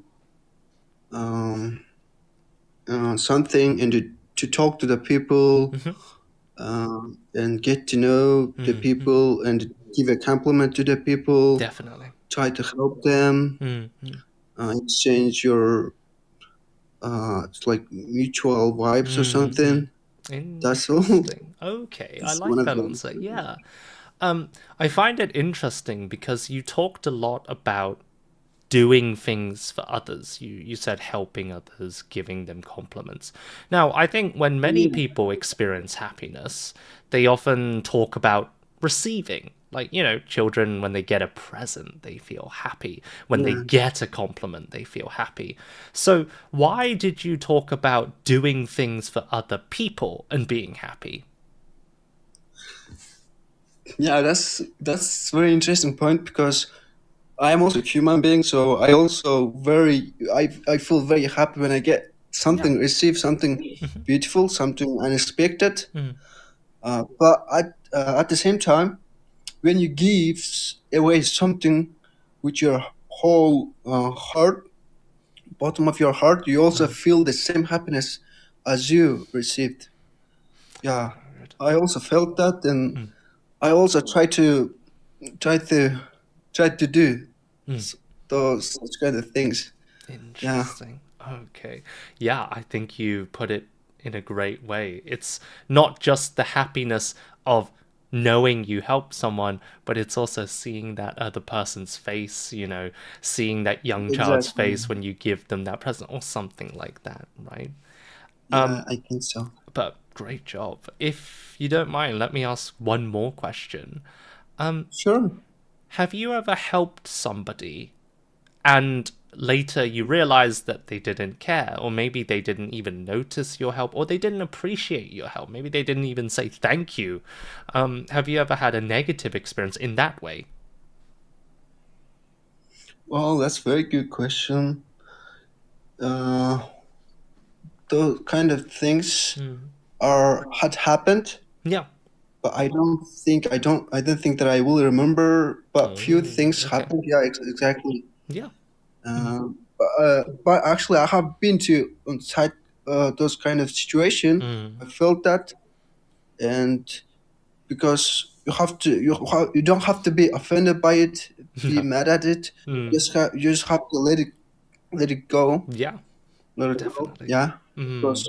something, and to talk to the people, and get to know the people, and give a compliment to the people. Definitely. Try to help them. Exchange your it's like mutual vibes or something. That's all. Interesting. Okay, I It's one like of that them. answer. Yeah. I find it interesting because you talked a lot about doing things for others. You said helping others, giving them compliments. Now, I think when many people experience happiness, they often talk about receiving. Like, children, when they get a present, they feel happy. When they Yeah. get a compliment, they feel happy. So, why did you talk about doing things for other people and being happy? Yeah, that's very interesting point, because I am also a human being, so I feel very happy when I get something, receive something beautiful, something unexpected. But at the same time, when you give away something with your whole heart, bottom of your heart, you also feel the same happiness as you received. Yeah, I also felt that, and I also try to try to do those such kind of things. Yeah, Interesting. Okay. Yeah, I think you put it in a great way. It's not just the happiness of knowing you helped someone, but it's also seeing that other person's face, seeing that young child's exactly. face when you give them that present or something like that, right? Yeah, I think so. But great job. If you don't mind, let me ask one more question. Sure. Have you ever helped somebody and later you realize that they didn't care, or maybe they didn't even notice your help, or they didn't appreciate your help, maybe they didn't even say thank you? Have you ever had a negative experience in that way? Well, that's a very good question. Those kind of things had happened, Yeah. but I don't think that I will remember. But few things Okay. happened. Yeah, exactly. Yeah. But actually, I have been to inside those kind of situation. I felt that, and because you don't have to be offended by it, be No. mad at it. You just have to let it go. Yeah, Let it go. definitely. Yeah, because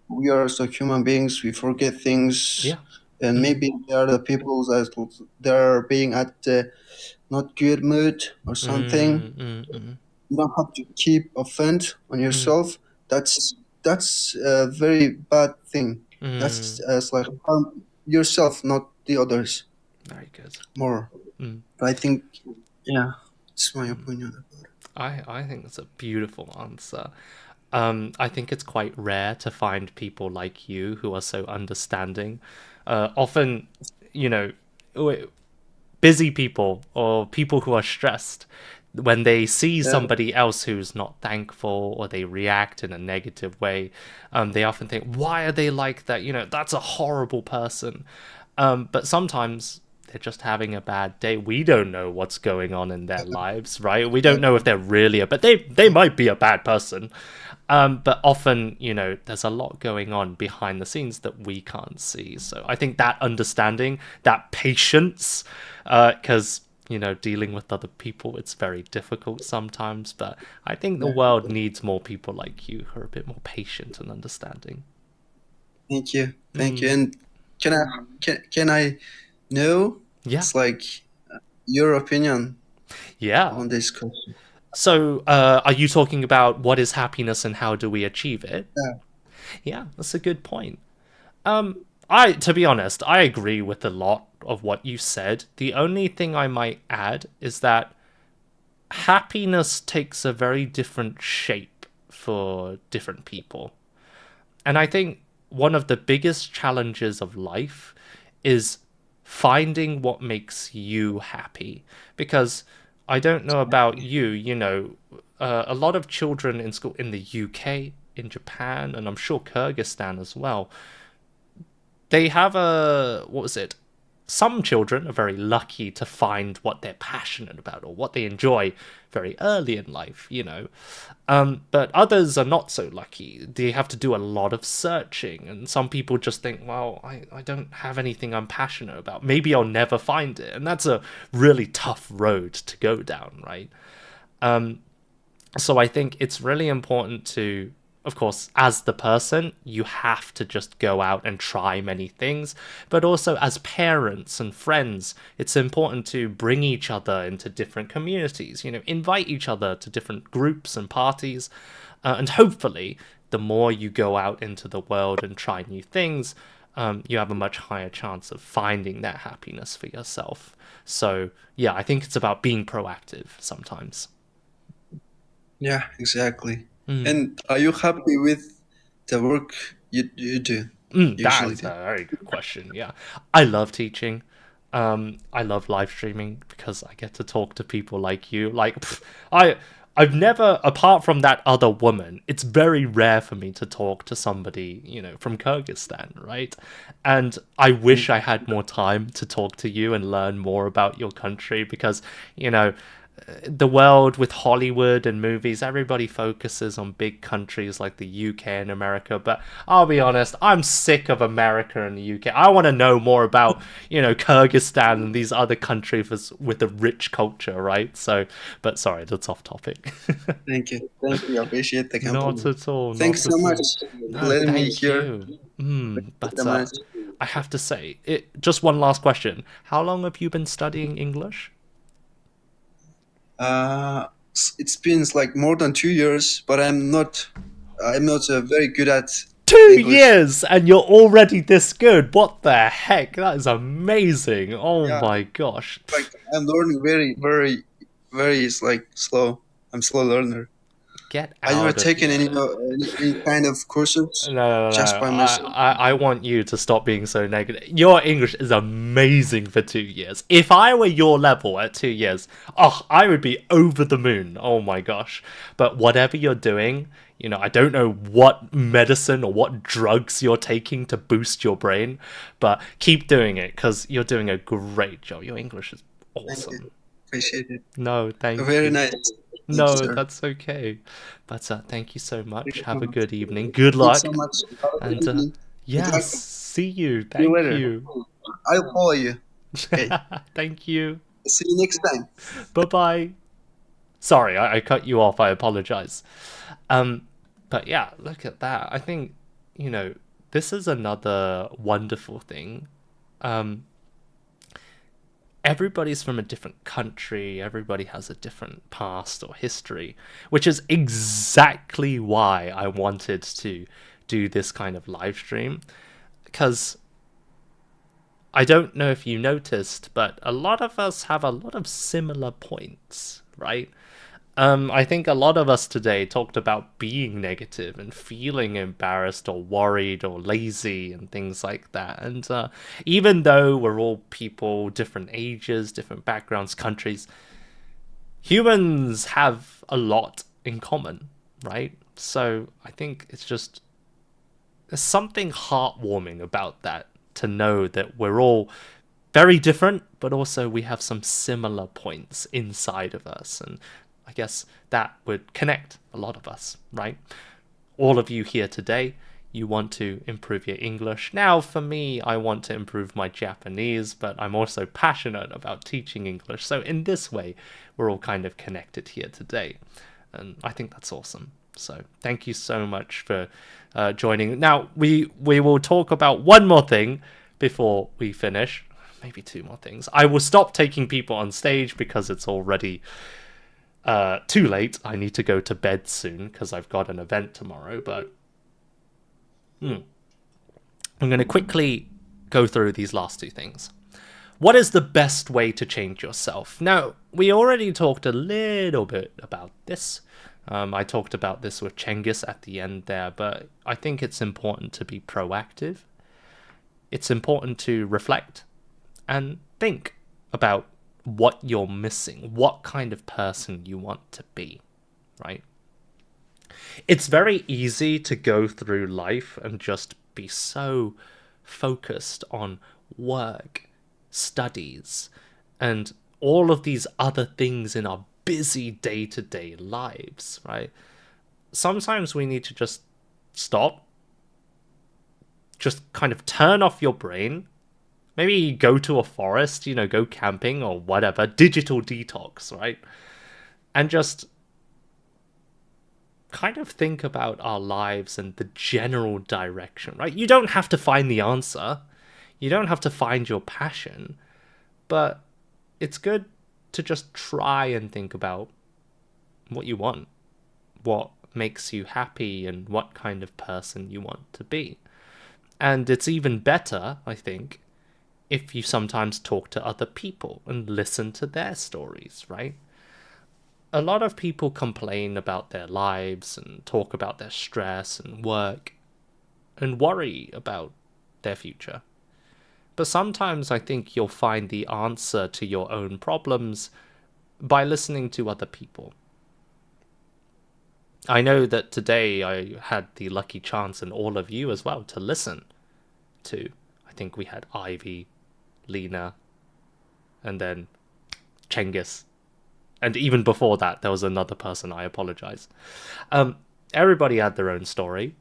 we are so human beings. We forget things, Yeah. and maybe they are the people that they're being at the not good mood or something. You don't have to keep offend on yourself. That's a very bad thing. That's like harm yourself, not the others. Very good. More. But I think, yeah, it's my opinion about it. I think that's a beautiful answer. I think it's quite rare to find people like you who are so understanding. Often, busy people or people who are stressed, when they see somebody else who's not thankful or they react in a negative way, they often think, why are they like that? That's a horrible person. But sometimes they're just having a bad day. We don't know what's going on in their lives, right? We don't know if they're really but they might be a bad person. But often, there's a lot going on behind the scenes that we can't see. So I think that understanding, that patience, because dealing with other people, it's very difficult sometimes. But I think the world needs more people like you who are a bit more patient and understanding. Thank you. And can I know? Yeah. It's like your opinion. Yeah. On this question. So, are you talking about what is happiness and how do we achieve it? Yeah. Yeah, that's a good point. To be honest, I agree with a lot of what you said. The only thing I might add is that happiness takes a very different shape for different people. And I think one of the biggest challenges of life is finding what makes you happy. Because I don't know about you, a lot of children in school in the UK, in Japan, and I'm sure Kyrgyzstan as well, they have some children are very lucky to find what they're passionate about or what they enjoy very early in life, but others are not so lucky. They have to do a lot of searching, and some people just think, well, I don't have anything I'm passionate about. Maybe I'll never find it, and that's a really tough road to go down, right? So I think it's really important to, of course, as the person, you have to just go out and try many things. But also as parents and friends, it's important to bring each other into different communities, invite each other to different groups and parties. And hopefully, the more you go out into the world and try new things, you have a much higher chance of finding that happiness for yourself. So, yeah, I think it's about being proactive sometimes. Yeah, exactly. And are you happy with the work you do? That's a very good question. Yeah, I love teaching. I love live streaming because I get to talk to people like you. I've never, apart from that other woman, it's very rare for me to talk to somebody, from Kyrgyzstan, right? And I wish I had more time to talk to you and learn more about your country because, the world with Hollywood and movies, everybody focuses on big countries like the UK and America, but I'll be honest, I'm sick of America and the UK. I want to know more about, Kyrgyzstan and these other countries with a rich culture, right? So, but sorry, that's off topic. Thank you. I appreciate the compliment. Not at all. Thanks so much for letting me hear. But I have to say, just one last question. How long have you been studying English? It's been like more than 2 years, but I'm not very good at 2 years and you're already this good. What the heck? That is amazing. Oh my gosh. Like I'm learning very, very, very slow. I'm a slow learner. Get out. I've never taken any kind of courses. No. Just by myself. I want you to stop being so negative. Your English is amazing for 2 years. If I were your level at 2 years, I would be over the moon. Oh my gosh. But whatever you're doing, I don't know what medicine or what drugs you're taking to boost your brain, but keep doing it because you're doing a great job. Your English is awesome. Thank you. Appreciate it. No, thank you. Very nice. No, that's okay. But thank you so much. Have a good evening. Good luck. Thank you so much. And see you. Thank you. I'll follow you. Okay. Thank you. See you next time. Bye-bye. Sorry, I cut you off. I apologize. But yeah, look at that. I think, this is another wonderful thing everybody's from a different country, everybody has a different past or history, which is exactly why I wanted to do this kind of live stream, because I don't know if you noticed, but a lot of us have a lot of similar points, right? I think a lot of us today talked about being negative and feeling embarrassed or worried or lazy and things like that. And even though we're all people, different ages, different backgrounds, countries, humans have a lot in common, right? So I think there's something heartwarming about that, to know that we're all very different, but also we have some similar points inside of us. And I guess that would connect a lot of us, right? All of you here today, you want to improve your English. Now, for me, I want to improve my Japanese, but I'm also passionate about teaching English. So in this way, we're all kind of connected here today. And I think that's awesome. So thank you so much for joining. Now, we will talk about one more thing before we finish. Maybe two more things. I will stop taking people on stage because it's already too late. I need to go to bed soon because I've got an event tomorrow. But I'm going to quickly go through these last two things. What is the best way to change yourself? Now, we already talked a little bit about this. I talked about this with Cengiz at the end there, but I think it's important to be proactive. It's important to reflect and think about what you're missing, what kind of person you want to be, right? It's very easy to go through life and just be so focused on work, studies, and all of these other things in our busy day-to-day lives, right? Sometimes we need to just stop, just kind of turn off your brain, maybe go to a forest, go camping or whatever, digital detox, right? And just kind of think about our lives and the general direction, right? You don't have to find the answer. You don't have to find your passion, but it's good to just try and think about what you want, what makes you happy, and what kind of person you want to be. And it's even better, I think, if you sometimes talk to other people and listen to their stories, right? A lot of people complain about their lives and talk about their stress and work and worry about their future. But sometimes I think you'll find the answer to your own problems by listening to other people. I know that today I had the lucky chance, and all of you as well, to listen to, I think we had Ivy, Lena, and then Cengiz. And even before that, there was another person, I apologize. Everybody had their own story,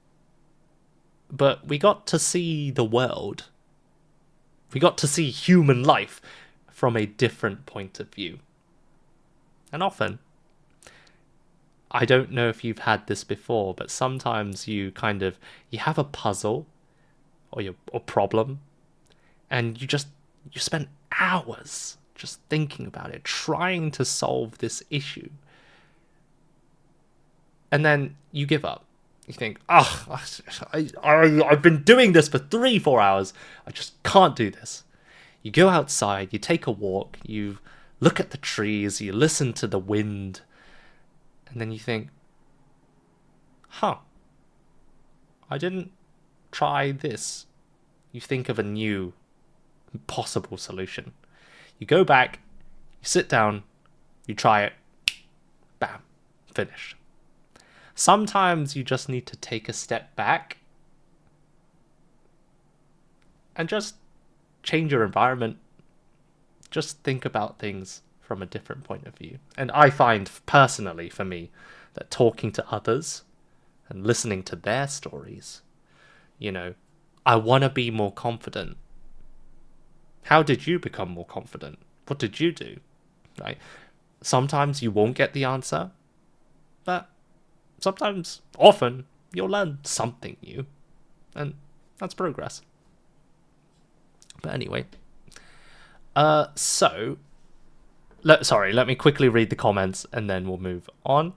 but we got to see the world. We got to see human life from a different point of view. And often, I don't know if you've had this before, but sometimes you have a puzzle or problem, and you spend hours just thinking about it, trying to solve this issue. And then you give up. You think, I've been doing this for 3-4 hours. I just can't do this. You go outside, you take a walk, you look at the trees, you listen to the wind, and then you think, I didn't try this. You think of a new possible solution. You go back, you sit down, you try it, bam, finished. Sometimes you just need to take a step back and just change your environment. Just think about things from a different point of view. And I find, personally, for me, that talking to others and listening to their stories, I want to be more confident. How did you become more confident? What did you do? Right? Sometimes you won't get the answer, but often, you'll learn something new. And that's progress. But anyway, so let me quickly read the comments and then we'll move on.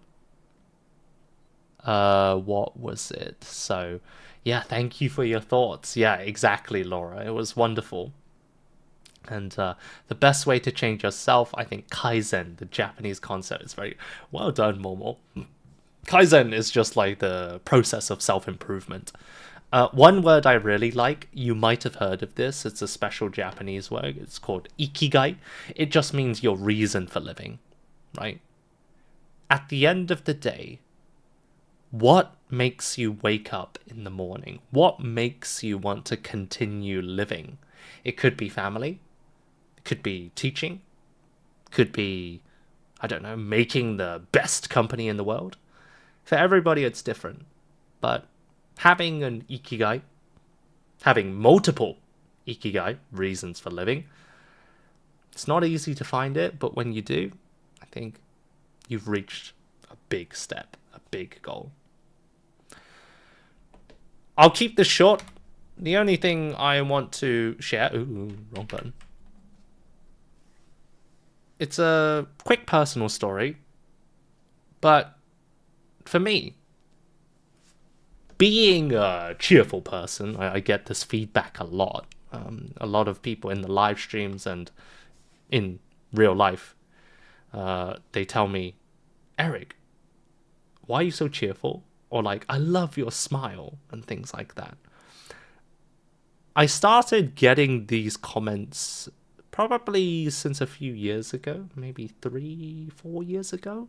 What was it? So, yeah, thank you for your thoughts. Yeah, exactly, Laura. It was wonderful. And the best way to change yourself, I think Kaizen, the Japanese concept, is very well done, Momo. Kaizen is just like the process of self-improvement. One word I really like, you might have heard of this, it's a special Japanese word, it's called ikigai. It just means your reason for living, right? At the end of the day, what makes you wake up in the morning? What makes you want to continue living? It could be family, it could be teaching, it could be, I don't know, making the best company in the world. For everybody, it's different. But having an ikigai, having multiple ikigai, reasons for living, it's not easy to find it, but when you do, I think you've reached a big step, a big goal. I'll keep this short. The only thing I want to share... Ooh, wrong button. It's a quick personal story, but for me, being a cheerful person, I get this feedback a lot. A lot of people in the live streams and in real life, they tell me, Eric, why are you so cheerful? Or like, I love your smile and things like that. I started getting these comments probably since a few years ago, maybe 3-4 years ago.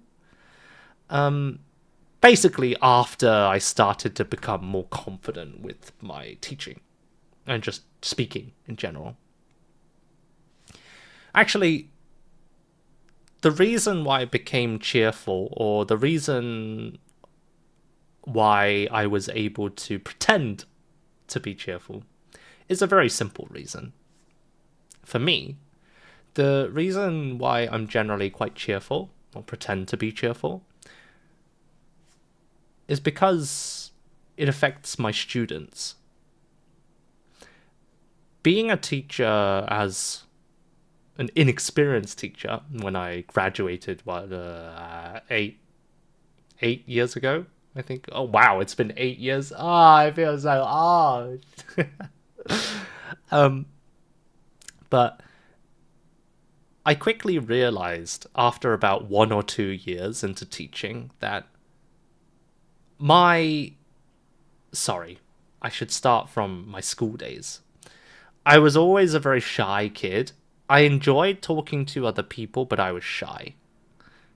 Basically after I started to become more confident with my teaching and just speaking in general. Actually, the reason why I became cheerful, or the reason why I was able to pretend to be cheerful, is a very simple reason. For me, the reason why I'm generally quite cheerful, or pretend to be cheerful, is because it affects my students. Being a teacher, as an inexperienced teacher, when I graduated, 8 years ago, I think. Oh wow, it's been 8 years. I feel so old. But I quickly realized after about 1 or 2 years into teaching that I should start from my school days. I was always a very shy kid. I enjoyed talking to other people, but I was shy.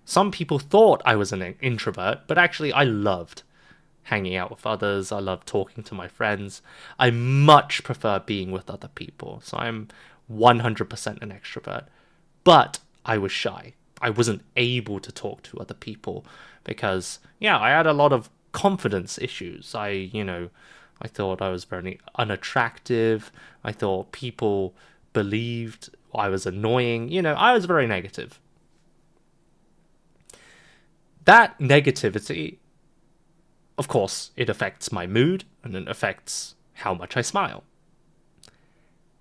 Some people thought I was an introvert, but actually I loved hanging out with others. I loved talking to my friends. I much prefer being with other people. So I'm 100% an extrovert. But I was shy. I wasn't able to talk to other people because, I had a lot of confidence issues. I thought I was very unattractive. I thought people believed I was annoying. I was very negative. That negativity, of course, it affects my mood and it affects how much I smile.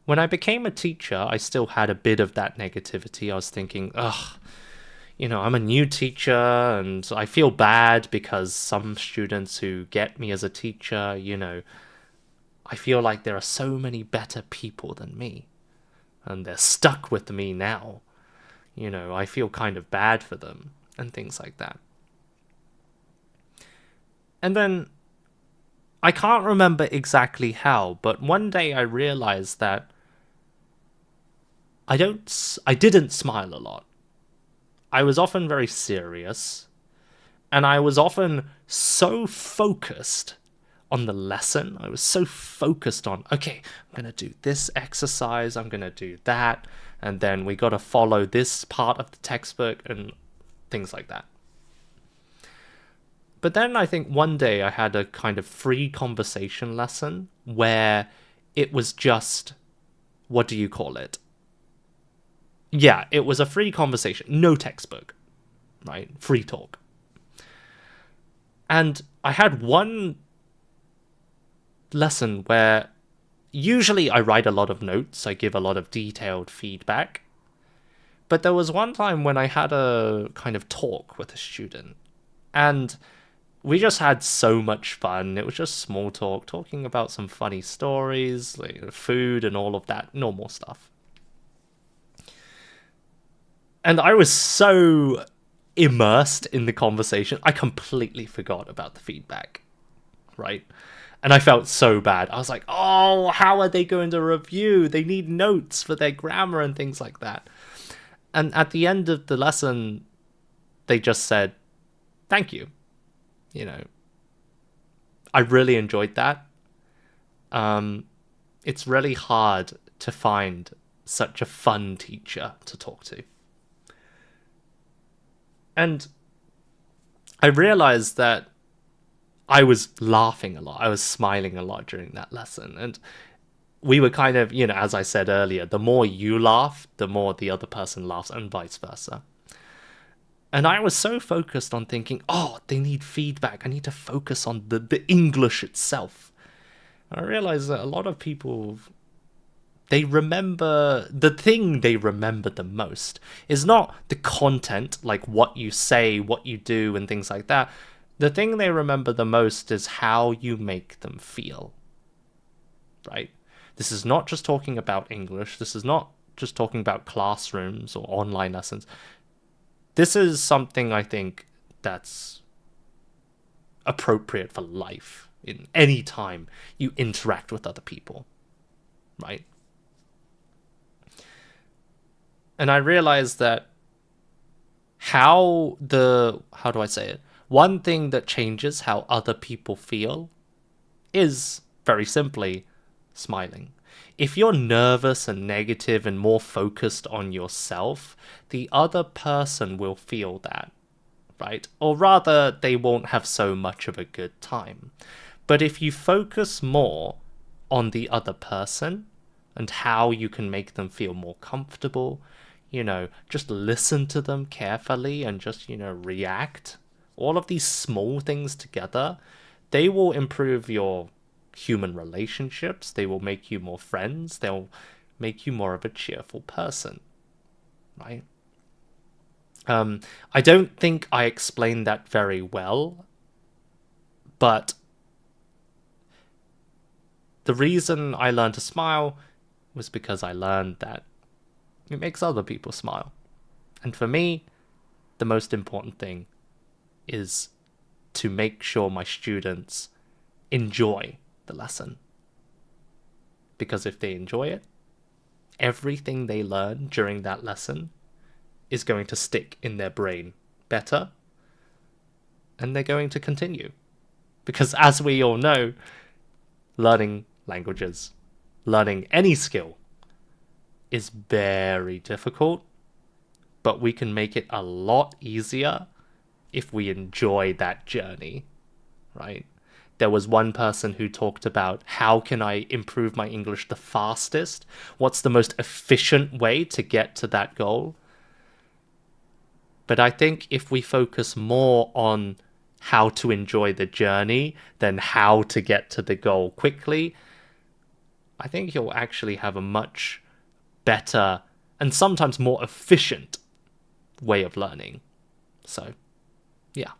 When I became a teacher, I still had a bit of that negativity. I was thinking, I'm a new teacher and I feel bad because some students who get me as a teacher, I feel like there are so many better people than me and they're stuck with me now. I feel kind of bad for them and things like that. And then I can't remember exactly how, but one day I realized that I didn't smile a lot. I was often very serious, and I was often so focused on the lesson. I was so focused on, okay, I'm going to do this exercise, I'm going to do that, and then we got to follow this part of the textbook and things like that. But then I think one day I had a kind of free conversation lesson where it was just, what do you call it? Yeah, it was a free conversation, no textbook, right? Free talk. And I had one lesson where usually I write a lot of notes, I give a lot of detailed feedback. But there was one time when I had a kind of talk with a student, and we just had so much fun. It was just small talk, talking about some funny stories, like food and all of that normal stuff. And I was so immersed in the conversation, I completely forgot about the feedback, right? And I felt so bad. I was like, oh, how are they going to review? They need notes for their grammar and things like that. And at the end of the lesson, they just said, thank you. You know, I really enjoyed that. It's really hard to find such a fun teacher to talk to. And I realized that I was laughing a lot. I was smiling a lot during that lesson. And we were kind of, as I said earlier, the more you laugh, the more the other person laughs, and vice versa. And I was so focused on thinking, oh, they need feedback. I need to focus on the English itself. And I realized that a lot of people, the thing they remember the most is not the content, like what you say, what you do, and things like that. The thing they remember the most is how you make them feel, right? This is not just talking about English. This is not just talking about classrooms or online lessons. This is something I think that's appropriate for life in any time you interact with other people, right? And I realized that how do I say it? One thing that changes how other people feel is, very simply, smiling. If you're nervous and negative and more focused on yourself, the other person will feel that, right? Or rather, they won't have so much of a good time. But if you focus more on the other person and how you can make them feel more comfortable, just listen to them carefully and just, react. All of these small things together, they will improve your human relationships. They will make you more friends. They'll make you more of a cheerful person, right? I don't think I explained that very well, but the reason I learned to smile was because I learned that it makes other people smile. And for me, the most important thing is to make sure my students enjoy the lesson. Because if they enjoy it, everything they learn during that lesson is going to stick in their brain better, and they're going to continue. Because as we all know, learning languages, learning any skill, is very difficult, but we can make it a lot easier if we enjoy that journey, right? There was one person who talked about, how can I improve my English the fastest? What's the most efficient way to get to that goal? But I think if we focus more on how to enjoy the journey than how to get to the goal quickly, I think you'll actually have a much better and sometimes more efficient way of learning. So, yeah.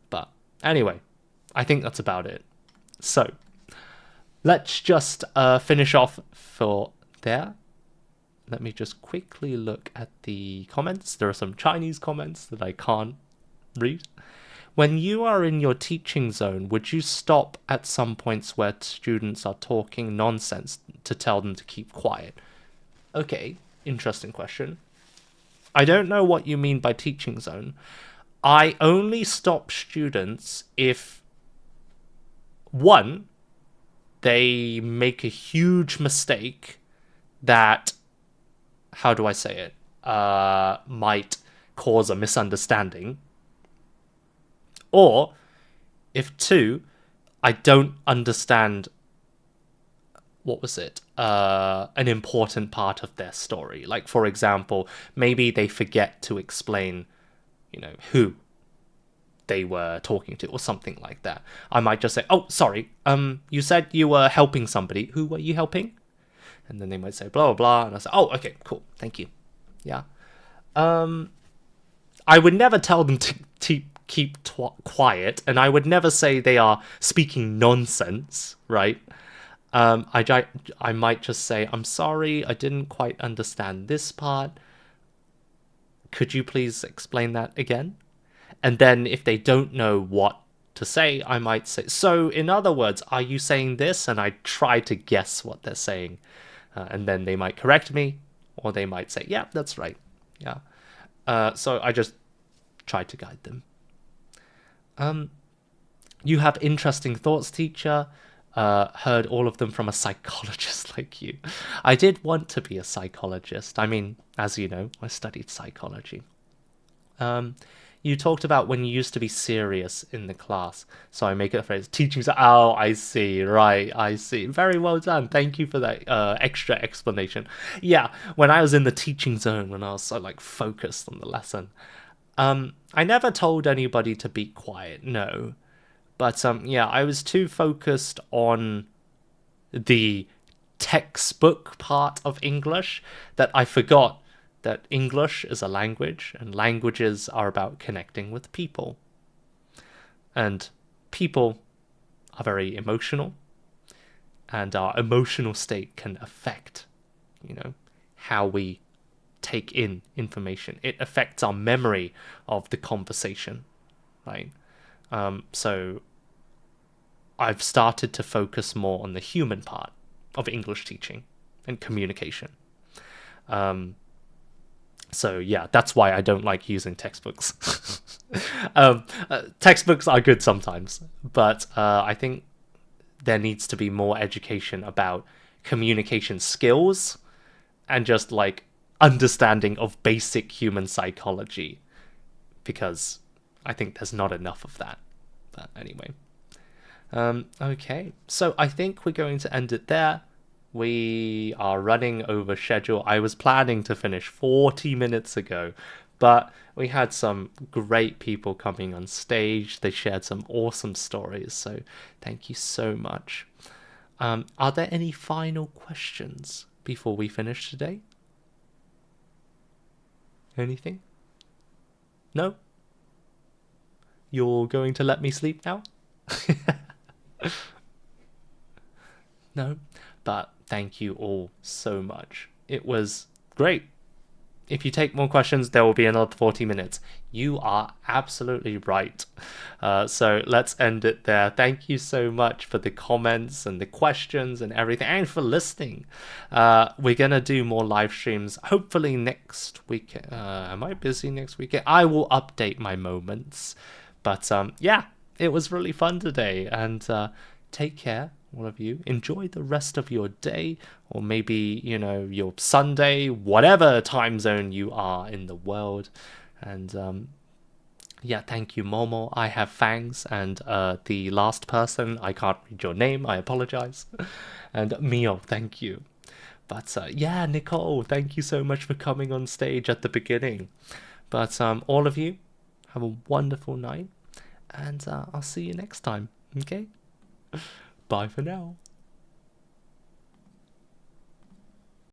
But anyway, I think that's about it. So, let's just finish off for there. Let me just quickly look at the comments. There are some Chinese comments that I can't read. When you are in your teaching zone, would you stop at some points where students are talking nonsense to tell them to keep quiet? Okay, interesting question. I don't know what you mean by teaching zone. I only stop students if, one, they make a huge mistake that, how do I say it, might cause a misunderstanding. Or if, two, I don't understand, an important part of their story. Like, for example, maybe they forget to explain, who they were talking to or something like that. I might just say, oh, sorry, you said you were helping somebody. Who were you helping? And then they might say blah, blah, blah. And I say, oh, okay, cool. Thank you. Yeah. I would never tell them to keep quiet, and I would never say they are speaking nonsense, right? I might just say, I'm sorry, I didn't quite understand this part. Could you please explain that again? And then if they don't know what to say, I might say, so in other words, are you saying this? And I try to guess what they're saying. And then they might correct me, or they might say, yeah, that's right. Yeah. So I just try to guide them. You have interesting thoughts, teacher. Heard all of them from a psychologist like you. I did want to be a psychologist. I mean, as you know, I studied psychology. You talked about when you used to be serious in the class. So I make it a phrase. Teaching. Oh, I see. Right. I see. Very well done. Thank you for that extra explanation. Yeah. When I was in the teaching zone, when I was so focused on the lesson, I never told anybody to be quiet. No. But yeah, I was too focused on the textbook part of English that I forgot that English is a language, and languages are about connecting with people. And people are very emotional, and our emotional state can affect, how we take in information. It affects our memory of the conversation, right? So I've started to focus more on the human part of English teaching and communication. So yeah, that's why I don't like using textbooks. Textbooks are good sometimes, but I think there needs to be more education about communication skills and just understanding of basic human psychology, because I think there's not enough of that. But anyway. Okay, so I think we're going to end it there. We are running over schedule. I was planning to finish 40 minutes ago, but we had some great people coming on stage. They shared some awesome stories, so thank you so much. Are there any final questions before we finish today? Anything? No? You're going to let me sleep now? No, but thank you all so much. It was great. If you take more questions, there will be another 40 minutes. You are absolutely right. So let's end it there. Thank you so much for the comments and the questions and everything, and for listening. We're going to do more live streams, hopefully next week. Am I busy next weekend? I will update my moments. But yeah, it was really fun today. And take care, all of you. Enjoy the rest of your day, or maybe, your Sunday, whatever time zone you are in the world. And yeah, thank you, Momo. I have fangs. And the last person, I can't read your name, I apologize. And Mio, thank you. But yeah, Nicole, thank you so much for coming on stage at the beginning. But all of you, have a wonderful night. And I'll see you next time, okay? Bye for now.